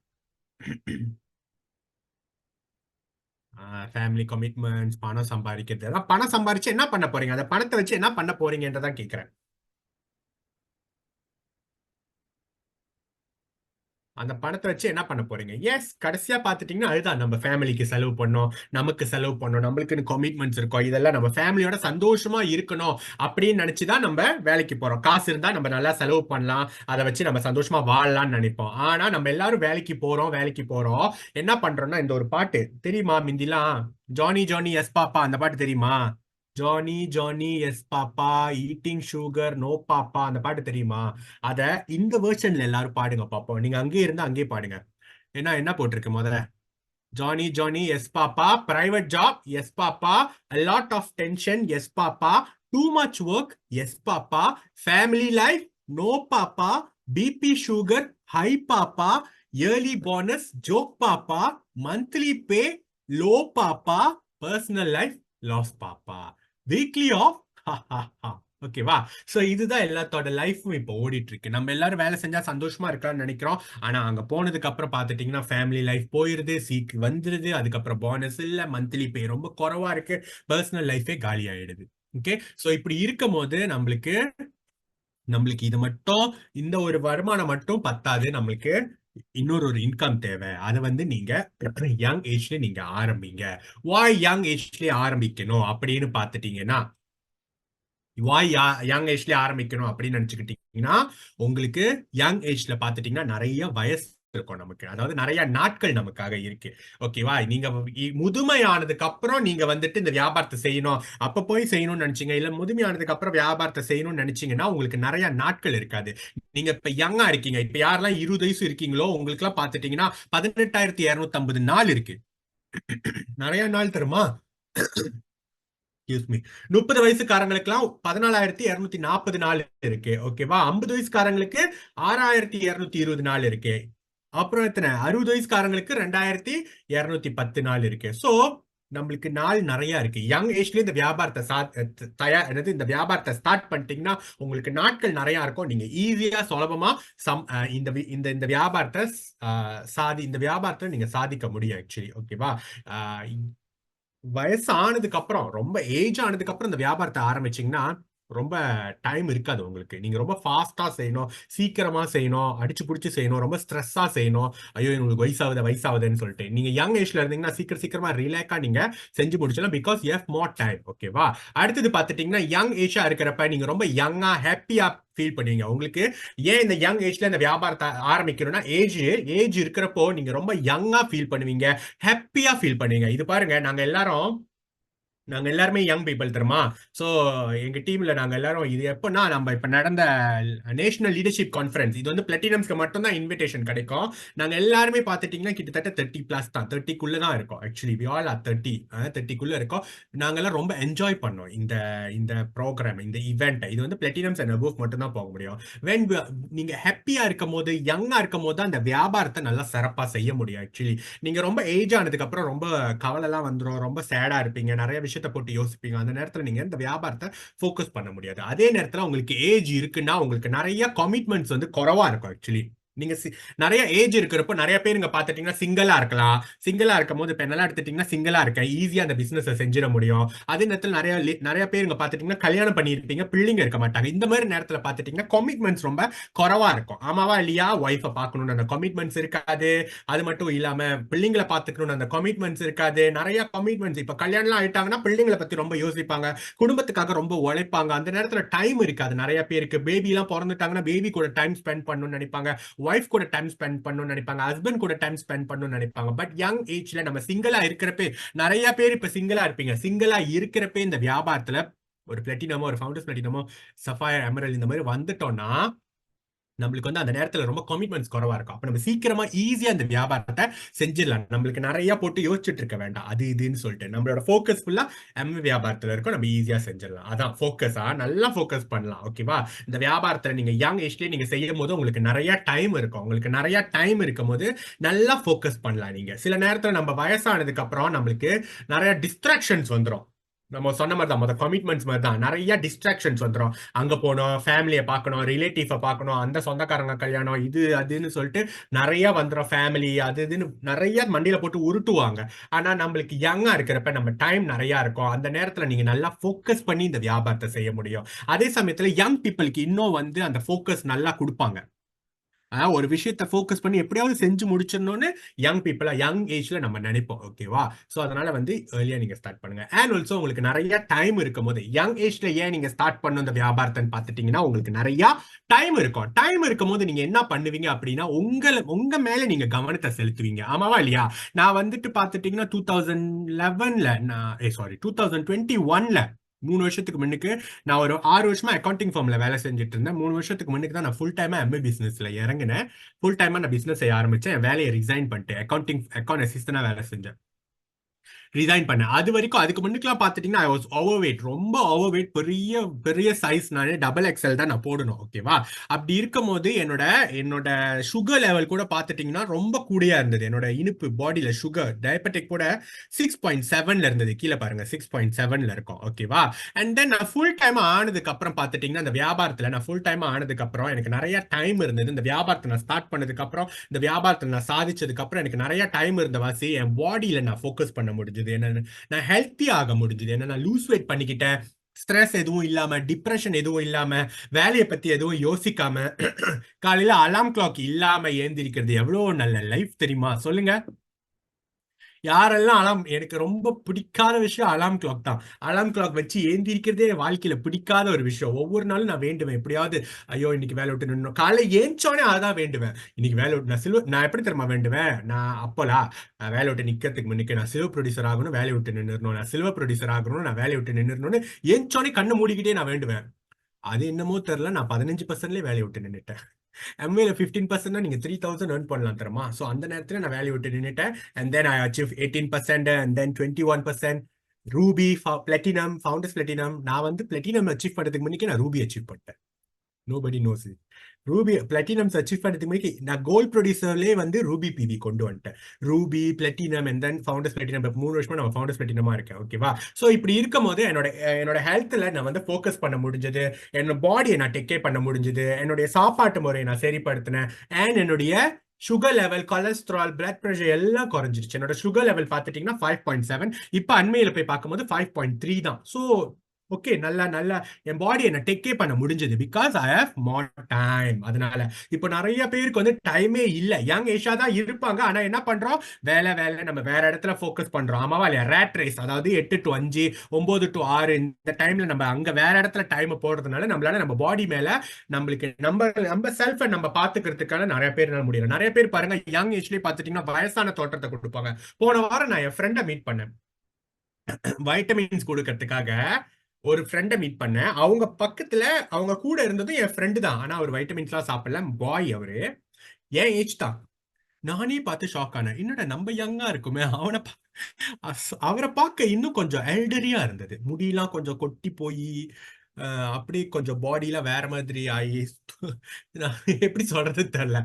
ஃபேமிலி கமிட்மெண்ட்ஸ், பணம் சம்பாதிக்கிறது. அதான் பணம் சம்பாதிச்சு என்ன பண்ண போறீங்க? அந்த பணத்தை வச்சு என்ன பண்ண போறீங்கன்றதான் கேட்கிறேன். அந்த பணத்தை வச்சு என்ன பண்ண போறீங்க? எஸ், கடைசியா பாத்துட்டீங்கன்னா அதுதான் நம்ம ஃபேமிலிக்கு செலவு பண்ணோம், நமக்கு செலவு பண்ணோம், நம்மளுக்குன்னு கமிட்மெண்ட்ஸ் இருக்கும். இதெல்லாம் நம்ம ஃபேமிலியோட சந்தோஷமா இருக்கணும் அப்படின்னு நினைச்சுதான் நம்ம வேலைக்கு போறோம். காசு இருந்தா நம்ம நல்லா செலவு பண்ணலாம், அதை வச்சு நம்ம சந்தோஷமா வாழலாம்னு நினைப்போம். ஆனா நம்ம எல்லாரும் வேலைக்கு போறோம். என்ன பண்றோம்னா, இந்த ஒரு பாட்டு தெரியுமா? மிந்திலாம் ஜானி ஜானி எஸ் பாப்பா அந்த பாட்டு தெரியுமா? Johny Johny yes papa eating sugar no papa அந்த பாட்டு தெரியுமா? அத இந்த வெர்ஷன்ல எல்லாரும் பாடுங்க பாப்போம். நீங்க அங்கேயே இருந்தா அங்கேயே பாடுங்க. என்ன போட்டிருக்கு முதல்ல? Johny Johny yes papa, private job yes papa, a lot of tension yes papa, too much work yes papa, family life no papa, BP sugar high papa, yearly bonus joke papa, monthly pay low papa, personal life loss papa, weekly off ஓகேவா? So இதுதான் எல்லாத்தோட லைஃபும் இப்போ ஓடிட்டு இருக்கு. நம்ம எல்லாரும் வேலை செஞ்சா சந்தோஷமா இருக்கலாம்னு நினைக்கிறோம். ஆனா அங்க போனதுக்கு அப்புறம் பாத்துட்டீங்கன்னா ஃபேமிலி லைஃப் போயிருது, சீக்கு வந்துருது, அதுக்கப்புறம் போனஸ் இல்ல, மந்த்லி பே ரொம்ப குறைவா இருக்கு, பர்சனல் லைஃபே காலி ஆயிடுது. ஓகே, சோ இப்படி இருக்கும் போது நம்மளுக்கு இது மட்டும், இந்த ஒரு வருமானம் மட்டும் பத்தாது. நம்மளுக்கு இன்னொரு இன்கம் தேவை. அதை வந்து நீங்க யங் ஏஜ்ல நீங்க ஆரம்பிங்க. வாய் யங் ஏஜ்ல ஆரம்பிக்கணும் அப்படின்னு பாத்துட்டீங்கன்னா, யங் ஏஜ்ல ஆரம்பிக்கணும் அப்படின்னு நினைச்சுக்கிட்டீங்கன்னா, உங்களுக்கு யங் ஏஜ்ல பாத்துட்டீங்கன்னா நிறைய வயசு இருக்கும் நமக்கு. அதாவது நிறைய நாட்கள் நமக்காக இருக்கு. ஓகேவா? நீங்க முதுமையானதுக்கு அப்புறம் நீங்க வந்துட்டு இந்த வியாபாரத்தை செய்யணும், அப்ப போய் செய்யணும்னு நினைச்சீங்க, இல்ல முதுமையானதுக்கு அப்புறம் வியாபாரத்தை செய்யணும்னு நினைச்சீங்கன்னா உங்களுக்கு நிறைய நாட்கள் இருக்காது. நீங்க இப்ப யங்கா இருக்கீங்க. இப்ப யாரெல்லாம் 20 வயசு இருக்கீங்களோ உங்களுக்கு எல்லாம் பாத்துட்டீங்கன்னா 18,250 நாள் இருக்கு. நிறைய நாள் தருமா? 30 வயசுக்காரங்களுக்குலாம் 14,240 நாள் இருக்கு. ஓகேவா? 50 வயசுக்காரங்களுக்கு 6,220 நாள் இருக்கு. அப்புறம் எத்தனை 60 வயசுக்காரங்களுக்கு 2210 நாள் இருக்கு. ஸோ நம்மளுக்கு நாள் நிறைய இருக்கு. யங் ஏஜ்ல இந்த வியாபாரத்தை இந்த வியாபாரத்தை ஸ்டார்ட் பண்ணிட்டீங்கன்னா உங்களுக்கு நாட்கள் நிறைய இருக்கும். நீங்க ஈஸியா சுலபமா இந்த வியாபாரத்தை இந்த வியாபாரத்தை நீங்க சாதிக்க முடியும் ஆக்சுவலி. ஓகேவா? வயசு ஆனதுக்கு அப்புறம், ரொம்ப ஏஜ் ஆனதுக்கு அப்புறம் இந்த வியாபாரத்தை ஆரம்பிச்சீங்கன்னா ரொம்ப டைம் இருக்காது உங்களுக்கு. நீங்க ரொம்ப ஃபாஸ்டா செய்யணும், சீக்கிரமா செய்யணும், அடிச்சு புடிச்சு செய்யணும், ரொம்ப ஸ்ட்ரெஸ்ஸா செய்யணும். ஐயோ உங்களுக்கு வயசாகுதுன்னு சொல்லிட்டு நீங்க யங் ஏஜ்ல இருந்தீங்கன்னா சீக்கிரமா ரிலாக்ஸா நீங்க செஞ்சு முடிச்சலாம். Because you have more time. ஓகேவா? அடுத்தது பாத்துட்டீங்கன்னா யங் ஏஜா இருக்கிறப்ப நீங்க ரொம்ப யங்கா ஹாப்பியா ஃபீல் பண்ணுவீங்க. உங்களுக்கு ஏன் இந்த யங் ஏஜ்ல இந்த வியாபாரத்தை ஆரம்பிக்கணும்னா ஏஜ் இருக்கிறப்போ நீங்க ரொம்ப யங்கா ஃபீல் பண்ணுவீங்க, ஹாப்பியா ஃபீல் பண்ணுவீங்க. இது பாருங்க, நாங்க எல்லாருமே யங் பீப்புள் தெரியுமா? சோ எங்க டீம்ல நாங்க எல்லாரும் இது எப்பன்னா நம்ம இப்ப நடந்த நேஷனல் லீடர்ஷிப் கான்ஃபரன்ஸ், இது வந்து பிளாட்டினம்ஸ்க்கு மட்டும் தான் இன்விடேஷன் கிடைக்கும். நாங்க எல்லாருமே பாத்துட்டீங்கன்னா கிட்டத்தட்ட 30+ தான், 30க்குள்ள தான் இருக்கோம். ஆக்சுவலி வி ஆல் ஆர் 30க்குள்ள இருக்கோம். நாங்கெல்லாம் ரொம்ப என்ஜாய் பண்ணோம் இந்த இந்த ப்ரோக்ராம், இந்த இவெண்ட். இது வந்து பிளாட்டினம்ஸ் அண்ட் அபோவ் மட்டும் தான் போக முடியும். வென் நீங்க ஹாப்பியா இருக்கும் போது, யங்கா இருக்கும் போது தான் அந்த வியாபாரத்தை நல்லா சிறப்பா செய்ய முடியும். ஆக்சுவலி நீங்க ரொம்ப ஏஜ் ஆனதுக்கு அப்புறம் ரொம்ப கவலை எல்லாம் வந்துடும், ரொம்ப சேடா இருப்பீங்க, நிறைய விஷயத்த போட்டு யோசிப்பீங்க. அந்த நேரத்துல நீங்க இந்த வியாபாரத்தை ஃபோக்கஸ் பண்ண முடியாது. அதே நேரத்துல உங்களுக்கு ஏஜ் இருக்குன்னா உங்களுக்கு நிறைய கமிட்மெண்ட்ஸ் வந்து குறைவா இருக்கும். ஆக்சுவலி நீங்க நிறைய ஏஜ் இருக்கிறப்போ நிறைய பேர் இங்க பாத்துட்டீங்கன்னா சிங்கிளா இருக்கலாம். சிங்கிளா இருக்கும் போது இப்ப என்னெல்லாம் எடுத்துட்டீங்கன்னா சிங்கிளா இருக்கேன், ஈஸியா அந்த பிசினஸ் செஞ்சிட முடியும். அதே நேரத்தில் நிறைய பேர் இங்க பாத்துட்டீங்கன்னா கல்யாணம் பண்ணிருப்பீங்க, பிள்ளைங்க இருக்க மாட்டாங்க. இந்த மாதிரி நேரத்துல பாத்துட்டீங்கன்னா கமிட்மெண்ட்ஸ் ரொம்ப குறைவா இருக்கும். ஆமாவா இல்லையா? ஒய்ஃபை பார்க்கணும்னு அந்த கமிட்மெண்ட்ஸ் இருக்காது. அது மட்டும் இல்லாம பிள்ளைங்களை பாத்துக்கணும்னு அந்த கமிட்மெண்ட்ஸ் இருக்காது. நிறைய கமிட்மெண்ட்ஸ். இப்ப கல்யாணம் ஆயிட்டாங்கன்னா பிள்ளைங்களை பத்தி ரொம்ப யோசிப்பாங்க, குடும்பத்துக்காக ரொம்ப உழைப்பாங்க. அந்த நேரத்துல டைம் இருக்காது நிறைய பேருக்கு. பேபி எல்லாம் பிறந்துட்டாங்கன்னா பேபி கூட டைம் ஸ்பெண்ட் பண்ணணும்னு நினைப்பாங்க, ஒய்ஃப் கூட டைம் ஸ்பெண்ட் பண்ணணும்னு நினைப்பாங்க, ஹஸ்பண்ட் கூட டைம் ஸ்பெண்ட் பண்ணணும்னு நினைப்பாங்க. பட் யங் ஏஜ்ல நம்ம சிங்கிளா இருக்கிறப்ப, நிறைய பேர் இப்ப சிங்கிளா இருப்பீங்க, சிங்கிளா இருக்கிறப்ப இந்த வியாபாரத்துல ஒரு பிளாட்டினமோ, ஒரு ஃபவுண்டர்ஸ் பிளாட்டினமோ, சஃபயர் எமரல்ட் இந்த மாதிரி வந்துட்டோம்னா நம்மளுக்கு வந்து அந்த நேரத்துல ரொம்ப கமிட்மெண்ட்ஸ் குறைவா இருக்கும். அப்ப நம்ம சீக்கிரமா ஈஸியா இந்த வியாபாரத்தை செஞ்சிடலாம். நம்மளுக்கு நிறைய போட்டு யோசிச்சுட்டு இருக்க வேண்டாம் அது இதுன்னு சொல்லிட்டு. நம்மளோட ஃபோக்கஸ் ஃபுல்லா வியாபாரத்துல இருக்கும், நம்ம ஈஸியா செஞ்சிடலாம். அதான் ஃபோக்கஸா நல்லா ஃபோக்கஸ் பண்ணலாம். ஓகேவா? இந்த வியாபாரத்துல நீங்க யங் ஏஜ்லயே நீங்க செய்யும் போது உங்களுக்கு நிறைய டைம் இருக்கும். உங்களுக்கு நிறைய டைம் இருக்கும் போது நல்லா ஃபோக்கஸ் பண்ணலாம். நீங்க சில நேரத்துல நம்ம வயசானதுக்கு அப்புறம் நம்மளுக்கு நிறைய டிஸ்ட்ராக்ஷன்ஸ் வந்துடும். நம்ம சொன்ன மாதிரி தான், கமிட்மெண்ட்ஸ் மாதிரி தான், நிறைய டிஸ்ட்ராக்ஷன்ஸ் வந்துடும். அங்க போனோம், ஃபேமிலியை பார்க்கணும், ரிலேட்டிவை பார்க்கணும், அந்த சொந்தக்காரங்க கல்யாணம், இது அதுன்னு சொல்லிட்டு நிறைய வந்துடும். ஃபேமிலி அது இதுன்னு நிறைய மண்டியில போட்டு உருட்டுவாங்க. ஆனா நம்மளுக்கு யங்கா இருக்கிறப்ப நம்ம டைம் நிறைய இருக்கும். அந்த நேரத்துல நீங்க நல்லா ஃபோக்கஸ் பண்ணி இந்த வியாபாரத்தை செய்ய முடியும். அதே சமயத்துல யங் பீப்புளுக்கு இன்னும் வந்து அந்த ஃபோக்கஸ் நல்லா கொடுப்பாங்க. ஒரு விஷயத்தை ஃபோக்கஸ் பண்ணி எப்படியாவது செஞ்சு முடிச்சிடணும்னு யங் ஏஜ்ல நம்ம நினைப்போம். ஓகேவா? சோ அதனால வந்து ஏர்லியா நீங்க ஸ்டார்ட் பண்ணுங்க. அண்ட் ஆல்சோ உங்களுக்கு நிறைய டைம் இருக்கும் போது, யங் ஏஜ்ல ஏன் நீங்க ஸ்டார்ட் பண்ணும் இந்த வியாபாரத்தை பார்த்துட்டீங்கன்னா உங்களுக்கு நிறைய டைம் இருக்கும். டைம் இருக்கும் போது நீங்க என்ன பண்ணுவீங்க அப்படின்னா உங்க மேல நீங்க கவனத்தை செலுத்துவீங்க. ஆமாவா இல்லையா? நான் வந்துட்டு பார்த்துட்டீங்கன்னா 2021ல 3 வருஷத்துக்கு முன்னுக்கு நான் ஒரு 6 வருஷமா அக்கௌண்டிங் ஃபார்ம்ல வேலை செஞ்சுட்டு இருந்தேன். 3 வருஷத்துக்கு முன்னுக்கு தான் நான் ஃபுல் டைமா எம்ஏ பிசினஸ்ல இறங்கினேன். ஃபுல் டைமா நான் பிசினஸ் செய்ய ஆரம்பிச்சேன். என் வேலையை ரிசைன் பண்ணிட்டு அக்கௌண்ட் அசிஸ்டன்டா வேலை செஞ்சேன், ரிசைன் பண்ணேன். அது வரைக்கும் அதுக்கு முன்னுக்குலாம் பார்த்துட்டீங்கன்னா ஐ வாஸ் ஓவர் வெயிட், ரொம்ப ஓவர் வெயிட், பெரிய பெரிய சைஸ். நானே டபுள் எக்ஸ்எல் தான் நான் போடணும். ஓகேவா? அப்படி இருக்கும் போது என்னோட சுகர் லெவல் கூட பார்த்துட்டீங்கன்னா ரொம்ப கூடியா இருந்தது. என்னோட இனிப்பு பாடியில சுகர் டயபெட்டிக் கூட 6.7ல இருந்தது. கீழே பாருங்க 6.7ல இருக்கும். ஓகேவா? அண்ட் தென் நான் ஃபுல் டைம் ஆனதுக்கு அப்புறம் பார்த்துட்டீங்கன்னா இந்த வியாபாரத்துல நான் ஃபுல் டைம் ஆனதுக்கு அப்புறம் எனக்கு நிறைய டைம் இருந்தது. இந்த வியாபாரத்தை நான் ஸ்டார்ட் பண்ணதுக்கு அப்புறம், இந்த வியாபாரத்தை நான் சாதிச்சதுக்கு அப்புறம் எனக்கு நிறைய டைம் இருந்த வாசி என் பாடியில நான் ஃபோக்கஸ் பண்ண முடிஞ்சது. என்ன நான் ஹெல்த்தி ஆக முடிஞ்சது. என்ன நான் லூஸ் வெயிட் பண்ணிக்கிட்டேன், ஸ்ட்ரெஸ் எதுவும் இல்லாம, டிப்ரெஷன் எதுவும் இல்லாம, வேலையை பத்தி எதுவும் யோசிக்காம, காலையில அலாம் கிளாக் இல்லாம ஏந்திரிக்கிறது எவ்வளவு நல்ல லைஃப் தெரியுமா? சொல்லுங்க. யாரெல்லாம் எனக்கு ரொம்ப பிடிக்காத விஷயம் அலாம் கிளாக் தான். அலாம் கிளாக் வச்சு ஏந்திரிக்கிறதே வாழ்க்கையில பிடிக்காத ஒரு விஷயம். ஒவ்வொரு நாளும் நான் வேண்டுவேன் எப்படியாவது, ஐயோ இன்னைக்கு வேலை விட்டு நின்னோம். காலைல ஏஞ்சோடனே அதான் வேண்டுவேன், இன்னைக்கு வேலை விட்டு நான் எப்படி தெரியுமா வேண்டுவேன்? நான் வேலை விட்டு நிக்கிறதுக்கு முன்னுக்கு நான் சில்வர் ப்ரொடியூசர் ஆகணும், வேலையை விட்டு நின்றுணும், நான் சில்வர் ப்ரொடியூசர் ஆகணும், நான் வேலையை விட்டு நின்றுணும்னு ஏஞ்சோடனே கண்ணு மூடிக்கிட்டே நான் வேண்டுவேன். அது என்னமோ தெரியல, நான் 15%லேயே வேலையை விட்டு நின்றுட்டேன். எம்ஏல 15% நீங்க 3000 earn பண்ணலாம் தெரியுமா? சோ அந்த நேரத்துல நான் வேலையை விட்டு நின்னுட்டேன். and then I achieved 18% and then 21%. Ruby platinum, founders platinum. நான் வந்து பிளாட்டினம் அச்சீவ் பண்றதுக்கு முன்னாடி நான் ரூபி அச்சீவ் பண்ணிட்டேன். Nobody knows. Ruby platinum achieve பண்ணுறதுக்கு முன்னாடி நான் கோல்ட் ப்ரொடியூசர்லேயே வந்து ரூபி பிவி கொண்டு வந்துட்டேன். Ruby platinum and then founders platinum. 3 வருஷமா நம்ம ஃபவுண்டர்ஸ் பிளாட்டினமா இருக்கேன். ஓகேவா? ஸோ இப்படி இருக்கும் போது என்னோட ஹெல்த்தில் நான் வந்து ஃபோக்கஸ் பண்ண முடிஞ்சது, என்னோட பாடியை நான் டேக் கேர் பண்ண முடிஞ்சது, என்னுடைய சாப்பாட்டு முறையை நான் சரிப்படுத்தினேன், அண்ட் என்னுடைய sugar level, cholesterol, blood pressure எல்லாம் குறைஞ்சிருச்சு. என்னோட சுகர் லெவல் பார்த்துட்டீங்கன்னா 5.7, இப்போ அண்மையில் போய் பார்க்கும்போது 5.3 தான். ஸோ ஓகே, நல்லா நல்லா என் பாடி என்ன டேக் கேர் பண்ண முடிஞ்சது because I have more time. அதனால இப்போ நிறைய பேருக்கு வந்து டைமே இல்லை. யங் ஏஜா தான் இருப்பாங்க, ஆனா என்ன பண்றோம், வேலை வேலை நம்ம வேற இடத்துல ஃபோக்கஸ் பண்றோம். ஆமாவா இல்லையா? ரேட் ரேஸ், அதாவது 8 to 5, 9 to 6 இந்த டைம்ல நம்ம அங்க வேற இடத்துல டைம் போடுறதுனால நம்மளால நம்ம பாடி மேல நம்மளுக்கு நம்ம செல்ஃபை நம்ம பாத்துக்கிறதுக்கான நிறைய பேர் முடியல. நிறைய பேர் பாருங்க யங் ஏஜ்லயே பாத்துட்டீங்கன்னா வயசான தோற்றத்தை கொடுப்பாங்க. போன வாரம் நான் என் ஃப்ரெண்டை மீட் பண்ணேன் வைட்டமின்ஸ் கொடுக்கறதுக்காக. ஒரு ஃப்ரெண்டை மீட் பண்ணேன். அவங்க பக்கத்துல அவங்க கூட இருந்ததும் என் ஃப்ரெண்டு தான். ஆனா அவர் வைட்டமின்ஸ்லாம் சாப்பிடல. பாய் அவரு, ஏன் ஏஜ் தான். நானே பார்த்து ஷாக் ஆனேன். என்னடா நம்ம யங்கா இருக்குமே, அவரை பார்க்க இன்னும் கொஞ்சம் எல்டரியா இருந்தது. முடியெல்லாம் கொஞ்சம் கொட்டி போய் அப்படியே கொஞ்சம் பாடிலாம் வேற மாதிரி ஆகி எப்படி சொல்றது தெரியல.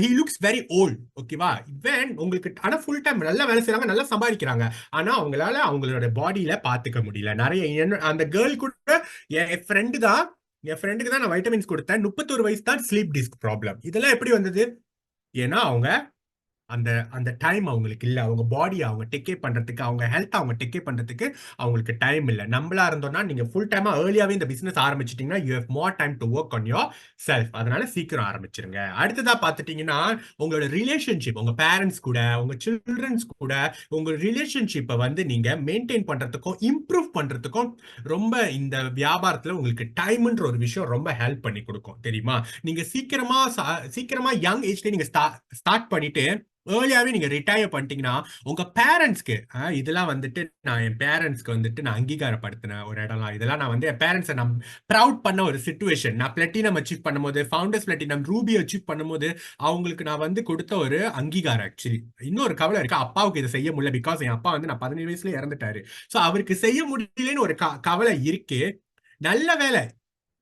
He looks very old. ஓகேவா? இவன் உங்களுக்கு ஆனா ஃபுல் டைம் நல்லா வேலை செய்யறாங்க, நல்லா சம்பாதிக்கிறாங்க. ஆனா அவங்களால அவங்களோட பாடியில பாத்துக்க முடியல. நிறைய அந்த கேர்ள் கூட என் ஃப்ரெண்டுக்கு தான் நான் வைட்டமின்ஸ் கொடுத்தேன். 31 வயசு தான் ஸ்லீப் டிஸ்க் ப்ராப்ளம். இதெல்லாம் எப்படி வந்தது? ஏன்னா அவங்க அந்த அந்த டைம் அவங்களுக்கு இல்ல. அவங்க பாடியை அவங்க டேக் கேர் பண்றதுக்கு, அவங்க ஹெல்த் அவங்க டேக் கேர் பண்றதுக்கு அவங்களுக்கு டைம் இல்ல. நம்மளா இருந்தோம்னா நீங்க ஃபுல் டைமா ஏர்லியாவே இந்த பிசினஸ் ஆரம்பிச்சிட்டீங்கன்னா you have more time to work on yourself. அதனால சீக்கிரம் ஆரம்பிச்சிருங்க. அடுத்ததா பாத்துட்டீங்கன்னா உங்களோட ரிலேஷன்ஷிப், உங்க பேரண்ட்ஸ் கூட, உங்க சில்ட்ரன்ஸ் கூட உங்க ரிலேஷன்ஷிப்பை வந்து நீங்க மெயின்டைன் பண்றதுக்கும் இம்ப்ரூவ் பண்றதுக்கும் ரொம்ப இந்த வியாபாரத்துல உங்களுக்கு டைம்ன்ற ஒரு விஷயம் ரொம்ப ஹெல்ப் பண்ணி கொடுக்கும். தெரியுமா? நீங்க சீக்கிரமா யங் ஏஜ்ல நீங்க ஸ்டார்ட் பண்ணிட்டு ஏர்லியாவே நீங்க ரிட்டையர் பண்ணிட்டீங்கன்னா உங்க பேரண்ட்ஸ்க்கு இதெல்லாம் வந்துட்டு நான் என் பேரண்ட்ஸ்க்கு வந்துட்டு நான் அங்கீகாரப்படுத்தின ஒரு இடம்லாம். இதெல்லாம் நான் வந்து என் பேரண்ட்ஸை நான் ப்ரவுட் பண்ண ஒரு சிச்சுவேஷன். நான் பிளாட்டினம் அச்சீவ் பண்ணும்போது, ஃபவுண்டர்ஸ் பிளாட்டினம், ரூபி அச்சீவ் பண்ணும்போது அவங்களுக்கு நான் வந்து கொடுத்த ஒரு அங்கீகாரம். ஆக்சுவலி இன்னொரு கவலை இருக்கு, அப்பாவுக்கு இதை செய்ய முடியல. பிகாஸ் என் அப்பா வந்து நான் 17 வயசுல இறந்துட்டாரு. ஸோ அவருக்கு செய்ய முடியலன்னு ஒரு கவலை இருக்கு. நல்ல வேலை.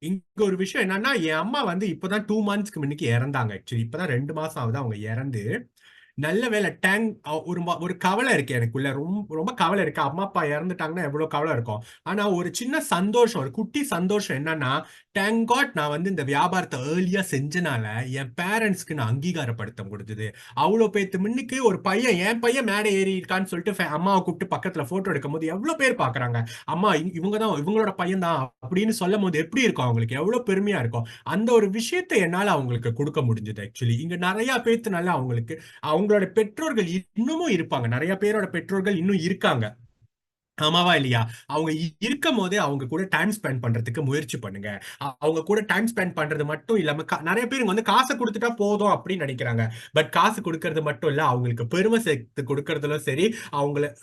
இங்க ஒரு விஷயம் என்னன்னா, என் அம்மா வந்து இப்பதான் 2 monthsக்கு முன்னுக்கு இறந்தாங்க. ஆக்சுவலி இப்பதான் 2 மாசம் ஆகுது அவங்க இறந்து. நல்ல வேலை ஒரு கவலை இருக்கு எனக்குள்ள. ரொம்ப ரொம்ப கவலை இருக்கு. அம்மா அப்பா இறந்துட்டாங்கன்னா எவ்வளவு கவலை இருக்கும். ஆனா ஒரு சின்ன சந்தோஷம், ஒரு குட்டி சந்தோஷம் என்னன்னா, தேங்க் காட் நான் வந்து இந்த வியாபாரத்தை ஏர்லியா செஞ்சனால என் பேரண்ட்ஸ்க்கு நான் அங்கீகாரப்படுத்த முடிஞ்சது. அவ்வளவு பேத்து முன்னுக்கு ஒரு பையன், என் பையன் மேடை ஏறி இருக்கான்னு சொல்லிட்டு அம்மாவை கூப்பிட்டு பக்கத்துல போட்டோ எடுக்கும் போது எவ்வளவு பேர் பாக்குறாங்க. அம்மா இவங்கதான் இவங்களோட பையன் தான் அப்படின்னு சொல்லும் போது எப்படி இருக்கும் அவங்களுக்கு, எவ்வளவு பெருமையா இருக்கும். அந்த ஒரு விஷயத்தை என்னால அவங்களுக்கு கொடுக்க முடிஞ்சது. ஆக்சுவலி இங்க நிறைய பேத்துனால அவங்களுக்கு அவங்களோட பெற்றோர்கள் இன்னமும் இருப்பாங்க. நிறைய பேரோட பெற்றோர்கள் இன்னும் இருக்காங்க. ஆமாவா இல்லையா? அவங்க இருக்கும் போதே அவங்க கூட டைம் ஸ்பெண்ட் பண்றதுக்கு முயற்சி பண்ணுங்க. அவங்க கூட டைம் ஸ்பெண்ட் பண்றது மட்டும் இல்லாம நிறைய பேர் வந்து காசை கொடுத்துட்டா போதும் அப்படின்னு நினைக்கிறாங்க. பட் காசு கொடுக்கறது மட்டும் இல்ல, அவங்களுக்கு பெருமை சேர்த்து கொடுக்கறதுலும் சரி.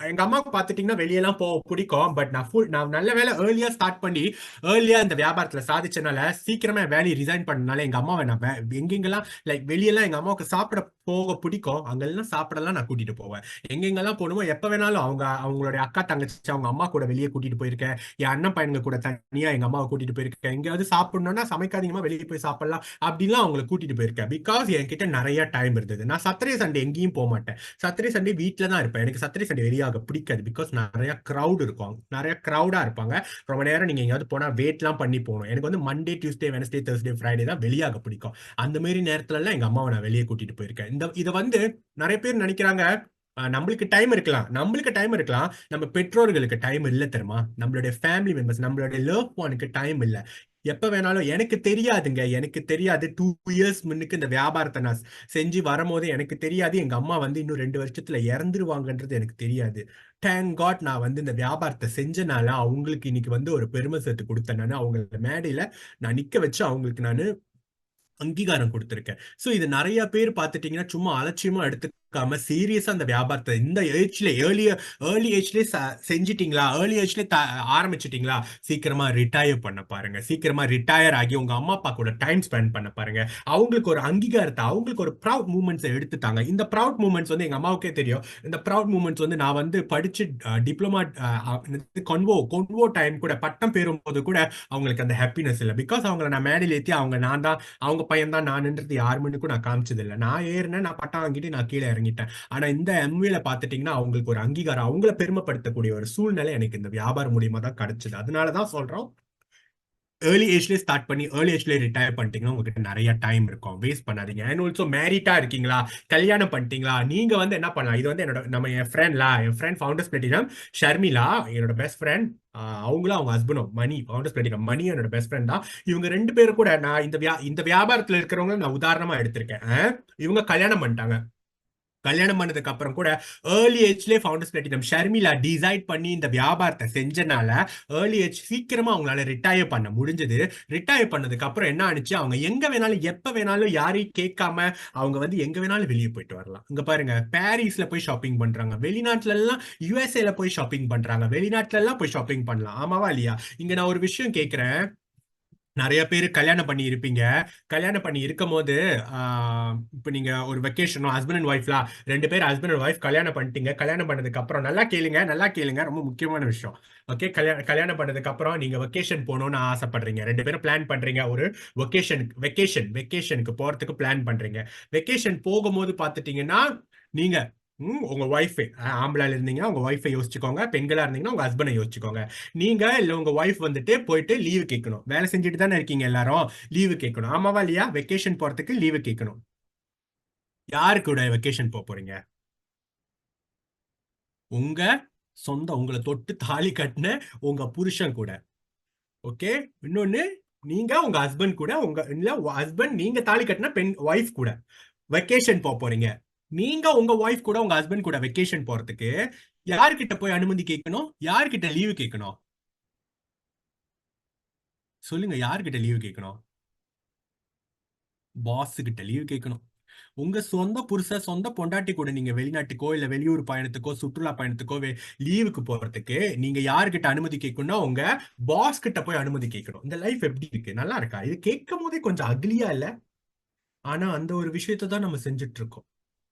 எங்க அம்மாவுக்கு பாத்துட்டீங்கன்னா வெளியெல்லாம் போக பிடிக்கும். பட் நான் நல்ல வேலை ஏர்லியா ஸ்டார்ட் பண்ணி ஏர்லியா இந்த வியாபாரத்துல சாதிச்சனால சீக்கிரமா வேலையை ரிசைன் பண்ணனால எங்க அம்மாவை நான் எங்கெங்கெல்லாம் வெளியெல்லாம் எங்க அம்மாவுக்கு சாப்பிட போக பிடிக்கும். அங்கெல்லாம் சாப்பிடலாம் நான் கூட்டிட்டு போவேன். எங்கெங்கெல்லாம் போகணுமோ எப்ப வேணாலும் அவங்களுடைய அக்கா தங்கச்சி அவங்க அம்மா கூட வெளியே கூட்டிட்டு போயிருக்கேன். என் அண்ணன் பையன்கள் கூட தனியா எங்க அம்மாவை கூட்டிட்டு போயிருக்கேன். எங்கேயாவது சாப்பிடணும்னா சமைக்காதீங்கமா வெளியே போய் சாப்பிடலாம் அப்படிலாம் அவங்களை கூட்டிட்டு போயிருக்கேன். பிகாஸ் என்கிட்ட நிறைய டைம் இருந்தது. நான் சாட்டர்டே சண்டே எங்கேயும் போக மாட்டேன். சாட்டர்டே சண்டே வீட்டில தான் இருப்பேன். எனக்கு சாட்டர்டே சண்டே வெளியாக பிடிக்காது. பிகாஸ் நிறைய கிரௌட் இருக்கும், நிறைய கிரௌடா இருப்பாங்க. ரொம்ப நேரம் நீங்க எங்கேயாவது போனா வெயிட் எல்லாம் பண்ணி போகணும். எனக்கு வந்து Monday, Tuesday, Wednesday, Thursday, Friday தான் வெளியாக பிடிக்கும். அந்த மாதிரி நேரத்துல எல்லாம் எங்க அம்மாவை நான் வெளியே கூட்டிட்டு போயிருக்கேன். இதை வந்து நிறைய பேர் நினைக்கிறாங்க நம்மளுக்கு டைம் இருக்கலாம், நம்ம பெற்றோர்களுக்கு டைம் இல்ல தெரியுமா? நம்மளுடைய ஃபேமிலி மெம்பர்ஸ், நம்மளுடைய லவ் ஒனுக்கு டைம் இல்ல. எப்ப வேணாலும் எனக்கு தெரியாது 2 years முன்னுக்கு இந்த வியாபாரத்தை நான் செஞ்சு வரும்போது எனக்கு தெரியாது எங்க அம்மா வந்து இன்னும் 2 வருஷத்துல இறந்துருவாங்கன்றது எனக்கு தெரியாது. தேங்க் காட் நான் வந்து இந்த வியாபாரத்தை செஞ்சனால அவங்களுக்கு இன்னைக்கு வந்து ஒரு பெருமை சேர்த்து கொடுத்தேன். நான் அவங்கள மேடையில நான் நிக்க வச்சு அவங்களுக்கு நான் அங்கீகாரம் கொடுத்திருக்கேன். சோ இது நிறைய பேர் பாத்துட்டீங்கன்னா சும்மா அலட்சியமா எடுத்து சீரியஸா அந்த வியாபாரத்தை இந்த ஏஜ்ல ஏர்லி ஏஜ்ல செஞ்சிட்டீங்களா, ஏர்லி ஏஜ்ல ஆரம்பிச்சிட்டீங்களா, சீக்கிரமா ரிட்டையர் பண்ண பாருங்க. சீக்கிரமா ரிட்டையர் ஆகி உங்க அம்மா அப்பா கூட டைம் ஸ்பெண்ட் பண்ண பாருங்க. அவங்களுக்கு ஒரு அங்கீகாரத்தை, அவங்களுக்கு ஒரு ப்ரௌட் மூமெண்ட்ஸ் எடுத்துட்டாங்க. இந்த ப்ரௌட் மூமெண்ட்ஸ் வந்து எங்க அம்மாவுக்கே தெரியும். இந்த ப்ரௌட் மூமெண்ட்ஸ் வந்து நான் வந்து படிச்சு டிப்ளமா கொன்வோ டைம் கூட பட்டம் பெறும்போது கூட அவங்களுக்கு அந்த ஹாப்பினஸ் இல்லை. பிகாஸ் அவங்களை நான் மேடையில் ஏற்றி நான் தான் அவங்க பையன் தான் நான்ன்றது யாருமனுக்கும் நான் காமிச்சது இல்லை. நான் ஏறினேன், நான் பட்டம் வாங்கிட்டு நான் கீழே இறங்கிட்டேன். ஆனா இந்த எம்வேல பாத்துட்டீங்கன்னா அவங்களுக்கு ஒரு அங்கீகாரம், அவங்கள பெருமைப்படுத்தக்கூடிய ஒரு சூழ்நிலை எனக்கு இந்த வியாபாரம் மூலியமா தான் கிடைச்சது. அதனாலதான் சொல்றோம், ஏர்லி ஏஜ்லேயே ஸ்டார்ட் பண்ணி ஏர்லி ஏஜ்லேயே ரிட்டையர் பண்ணிட்டீங்கன்னா உங்ககிட்ட நிறைய டைம் இருக்கும். வேஸ்ட் பண்ணாதீங்க. அண்ட் ஆல்சோ மேரிட்டா இருக்கீங்களா, கல்யாணம் பண்ணிட்டீங்களா, நீங்க வந்து என்ன பண்ணலாம். இது வந்து என் ஃப்ரெண்ட் ஃபவுண்டர்ஸ் பிளாட்டினம் ஷர்மிளா, என்னோட பெஸ்ட் ஃப்ரெண்ட். அவங்களும் அவங்க ஹஸ்பண்டும் மணி, ஃபவுண்டர்ஸ் பிளாட்டினம் மணி என்னோட பெஸ்ட் ஃப்ரெண்ட் தான். இவங்க 2 பேரும் கூட நான் இந்த வியாபாரத்துல இருக்கிறவங்க நான் உதாரணமா எடுத்திருக்கேன். இவங்க கல்யாணம் பண்ணிட்டாங்க. கல்யாணம் பண்ணதுக்கு அப்புறம் கூட ஏர்லி ஏஜ்லேயே ஃபவுண்டர்ஸ் பிளாட்டினம் ஷர்மிளா டிசைட் பண்ணி இந்த வியாபாரத்தை செஞ்சனால ஏர்லி ஏஜ் சீக்கிரமா அவங்களால ரிட்டையர் பண்ண முடிஞ்சது. ரிட்டையர் பண்ணதுக்கு அப்புறம் என்ன ஆனிச்சு, அவங்க எங்க வேணாலும் எப்ப வேணாலும் யாரையும் கேட்காம அவங்க வந்து எங்க வேணாலும் வெளியே போயிட்டு வரலாம். இங்க பாருங்க, பாரிஸ்ல போய் ஷாப்பிங் பண்றாங்க, வெளிநாட்டுல எல்லாம் யுஎஸ்ஏல போய் ஷாப்பிங் பண்றாங்க, வெளிநாட்டுல எல்லாம் போய் ஷாப்பிங் பண்ணலாம். ஆமாவா இல்லையா? இங்க நான் ஒரு விஷயம் கேட்கிறேன். நிறைய பேர் கல்யாணம் பண்ணி இருப்பீங்க. கல்யாணம் பண்ணி இருக்கும் போது இப்ப நீங்க ஒரு வெக்கேஷன் ஹஸ்பண்ட் அண்ட் ஒய்ஃப்லாம் 2 பேர் ஹஸ்பண்ட் அண்ட் ஒய்ஃப் கல்யாணம் பண்ணிட்டீங்க. கல்யாணம் பண்ணதுக்கு அப்புறம் நல்லா கேளுங்க, ரொம்ப முக்கியமான விஷயம். ஓகே, கல்யாணம் பண்ணதுக்கு அப்புறம் நீங்க வெக்கேஷன் போகணும்னு ஆசைப்படுறீங்க. 2 பேரும் பிளான் பண்றீங்க, ஒரு வெக்கேஷனுக்கு போறதுக்கு பிளான் பண்றீங்க. வெக்கேஷன் போகும்போது பாத்துட்டீங்கன்னா நீங்க உங்க ஒய்ஃப், ஆம்பளை இருந்தீங்கன்னா உங்க ஒய்ஃபை யோசிச்சுக்கோங்க, பெண்களா இருந்தீங்கன்னா உங்க ஹஸ்பண்டை யோசிச்சுக்கோங்க. நீங்க இல்ல உங்க ஒய்ஃப் வந்துட்டு போயிட்டு லீவு கேட்கணும். வேலை செஞ்சுட்டு தானே இருக்கீங்க எல்லாரும், லீவு கேட்கணும். ஆமாவா இல்லையா? வெக்கேஷன் போறதுக்கு லீவு கேட்கணும். யாரு கூட வெக்கேஷன் போறீங்க? உங்க உங்களை தொட்டு தாலி கட்டின உங்க புருஷன் கூட. ஓகே, இன்னொன்னு, நீங்க உங்க ஹஸ்பண்ட் கூட, இல்ல ஹஸ்பண்ட் நீங்க தாலி கட்டின பெண் ஒய்ஃப் கூட வெக்கேஷன் போறீங்க. நீங்க உங்க ஒய்ஃப் கூட உங்க ஹஸ்பண்ட் கூட வெக்கேஷன் போறதுக்கு யார்கிட்ட போய் அனுமதி கேட்கணும், யார்கிட்ட லீவு கேட்கணும்? சொல்லுங்க, யார்கிட்ட லீவு கேட்கணும்? பாஸ் கிட்ட லீவு கேட்கணும். உங்க சொந்த புருஷ, சொந்த பொண்டாட்டி கூட நீங்க வெளிநாட்டுக்கோ இல்ல வெளியூர் பயணத்துக்கோ சுற்றுலா பயணத்துக்கோ லீவுக்கு போறதுக்கு நீங்க யார்கிட்ட அனுமதி கேட்கணும்னா உங்க பாஸ் கிட்ட போய் அனுமதி கேட்கணும். இந்த லைஃப் எப்படி இருக்கு, நல்லா இருக்கா? இது கேட்கும் போதே கொஞ்சம் அக்லியா இல்ல? ஆனா அந்த ஒரு விஷயத்தை தான் நம்ம செஞ்சுட்டு இருக்கோம்.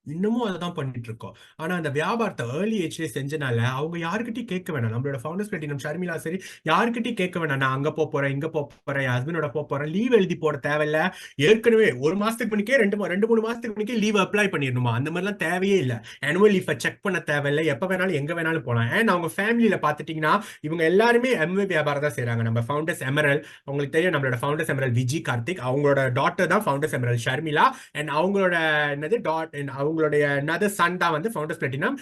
இன்னமும் அதான் பண்ணிட்டு இருக்கோம். ஆனா அந்த வியாபாரத்தை ஏர்லி ஏஜ்லேயே செஞ்சனால அவங்க யாருக்கிட்டையும் கேட்க வேணாம். நம்மளோட ஃபவுண்டர்ஸ் பிளாட்டினம் ஷர்மிளா சரி, யாருக்கிட்டையும் கேட்க வேணாம். நான் அங்க போறேன், இங்க போறேன், என் ஹஸ்பண்டோட போறேன், லீவ் எழுதி போட தேவையில்ல. ஏற்கனவே 1 மாசத்துக்கு முன்னே 2-3 மாசத்துக்கு முன்னே லீவ் அப்ளை பண்ணிடணுமா? அந்த மாதிரிலாம் தேவையே இல்லை. ஆனுவல் லீஃபை செக் பண்ண தேவையில்லை. எப்ப வேணாலும் எங்க வேணாலும் போகலாம். அண்ட் அவங்க ஃபேமிலியில பாத்துட்டீங்கன்னா இவங்க எல்லாருமே எம்வே வியாபாரம் தான் செய்யறாங்க. நம்ம ஃபவுண்டர்ஸ் எமரல், உங்களுக்கு தெரியும், நம்மளோட ஃபவுண்டர்ஸ் எமரல் விஜி கார்த்திக், அவங்களோட டாட்டர் தான் ஃபவுண்டர்ஸ் எமரல் ஷர்மிளா. அண்ட் அவங்களோட என்னது அவங்களுடைய another சன் தான் வந்து ஃபவுண்டர்ஸ் பிளாட்டினம்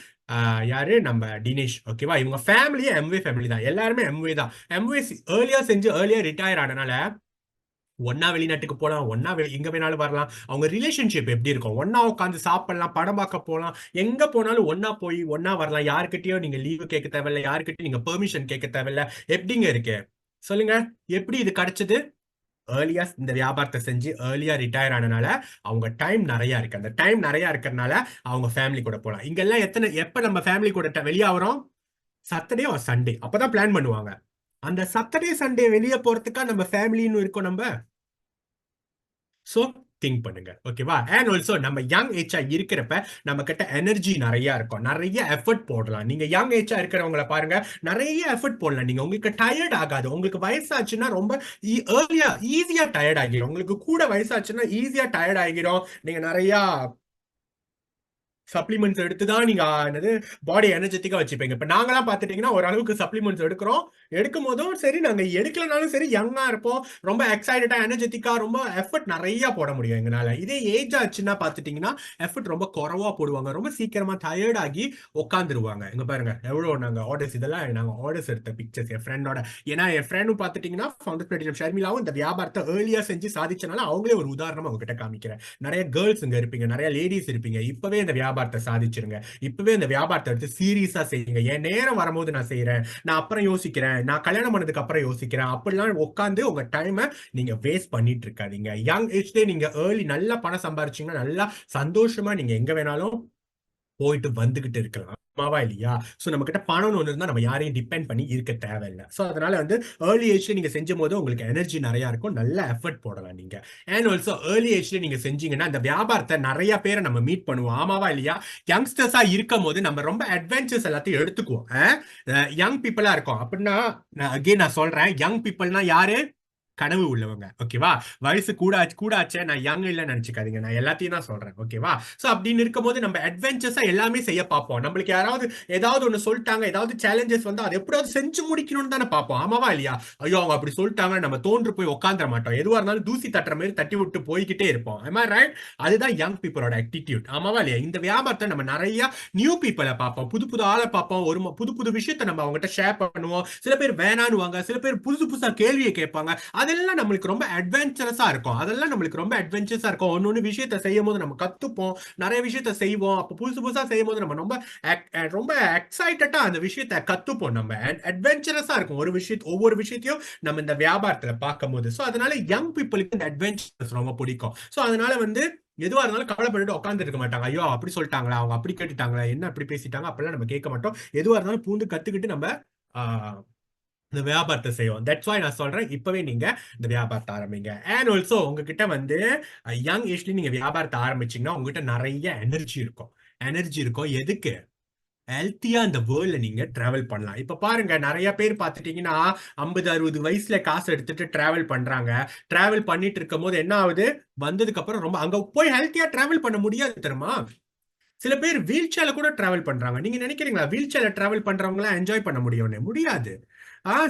யாரு, நம்ம தினேஷ். ஓகேவா? இவங்க ஃபேமிலியே எம்வே ஃபேமிலி தான், எல்லாருமே எம்வே தான். எம்வே ஏர்லியா செஞ்சு ஏர்லியா ரிட்டையர் ஆனனால ஒன்னா வெளிநாட்டுக்கு போலாம், ஒன்னா எங்க வேணாலும் வரலாம். அவங்க ரிலேஷன்ஷிப் எப்படி இருக்கும், ஒன்னா உட்காந்து சாப்பிடலாம், படம் பார்க்க போலாம், எங்க போனாலும் ஒன்னா போய் ஒன்னா வரலாம். யாருக்கிட்டையும் நீங்க லீவு கேட்க தேவையில்ல, யாருக்கிட்டையும் நீங்க பெர்மிஷன் கேட்க தேவையில்ல. எப்படிங்க இருக்கு சொல்லுங்க? எப்படி இது கிடைச்சது? ஏர்லியா இந்த வியாபாரத்தை செஞ்சு ஏர்லியா ரிட்டையர் ஆனனால அவங்க டைம் நிறைய இருக்கு. அந்த டைம் நிறைய இருக்கிறதுனால அவங்க ஃபேமிலி கூட போலாம். இங்கெல்லாம் எப்ப நம்ம ஃபேமிலி கூட வெளியாகிறோம்? சாட்டர்டே ஆர் சண்டே, அப்பதான் பிளான் பண்ணுவாங்க. அந்த சாட்டர்டே சண்டே வெளியே போறதுக்கா நம்ம ஃபேமிலின்னு இருக்கோம் நம்ம. சோ திங்க் பண்ணுங்க. ஓகேவா? அண்ட் ஆல்சோ நம்ம யங் ஏஜா இருக்கிறப்ப நம்ம கிட்ட எனர்ஜி நிறைய இருக்கும், நிறைய எஃபர்ட் போடலாம். நீங்க யங் ஏஜா இருக்கிறவங்களை பாருங்க, நிறைய எஃபர்ட் போடலாம். நீங்க உங்களுக்கு டயர்ட் ஆகாது. உங்களுக்கு வயசாச்சுன்னா ரொம்ப ஏர்லியா ஈஸியா டயர்ட் ஆகிடும். உங்களுக்கு கூட வயசாச்சுன்னா ஈஸியா டயர்ட் ஆகிடும். நீங்க நிறைய சப்ளிமெண்ட்ஸ் எடுத்து தான் நீங்க என்னது பாடி எனர்ஜெட்டிக்கா வச்சுப்பீங்க. இப்ப நாங்களாம் பாத்துட்டீங்கன்னா ஓரளவுக்கு சப்ளிமெண்ட்ஸ் எடுக்கும் போதும் சரி, நாங்க எடுக்கலனாலும் சரி யங்கா இருப்போம், ரொம்ப எக்ஸைட்டடா எனர்ஜெட்டிக்கா, ரொம்ப எஃபர்ட் நிறைய போட முடியும் எங்கனால. இதே ஏஜ் ஆச்சுன்னா பாத்துட்டீங்கன்னா எஃபர்ட் ரொம்ப குறவா போடுவாங்க, ரொம்ப சீக்கிரமா டயர்ட் ஆகி உட்காந்துருவாங்க. இங்க பாருங்க எவ்வளவு நாங்க ஆர்டர்ஸ், இதெல்லாம் நாங்க ஆர்டர்ஸ் எடுத்த பிக்சர்ஸ் என் ஃப்ரெண்டோட. ஏன்னா என் ஃப்ரெண்டும் பாத்துட்டீங்கன்னா ஃபவுண்டர்ஸ் பிளாட்டினம் ஷர்மிளாவும் இந்த வியாபாரத்தை ஏர்லியா செஞ்சு சாதிச்சனால அவங்களே ஒரு உதாரணமா உங்ககிட்ட காமிக்கிறேன். நிறைய கேர்ள்ஸ் இங்க இருப்பீங்க, நிறைய லேடிஸ் இருப்பீங்க. இப்பவே இந்த வியாபாரத்தை சாதிச்சிருங்க. இப்பவே இந்த வியாபாரத்தை எடுத்து சீரியஸா செய்யுங்க. என் நேரம் வரும்போது நான் செய்யறேன், நான் அப்புறம் யோசிக்கிறேன், நான் கல்யாணம் பண்ணதுக்கு அப்புறம் யோசிக்கிறேன், அப்படிலாம் உட்காந்து உங்க டைமை நீங்க வேஸ்ட் பண்ணிட்டு இருக்காதீங்க. யங் ஏஜ்ல நீங்க ஏர்லி நல்லா பணம் சம்பாரிச்சீங்கன்னா நல்லா சந்தோஷமா நீங்க எங்க வேணாலும் போயிட்டு வந்துகிட்டு இருக்கலாம். ஆமாவா இல்லையா? சோ நம்ம கிட்ட பணம்னு ஒண்ணு இருந்தா நம்ம யாரையும் டிபெண்ட் பண்ணி இருக்க தேவையில்ல. சோ அதனால வந்து ஏர்லி ஏஜ்ல நீங்க செஞ்சும் போது உங்களுக்கு எனர்ஜி நிறைய இருக்கும். நல்ல எஃபர்ட் போடலாம் நீங்க. அண்ட் ஆல்சோ ஏர்லி ஏஜ்ல நீங்க செஞ்சீங்கன்னா இந்த வியாபாரத்தை நிறைய பேரை நம்ம மீட் பண்ணுவோம். ஆமாவா இல்லையா? யங்ஸ்டர்ஸா இருக்கும் போது நம்ம ரொம்ப அட்வென்ச்சர்ஸ் எல்லாத்தையும் எடுத்துக்குவோம். யங் பீப்புளா இருக்கும் அப்படின்னா, நான் சொல்றேன், யங் பீப்புள்னா யாரு? கனவு உள்ளவங்க. ஓகேவா? வயசு கூடாச்சே நான் யங் இல்லைன்னு நினைச்சுக்காதீங்க. நான் எல்லாத்தையும் தான் சொல்றேன். ஓகேவா? சோ அப்படின்னு இருக்கும்போது நம்ம அட்வென்ச்சர்ஸா எல்லாமே செய்ய பார்ப்போம். நம்மளுக்கு யாராவது ஏதாவது ஒண்ணு சொல்லிட்டாங்க, ஏதாவது சேலஞ்சஸ் வந்து அதை எப்படியாவது செஞ்சு முடிக்கணும்னு தானே பார்ப்போம். ஆமாவா இல்லையா? ஐயோ அவங்க அப்படி சொல்லிட்டாங்க, நம்ம தோன்று போய் உட்காந்துட மாட்டோம். எதுவா இருந்தாலும் தூசி தட்டுற மாதிரி தட்டி விட்டு போய்கிட்டே இருப்போம். am I right? அதுதான் யங் பீப்புளோட ஆட்டிடியூட். ஆமாவா இல்லையா? இந்த வியாபாரத்தை நம்ம நிறைய நியூ பீப்புளை பார்ப்போம், புது புது ஆளை பார்ப்போம், ஒரு புது புது விஷயத்தை நம்ம அவங்ககிட்ட ஷேர் பண்ணுவோம். சில பேர் வேணான்னுவாங்க, சில பேர் புதுசு புதுசா கேள்வியை கேட்பாங்க. அதெல்லாம் நம்மளுக்கு ரொம்ப அட்வென்ச்சரஸா இருக்கும். அதெல்லாம் நம்மளுக்கு ரொம்ப அட்வென்ச்சரஸா இருக்கும். ஒன்னொன்னு விஷயத்தை செய்யும் போது நம்ம கத்துப்போம், நிறைய விஷயத்த செய்வோம். அப்ப புதுசு புதுசா செய்யும் போது நம்ம ரொம்ப எக்ஸைட்டடா அந்த விஷயத்தை கத்துப்போம். நம்ம அட்வென்ச்சரஸா இருக்கும். ஒவ்வொரு விஷயத்தையும் நம்ம இந்த வியாபாரத்துல பார்க்கும் போது. சோ அதனால யங் பீப்புளுக்கு இந்த அட்வென்ச்சரஸ் ரொம்ப பிடிக்கும். சோ அதனால வந்து எதுவா இருந்தாலும் கவலைப்பட்டு உட்கார்ந்து இருக்க மாட்டாங்க. ஐயோ அப்படி சொல்லிட்டாங்களா, அவங்க அப்படி கேட்டுட்டாங்களா, என்ன அப்படி பேசிட்டாங்க, அப்படிலாம் நம்ம கேட்க மாட்டோம். எதுவா இருந்தாலும் பூந்து கத்துக்கிட்டு நம்ம இந்த வியாபாரத்தை செய்வோம். தட்ஸ் வை நான் சொல்றேன், இப்பவே நீங்க இந்த வியாபாரத்தை ஆரம்பிங்க. அண்ட் ஆல்சோ உங்ககிட்ட வந்து யங் ஏஜ்ல நீங்க வியாபாரத்தை ஆரம்பிச்சீங்கன்னா உங்ககிட்ட நிறைய எனர்ஜி இருக்கும். எதுக்கு? ஹெல்த்தியா இந்த வேர்ல்ட்ல நீங்க டிராவல் பண்ணலாம். இப்ப பாருங்க, நிறைய பேர் பார்த்துட்டீங்கன்னா 50-60 வயசுல காசு எடுத்துட்டு டிராவல் பண்றாங்க. டிராவல் பண்ணிட்டு இருக்கும் போது என்ன ஆகுது? வந்ததுக்கு அப்புறம் ரொம்ப அங்க போய் ஹெல்த்தியா டிராவல் பண்ண முடியாது தெரியுமா? சில பேர் வீல் சேர்ல கூட டிராவல் பண்றாங்க. நீங்க நினைக்கிறீங்களா வீல் சேர்ல டிராவல் பண்றவங்க எல்லாம் என்ஜாய் பண்ண முடியும்னு? முடியாது.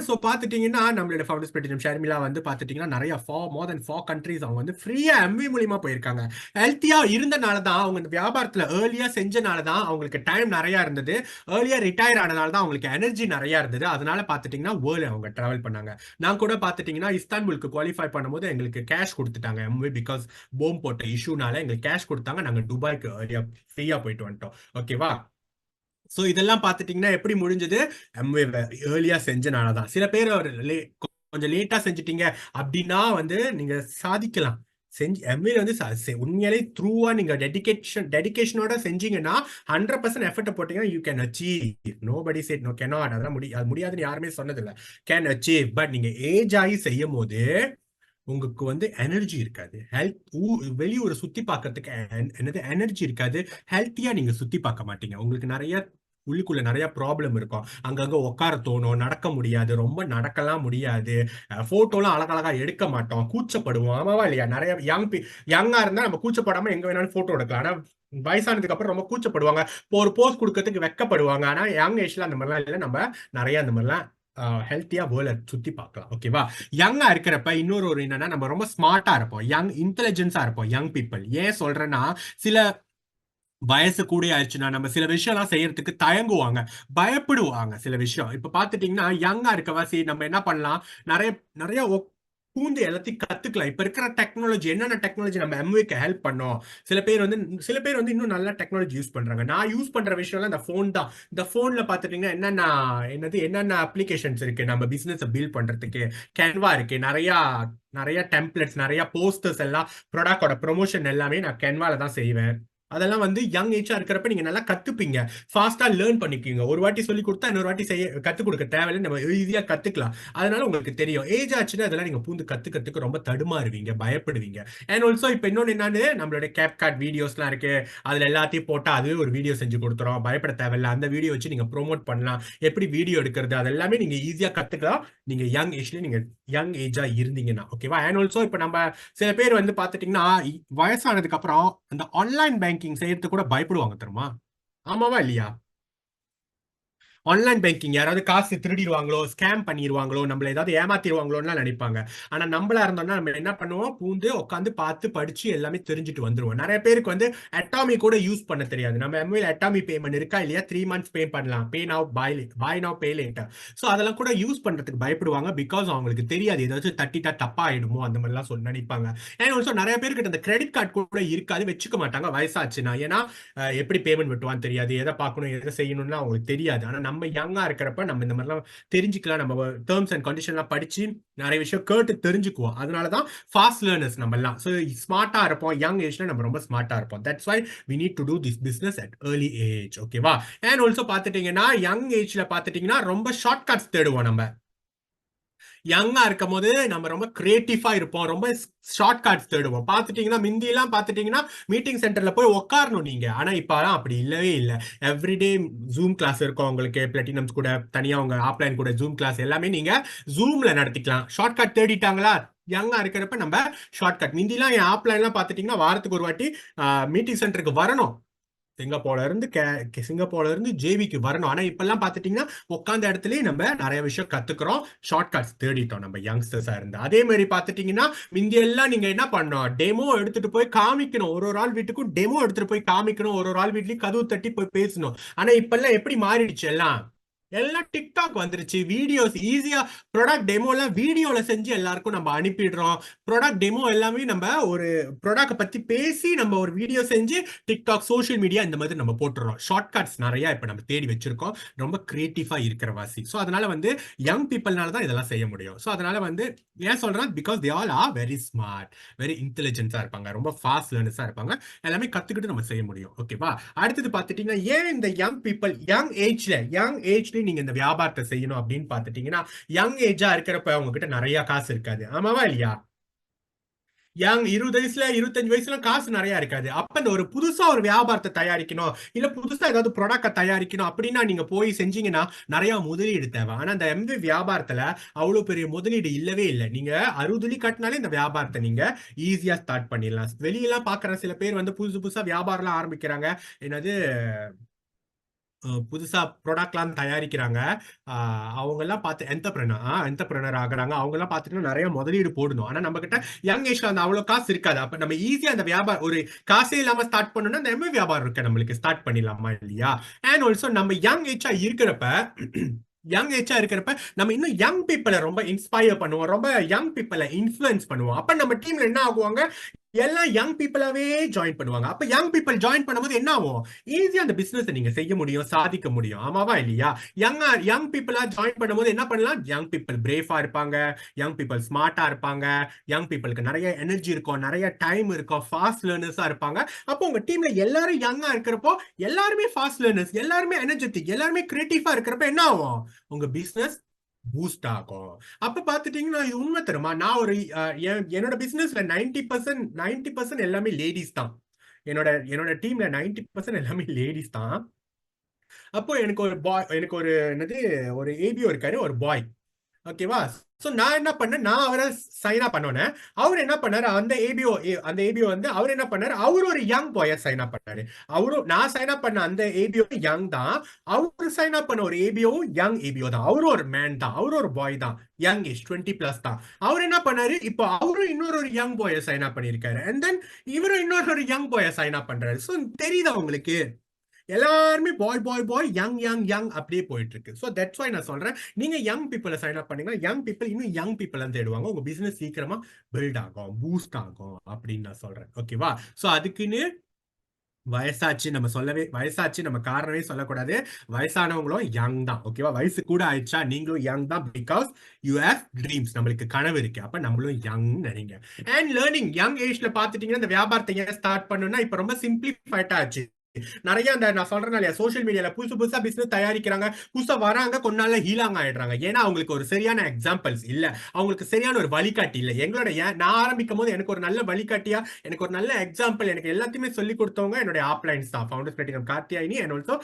சோ பாத்துட்டீங்கன்னா நம்மளோட ஃபவுண்டர்ஸ் பிளாட்டினம் ஷர்மிளா வந்து பாத்துட்டீங்கன்னா நிறைய மோர் தென் 4 கண்ட்ரீஸ் அவங்க வந்து ஃப்ரீயா எம்வி மூலியமா போயிருக்காங்க. ஹெல்த்தியா இருந்தனால தான், அவங்க இந்த வியாபாரத்துல ஏர்லியா செஞ்சனால தான் அவங்களுக்கு டைம் நிறைய இருந்தது. ஏர்லியா ரிட்டையர் ஆனதால தான் அவங்களுக்கு எனர்ஜி நிறைய இருந்தது. அதனால பாத்துட்டீங்கன்னா வேர்ல்ட் அவங்க டிராவல் பண்ணாங்க. நான் கூட பாத்துட்டீங்கன்னா இஸ்தான்புலுக்கு குவாலிஃபை பண்ணும்போது எங்களுக்கு கேஷ் கொடுத்துட்டாங்க. எம்வி பிகாஸ் போம் போட்ட இஷ்யூனால எங்களுக்கு கேஷ் கொடுத்தாங்க. நாங்க துபாய்க்கு ஏர்லியா ஃப்ரீயா போயிட்டு வந்துட்டோம். ஓகேவா? சோ இதெல்லாம் பாத்துட்டீங்கன்னா எப்படி முடிஞ்சது? எம்வே ஏர்லியா செஞ்சனாலதான். சில பேர் கொஞ்சம் லேட்டா செஞ்சுட்டீங்க அப்படின்னா வந்து நீங்க சாதிக்கலாம். எம்ஏல வந்து உண்மையிலே த்ரூவா நீங்க டெடிகேஷனோட செஞ்சீங்கன்னா 100% எஃபர்ட் போட்டீங்கன்னா you can achieve. Nobody said no cannot. அதெல்லாம் அது முடியாதுன்னு யாருமே சொன்னதில்ல. Can achieve. பட் நீங்க ஏஜ் ஆகி செய்யும் போது உங்களுக்கு வந்து எனர்ஜி இருக்காது. வெளியூரை சுத்தி பார்க்கறதுக்கு என்னது எனர்ஜி இருக்காது. ஹெல்த்தியா நீங்க சுத்தி பார்க்க மாட்டீங்க. உங்களுக்கு நிறைய உள்ளுக்குள்ள நிறைய ப்ராப்ளம் இருக்கும். அங்கங்க உட்கார தோணும், நடக்க முடியாது, ரொம்ப நடக்கலாம் முடியாது. போட்டோலாம் அழகழகா எடுக்க மாட்டோம், கூச்சப்படுவோம். ஆமாவா இல்லையா? நிறைய யங்கா இருந்தா நம்ம கூச்சப்படாம எங்க வேணாலும் போட்டோ எடுக்கலாம். ஆனா வயசானதுக்கு அப்புறம் ரொம்ப கூச்சப்படுவாங்க, ஒரு போஸ்ட் கொடுக்கறதுக்கு வெக்கப்படுவாங்க. ஆனா யங் ஏஜ்ல அந்த மாதிரிலாம் இல்லை. நம்ம நிறைய அந்த மாதிரிலாம் ஹெல்த்தியா வேர்ல்ட் சுத்தி பார்க்கலாம். ஓகேவா? யங்கா இருக்கிறப்ப இன்னொரு என்னன்னா நம்ம ரொம்ப ஸ்மார்ட்டா இருப்போம், இன்டெலிஜென்ஸா இருப்போம். யங் பீப்புள் ஏன் சொல்றேன்னா, சில வயசு கூட ஆயிடுச்சுன்னா நம்ம சில விஷயம் எல்லாம் செய்யறதுக்கு தயங்குவாங்க, பயப்படுவாங்க. சில விஷயம் இப்ப பாத்துட்டீங்கன்னா யங்கா இருக்கவாசி நம்ம என்ன பண்ணலாம், நிறைய நிறைய பூந்து எல்லாத்தையும் கத்துக்கலாம். இப்ப இருக்கிற டெக்னாலஜி, என்னென்ன டெக்னாலஜி நம்ம எம்விக்கு ஹெல்ப் பண்ணோம். சில பேர் வந்து இன்னும் நல்ல டெக்னாலஜி யூஸ் பண்றாங்க. நான் யூஸ் பண்ற விஷயம்லாம் இந்த போன் தான். இந்த போன்ல பாத்துட்டீங்கன்னா என்னென்ன அப்ளிகேஷன்ஸ் இருக்கு நம்ம பிசினஸ் பில்ட் பண்றதுக்கு. கேன்வா இருக்கு, நிறைய நிறைய டெம்ப்ளெட்ஸ், நிறைய போஸ்டர்ஸ் எல்லாம் ப்ராடக்டோட ப்ரொமோஷன் எல்லாமே நான் கேன்வால தான் செய்வேன். அதெல்லாம் வந்து யங் ஏஜா இருக்கிறப்ப நீங்க நல்லா கத்துப்பீங்க, ஃபாஸ்டா லேர்ன் பண்ணிக்குவீங்க. ஒரு வாட்டி சொல்லி கொடுத்தா இன்னொரு வாட்டி கத்துக் கொடுக்க தேவையில்லை, நம்ம ஈஸியா கத்துக்கலாம். அதனால உங்களுக்கு தெரியும். ஏஜ் ஆச்சுன்னா அதெல்லாம் நீங்க பூந்து கத்துக்கிறதுக்கு ரொம்ப தடுமாறுவீங்க, பயப்படுவீங்க. அண்ட் ஆல்சோ இப்ப இன்னொன்னு என்னன்னு, நம்மளுடைய கேப் கார்ட் வீடியோஸ்லாம் இருக்கு. அதுல எல்லாத்தையும் போட்டா அதுவே ஒரு வீடியோ செஞ்சு கொடுத்துரும். பயப்பட தேவையில்லை. அந்த வீடியோ வச்சு நீங்க ப்ரோமோட் பண்ணலாம். எப்படி வீடியோ எடுக்கிறது அதெல்லாமே நீங்க ஈஸியா கத்துக்கலாம். நீங்க யங் ஏஜா இருந்தீங்கன்னா. ஓகேவா? அண்ட் ஆல்சோ இப்ப நம்ம சில பேர் வந்து பாத்துட்டீங்கன்னா வயசானதுக்கு அப்புறம் அந்த ஆன்லைன் பேங்கிங் செய்யறதுக்கு கூட பயப்படுவாங்க தெரியுமா? ஆமாவா இல்லையா? ஆன்லைன் பேங்கிங் யாராவது காசு திருடிடுவாங்களோ, ஸ்கேம் பண்ணிடுவாங்களோ, நம்மள ஏதாவது ஏமாத்திடுவாங்களோன்னு நினைப்பாங்க. ஆனா நம்மளா இருந்தோம்னா நம்ம என்ன பண்ணுவோம், பூந்து உட்காந்து பார்த்து படிச்சு எல்லாமே தெரிஞ்சுட்டு வந்துருவோம். நிறைய பேருக்கு வந்து அட்டாமி கூட யூஸ் பண்ண தெரியாது. நம்ம எம்ஏல அட்டாமி பேமெண்ட் இருக்கா இல்லையா, 3 months பே பண்ணலாம், pay now buy now pay later. So அதெல்லாம் கூட யூஸ் பண்றதுக்கு பயப்படுவாங்க. பிகாஸ் அவங்களுக்கு தெரியாது, ஏதாச்சும் தட்டிட்டா தப்பா ஆயிடுமோ அந்த மாதிரிலாம் சொல்லி நினைப்பாங்க. ஏன்னா ஆல்சோ நிறைய பேருக்கு அந்த கிரெடிட் கார்டு கூட இருக்காது, வச்சுக்க மாட்டாங்க வயசாச்சுன்னா. ஏன்னா எப்படி பேமெண்ட் விட்டுவான்னு தெரியாது, எதை பார்க்கணும் எதை செய்யணும்னு அவங்களுக்கு தெரியாது. ஆனா நம்ம யங்கா இருக்கிறப்ப நம்ம இந்த மாதிரிலாம் தெரிஞ்சுக்கலாம், நம்ம டேர்ம்ஸ் அண்ட் கண்டிஷன்லாம் படிச்சு நிறைய விஷயம் கேட்டு தெரிஞ்சுக்குவோம். அதனாலதான் ஃபாஸ்ட் லேர்னர்ஸ் நம்ம எல்லாம். ஸோ ஸ்மார்ட்டா இருப்போம், யங் ஏஜ்ல நம்ம ரொம்ப ஸ்மார்ட்டா இருப்போம். That's why we need to do this business at early age. ஓகேவா? அண்ட் ஆல்சோ பார்த்துட்டீங்கன்னா யங் ஏஜ்ல பார்த்துட்டீங்கன்னா ரொம்ப ஷார்ட் கட்ஸ் தேடுவோம். நம்ம யங்கா இருக்கும் போது நம்ம ரொம்ப கிரியேட்டிவா இருப்போம், ரொம்ப ஷார்ட் கட்ஸ் தேடுவோம். பார்த்துட்டீங்கன்னா மிந்தி எல்லாம் பார்த்துட்டீங்கன்னா மீட்டிங் சென்டர்ல போய் உட்காரணும் நீங்க. ஆனா இப்பெல்லாம் அப்படி இல்லவே இல்லை. எவ்ரிடே ஜூம் கிளாஸ் இருக்கும் உங்களுக்கு, பிளாட்டினம்ஸ் கூட தனியா உங்க ஆப்லைன் கூட ஜூம் கிளாஸ் எல்லாமே நீங்க ஜூம்ல நடத்திக்கலாம். Short cut தேடிட்டாங்களா? யங்கா இருக்கிறப்ப நம்ம ஷார்ட் கட். மிந்திலாம் என் ஆப்லைன்லாம் பார்த்துட்டீங்கன்னா வாரத்துக்கு ஒரு வாட்டி மீட்டிங் சென்டருக்கு வரணும். சிங்கப்பூர்ல இருந்து ஜேவிக்கு வரணும். ஆனா இப்பெல்லாம் பாத்துட்டீங்கன்னா உட்காந்த இடத்துலயே நம்ம நிறைய விஷயம் கத்துக்கிறோம், ஷார்ட் கட்ஸ் தேடிட்டோம் நம்ம யங்ஸ்டர்ஸா இருந்து. அதே மாதிரி பாத்துட்டீங்கன்னா முந்தியெல்லாம் நீங்க என்ன பண்ணணும், டெமோ எடுத்துட்டு போய் காமிக்கணும். ஒரு ஒரு ஆள் வீட்டுக்கும் டெமோ எடுத்துட்டு போய் காமிக்கணும், ஒரு ஒரு ஆள் வீட்லயும் கதவு தட்டி போய் பேசணும். ஆனா இப்பெல்லாம் எப்படி மாறிடுச்சு, எல்லாம் டிக்டாக் வந்துருச்சு. வீடியோஸ் ஈஸியா ப்ராடக்ட் டெமோ எல்லாம் வீடியோல செஞ்சு எல்லாருக்கும் நம்ம அனுப்பிடுறோம். ப்ராடக்ட் டெமோ எல்லாமே நம்ம ஒரு ப்ராடக்ட் பத்தி பேசி நம்ம ஒரு வீடியோ செஞ்சு டிக்டாக், சோஷியல் மீடியா இந்த மாதிரி நம்ம போட்டுறோம். ஷார்ட் கட்ஸ் நிறைய இப்ப நம்ம தேடி வச்சிருக்கோம், ரொம்ப கிரியேட்டிவா இருக்கிற வாசி. ஸோ அதனால யங் பீப்புள்னால தான் இதெல்லாம் செய்ய முடியும். ஸோ அதனால ஏன் சொல்றேன், because they all are very smart, very இன்டெலிஜென்ஸா இருப்பாங்க, ரொம்ப ஃபாஸ்ட் லேர்னர்ஸா இருப்பாங்க. எல்லாமே கத்துக்கிட்டு நம்ம செய்ய முடியும். ஓகேவா? அடுத்தது பாத்துட்டீங்கன்னா ஏன் இந்த யங் பீப்புள் யங் ஏஜ்ல நீங்க இந்த வியாபாரத்தை செய்யணும் அப்படின்னு பாத்துட்டீங்கன்னா, யங் ஏஜா இருக்கிறப்ப உங்ககிட்ட நிறைய காசு இருக்காது. ஆமாவா இல்லையா? யங் 20 வயசுல 25 வயசுல காசு நிறைய இருக்காது. அப்ப இந்த ஒரு புதுசா ஒரு வியாபாரத்தை தயாரிக்கணும், இல்ல புதுசா ஏதாவது ப்ராடக்ட தயாரிக்கணும் அப்படின்னா நீங்க போய் செஞ்சீங்கன்னா நிறைய முதலீடு தேவை. ஆனா அந்த எம்வி வியாபாரத்துல அவ்வளவு பெரிய முதலீடு இல்லவே இல்லை. நீங்க 60 கட்டினாலே இந்த வியாபாரத்தை நீங்க ஈஸியா ஸ்டார்ட் பண்ணிடலாம். வெளியெல்லாம் பாக்குற சில பேர் புதுசு புதுசா வியாபாரம் ஆரம்பிக்கிறாங்க. என்னது புதுசா ப்ராடக்ட்லாம் தயாரிக்கிறாங்க. அவங்க எல்லாம் பார்த்து என்டர்பிரனர் ஆகுறாங்க. அவங்க எல்லாம் பார்த்துட்டு நிறைய முதலீடு போடணும். ஆனா நம்ம கிட்ட யங் ஏஜ்ல அவ்வளவு காசு இருக்காது. அப்ப நம்ம ஈஸியா அந்த வியாபாரம் ஒரு காசே இல்லாம ஸ்டார்ட் பண்ணணும்னா அந்த எம்ஏ வியாபாரம் இருக்கு, நம்மளுக்கு ஸ்டார்ட் பண்ணிடலாமா இல்லையா? அண்ட் ஆல்சோ நம்ம யங் ஏஜா இருக்கிறப்ப நம்ம இன்னும் யங் பீப்புளை ரொம்ப இன்ஸ்பயர் பண்ணுவோம், ரொம்ப யங் பீப்புளை இன்ஃபுளுன்ஸ் பண்ணுவோம். அப்ப நம்ம டீம்ல என்ன ஆகுவாங்க, எல்லாம் யங் பீப்புளாவே ஜாயின் பண்ணுவாங்க. அப்ப யங் பீப்புள் ஜாயின் பண்ணும்போது என்ன ஆகும், ஈஸியா அந்த பிசினஸ் நீங்க செய்ய முடியும், சாதிக்க முடியும். ஆமாவா இல்லையா? யங் பீப்புளா ஜாயின் பண்ணும்போது என்ன பண்ணலாம், யங் பீப்புள் பிரேஃபா இருப்பாங்க, யங் பீப்புள் ஸ்மார்ட்டா இருப்பாங்க, யங் பீப்புளுக்கு நிறைய எனர்ஜி இருக்கும், நிறைய டைம் இருக்கும், ஃபாஸ்ட் லேர்னர்ஸா இருப்பாங்க. அப்போ உங்க டீம்ல எல்லாரும் யங்கா இருக்கிறப்போ எல்லாருமே ஃபாஸ்ட் லேர்னர்ஸ், எல்லாருமே எனர்ஜெட்டிக், எல்லாருமே கிரியேட்டிவா இருக்கிறப்ப என்ன ஆகும், உங்க பிசினஸ் பூஸ்ட் ஆகும். அப்ப பாத்துட்டீங்கன்னா இது உண்மை தருமா, நான் ஒரு என்னோட பிசினஸ்ல 90% எல்லாமே லேடிஸ் தான். என்னோட டீம்ல 90% எல்லாமே லேடிஸ் தான். அப்போ எனக்கு ஒரு என்னது ஒரு ஏபிஓ இருக்காரு, ஒரு பாய். ஓகேவா? சோ நான் என்ன பண்ணேன், நான் அவரை சைனா பண்ணோன்னே அவர் என்ன பண்ணாரு, அந்த ஏபிஓ அவர் என்ன பண்ணாரு, அவர் ஒரு யங் பாய சைன் அப் பண்ணாரு. நான் சைன் அப் பண்ண அந்த ஏபிஓ யங் தான், அவரு சைன் அப் பண்ண ஒரு ஏபிஓ யங் ஏபிஓ தான். அவரும் ஒரு மேன் தான், அவரும் ஒரு பாய் தான், யங் ஏஜ் 20+ தான். அவர் என்ன பண்ணாரு, இப்போ அவரும் இன்னொரு யங் பாய சைன் அப் பண்ணிருக்காரு. அண்ட் தென் இவரும் இன்னொரு யங் பாய சைன் அப் பண்றாரு. சோ தெரியுதா உங்களுக்கு, எல்லாருமே பாய் யங் யங் யங் அப்படியே போயிட்டு இருக்கு. ஸோ தட்ஸ் வை நான் சொல்றேன், நீங்க யங் பீப்புளை சைன் அப் பண்ணீங்கன்னா யங் பீப்புள் இன்னும் யங் பீப்புள் தேடுவாங்க, உங்க பிசினஸ் சீக்கிரமா பில்ட் ஆகும், பூஸ்ட் ஆகும் அப்படின்னு நான் சொல்றேன். ஓகேவா? ஸோ அதுக்குன்னு வயசாச்சு நம்ம காரணமே சொல்லக்கூடாது. வயசானவங்களும் யங் தான். ஓகேவா? வயசு கூட ஆயிடுச்சா நீங்களும் யங் தான், பிகாஸ் யூ ஹேவ் ட்ரீம்ஸ், நம்மளுக்கு கனவு இருக்கு. அப்ப நம்மளும் யங் நினைங்க. அண்ட் லேர்னிங் யங் ஏஜ்ல பாத்துட்டீங்கன்னா இந்த வியாபாரத்தை ஏன் ஸ்டார்ட் பண்ணணும்னா இப்ப ரொம்ப சிம்பிளிஃபைட்டா ஆச்சு. நிறைய அந்த நான் சொல்றேன் இல்லையா, சோஷியல் மீடியால புதுசா பிசினஸ் தயாரிக்கிறாங்க, புதுசா வராங்க, கொஞ்ச நாள்ல ஹீலாங் ஆயிடுறாங்க. ஏன்னா அவங்களுக்கு ஒரு சரியான எக்ஸாம்பிள்ஸ் இல்ல, அவங்களுக்கு சரியான ஒரு வழிகாட்டி இல்ல. நான் ஆரம்பிக்கும் போது எனக்கு ஒரு நல்ல வழிகாட்டியா, எனக்கு ஒரு நல்ல எக்ஸாம்பிள், எனக்கு எல்லாத்தையுமே சொல்லி கொடுத்தவங்க என்னுடைய ஆப்லைன்ஸ் தான். Founders platinum Karthiyayini and also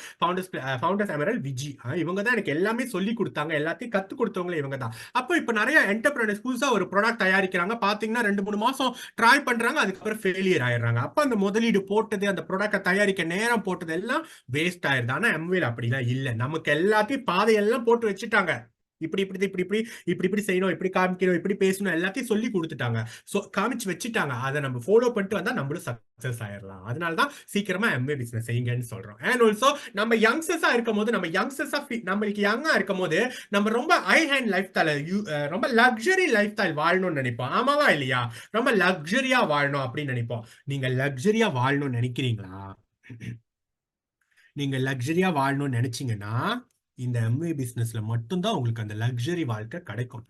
founders Emerald Viji, இவங்க தான் எனக்கு எல்லாமே சொல்லி கொடுத்தாங்க, எல்லாத்தையும் கத்து கொடுத்தவங்க இவங்க தான். அப்போ இப்ப நிறைய என்டர்பிரனர்ஸ் புதுசா ஒரு ப்ராடக்ட் தயாரிக்கிறாங்க, பாத்தீங்கன்னா 2-3 மாசம் ட்ரை பண்றாங்க, அதுக்கப்புறம் ஃபெயிலியர் ஆயிடுறாங்க. அப்ப அந்த முதலீடு போட்டது, அந்த ப்ராடக்ட் தயாரிக்க நேரம் போட்டது எல்லாம் வேஸ்ட் ஆயிருது. ஆனா எம்வேல் அப்படிலாம் இல்ல, நமக்கு எல்லாத்தையும் பாதையெல்லாம் போட்டு வச்சுட்டாங்க. இப்படி செய்யணும், இப்படி காமிக்கணும், இப்படி பேசணும், எல்லாத்தையும் சொல்லி கொடுத்துட்டாங்க, காமிச்சு வச்சுட்டாங்க. அதை நம்ம ஃபாலோ பண்ணிட்டு வந்தா நம்மளும் சக்சஸ் ஆயிடலாம். அதனாலதான் சீக்கிரமா எம்ஏ பிசினஸ் செய்யுங்கன்னு சொல்றோம். அண்ட் ஆல்சோ நம்ம யங்ஸ்டர்ஸா இருக்கும் போது, நம்மளுக்கு யங்கா இருக்கும் போது நம்ம ரொம்ப ஹை ஹேண்ட் லைஃப் ஸ்டைல், ரொம்ப லக்ஸரி லைஃப் ஸ்டைல் வாழணும்னு நினைப்போம். ஆமாவா இல்லையா? ரொம்ப லக்ஸரியா வாழணும் அப்படின்னு நினைப்போம். நீங்க லக்ஸரியா வாழணும்னு நினைக்கிறீங்களா? நீங்க லக்ஸரியா வாழணும்னு நினைச்சீங்கன்னா இந்த எம்ஏ பிசினஸ்ல மட்டும்தான் உங்களுக்கு அந்த லக்ஸரி வாழ்க்கை கிடைக்கும்.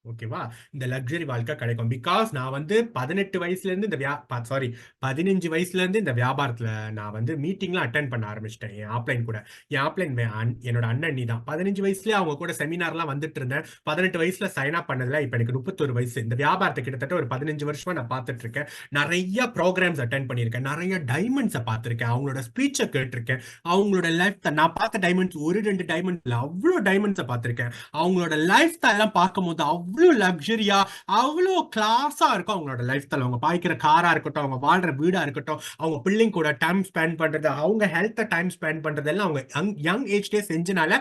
ஓகேவா? இந்த லக்ஸரி வாழ்க்கை கிடைக்கும். பிகாஸ் நான் வந்து 18 வயசுல இருந்து இந்த 15 வயசுல இருந்து இந்த வியாபாரத்துல நான் வந்து மீட்டிங்லாம் அட்டென்ட் பண்ண ஆரம்பிச்சிட்டேன். என் ஆப்லைன் கூட. என் ஆப்லைன் என்னோட அண்ணன் நீ தான். 15 வயசுல அவங்க கூட செமினார்லாம் வந்துட்டு இருந்தேன். 18 வயசுல சைன் அப் பண்ணதுல இப்ப எனக்கு 31 வயசு. இந்த வியாபாரத்தை கிட்டத்தட்ட ஒரு 15 வருஷமா நான் பார்த்துட்டு இருக்கேன். நிறைய ப்ரோக்ராம்ஸ் அட்டென்ட் பண்ணியிருக்கேன். நிறைய டைமண்ட்ஸை பார்த்திருக்கேன். அவங்களோட ஸ்பீச்சை கேட்டிருக்கேன். அவங்களோட லைஃப் நான் பார்த்த டைமண்ட்ஸ் ஒரு 2 டைமண்ட் இல்ல, அவ்வளோ டைமண்ட்ஸை பார்த்திருக்கேன். அவங்களோட லைஃப் ஸ்டைல்லாம் பார்க்கும்போது அவ்வளோ லக்ஸரியா, அவ்வளோ கிளாஸா இருக்கும் அவங்களோட லைஃப் ஸ்டைல். அவங்க பாய்க்கிற காரா இருக்கட்டும், அவங்க வாழ்ற வீடா இருக்கட்டும், அவங்க பிள்ளைங்க கூட டைம் ஸ்பெண்ட் பண்றது, அவங்க ஹெல்த்தை டைம் ஸ்பெண்ட் பண்றது எல்லாம் அவங்க யங் ஏஜ்லயே செஞ்சனால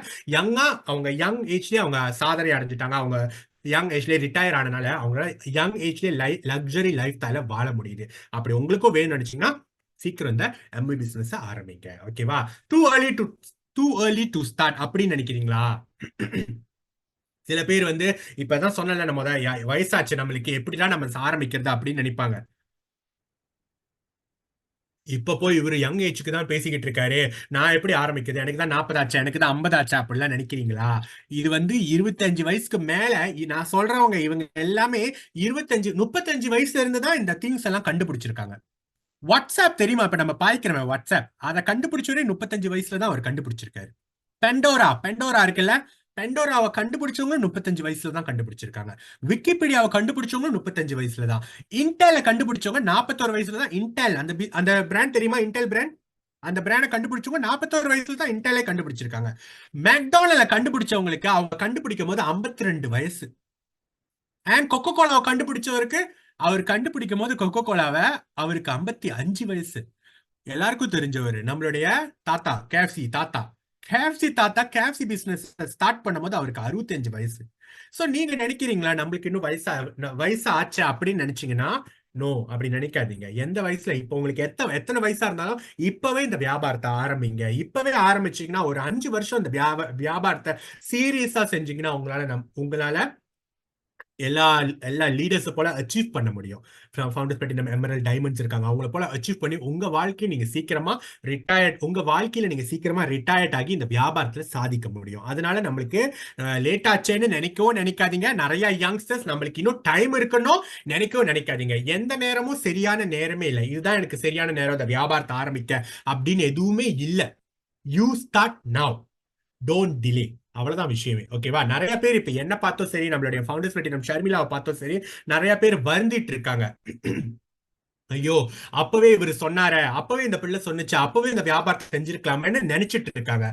அவங்க யங் ஏஜ்லயே அவங்க சாதனை அடைஞ்சிட்டாங்க. அவங்க யங் ஏஜ்லயே ரிட்டையர் ஆனனால அவங்களால யங் ஏஜ்லயே லக்ஸரி லைஃப் ஸ்டைல வாழ முடியுது. அப்படி உங்களுக்கும் வேணும்னு நினைச்சீங்கன்னா சீக்கிரம் இந்த எம்ஏ பிசினஸ் ஆரம்பிங்க. ஓகேவா? டூ ஏர்லி டு ஸ்டார்ட் அப்படின்னு நினைக்கிறீங்களா? சில பேர் வந்து இப்பதான் சொன்னல, நம்ம வயசாச்சு நம்மளுக்கு, எப்படிலாம் நம்ம ஆரம்பிக்கிறது அப்படின்னு நினைப்பாங்க. இப்ப போய் இவரு யங் ஏஜுக்கு தான் பேசிக்கிட்டு இருக்காரு, நான் எப்படி ஆரம்பிக்கிறது, எனக்கு தான் 40 ஆச்சா, எனக்கு தான் 50 ஆச்சா அப்படிலாம் நினைக்கிறீங்களா? இது வந்து 25 வயசுக்கு மேல நான் சொல்றவங்க இவங்க எல்லாமே 35 வயசுல இருந்து தான் இந்த திங்ஸ் எல்லாம் கண்டுபிடிச்சிருக்காங்க. வாட்ஸ்அப் தெரியுமா? இப்ப நம்ம பாய்க்கிறோம் வாட்ஸ்அப், அதை கண்டுபிடிச்சவரே 35 வயசுல தான் அவர் கண்டுபிடிச்சிருக்காரு. பெண்டோரா இருக்குல்ல, பெண்டோராவை கண்டுபிடிச்சவங்க 35 வயசுல தான் கண்டுபிடிச்சிருக்காங்க. விக்கிபீடியாவை கண்டுபிடிச்சவங்க 35 வயசுல தான். இன்டெலை கண்டுபிடிச்சவங்க 41 வயசுல தான். இன்டெல் அந்த பிராண்ட் தெரியுமா? Intel brand. அந்த பிராண்டை கண்டுபிடிச்சவங்க 41 வயசுல தான் இன்டெலை கண்டுபிடிச்சிருக்காங்க. மெக்டானல்ட கண்டுபிடிச்சவங்களுக்கு அவங்க கண்டுபிடிக்கும் போது 52 வயசு. அண்ட் கொக்கோ கோலாவை கண்டுபிடிச்சவருக்கு அவர் கண்டுபிடிக்கும் போது கொக்கோ கோலாவை அவருக்கு 55 வயசு. எல்லாருக்கும் தெரிஞ்சவர் நம்மளுடைய தாத்தா, கேஎஃப்சி தாத்தா கேஎஃப்சி பிசினஸ் ஸ்டார்ட் பண்ணும்போது அவருக்கு 65 வயசு. சோ நீங்க நினைக்கிறீங்களா நம்மளுக்கு இன்னும் வயசு ஆச்சு அப்படின்னு நினைச்சீங்கன்னா நோ, அப்படி நினைக்காதீங்க. எந்த வயசுல இப்ப உங்களுக்கு எத்தனை வயசா இருந்தாலும் இப்பவே இந்த வியாபாரத்தை ஆரம்பிங்க. இப்பவே ஆரம்பிச்சீங்கன்னா ஒரு 5 வருஷம் இந்த வியாபாரத்தை சீரியஸா செஞ்சீங்கன்னா உங்களால எல்லா எல்லா லீடர்ஸ் போல அச்சீவ் பண்ண முடியும். ஃபவுண்டர்ஸ் பிளாட்டினம் எமரல்ட் டைமண்ட்ஸ் இருக்காங்க, அவங்கள போல அச்சீவ் பண்ணி உங்க வாழ்க்கையை நீங்க சீக்கிரமா ரிட்டையர்ட் ஆகி இந்த வியாபாரத்துல சாதிக்க முடியும். அதனால நம்மளுக்கு லேட் ஆச்சேன்னு நினைக்காதீங்க. நிறைய யங்ஸ்டர்ஸ் நம்மளுக்கு இன்னும் டைம் இருக்கணும் நினைக்காதீங்க. எந்த நேரமும் சரியான நேரமே இல்லை, இதுதான் எனக்கு சரியான நேரம் இந்த வியாபாரத்தை ஆரம்பிக்க அப்படின்னு எதுவுமே இல்லை. You start now, don't delay. அவ்வளவுதான் விஷயமே. ஓகேவா? நிறைய பேர் இப்ப என்ன பார்த்தோம் சரி, நம்மளுடைய ஃபவுண்டர்ஸ் பிளாட்டினம் ஷர்மிளாவை பார்த்தோம் சரி, நிறைய பேர் வருந்திட்டு இருக்காங்க. ஐயோ, அப்பவே இவர் சொன்னாரே, அப்பவே இந்த பிள்ளை சொன்னுச்சு, அப்பவே இந்த வியாபாரத்தை செஞ்சிருக்கலாமேன்னு நினைச்சிட்டு இருக்காங்க.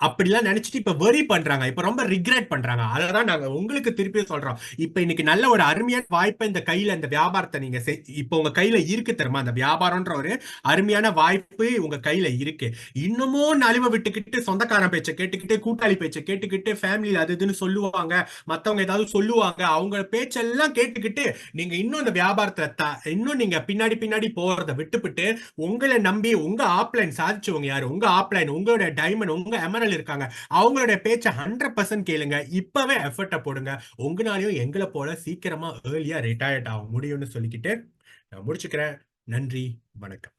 அப்படிலாம் நினைச்சிட்டு இப்ப வரி பண்றாங்க, இப்ப ரொம்ப ரிக்ரெட் பண்றாங்க. அததான் நாங்க உங்களுக்கு திருப்பி சொல்றோம். இப்ப இன்னைக்கு நல்ல ஒரு அருமையான வாய்ப்பை இந்த கையில, இந்த வியாபாரத்தை நீங்க இப்ப உங்க கையில இருக்கு தெரியுமா? அந்த வியாபாரம்ன்ற ஒரு அருமையான வாய்ப்பு உங்க கையில இருக்கு. இன்னமும் நலிவை விட்டுக்கிட்டு, சொந்தக்காரன் பேச்சை கேட்டுக்கிட்டு, கூட்டாளி பேச்சை கேட்டுக்கிட்டு, ஃபேமிலியில் அது இதுன்னு சொல்லுவாங்க, மத்தவங்க ஏதாவது சொல்லுவாங்க, அவங்க பேச்செல்லாம் கேட்டுக்கிட்டு நீங்க இன்னும் இந்த வியாபாரத்தை இன்னும் நீங்க பின்னாடி போறதை விட்டுவிட்டு உங்களை நம்பி உங்க ஆப்லைன் சாதிச்சவங்க யாரு, உங்க ஆப்லைன், உங்களோட டைமண்ட், உங்க எமரல் இருக்காங்க, அவங்களுடைய பேச்ச 100% கேளுங்க. இப்பவே எஃபர்ட்ட போடுங்க. உங்களாலையும் எங்களை போல சீக்கிரமா ஏர்லியா ரிட்டையர்ட் ஆக முடியும்னு சொல்லிக்கிட்டு நான் முடிச்சுக்கிறேன். நன்றி, வணக்கம்.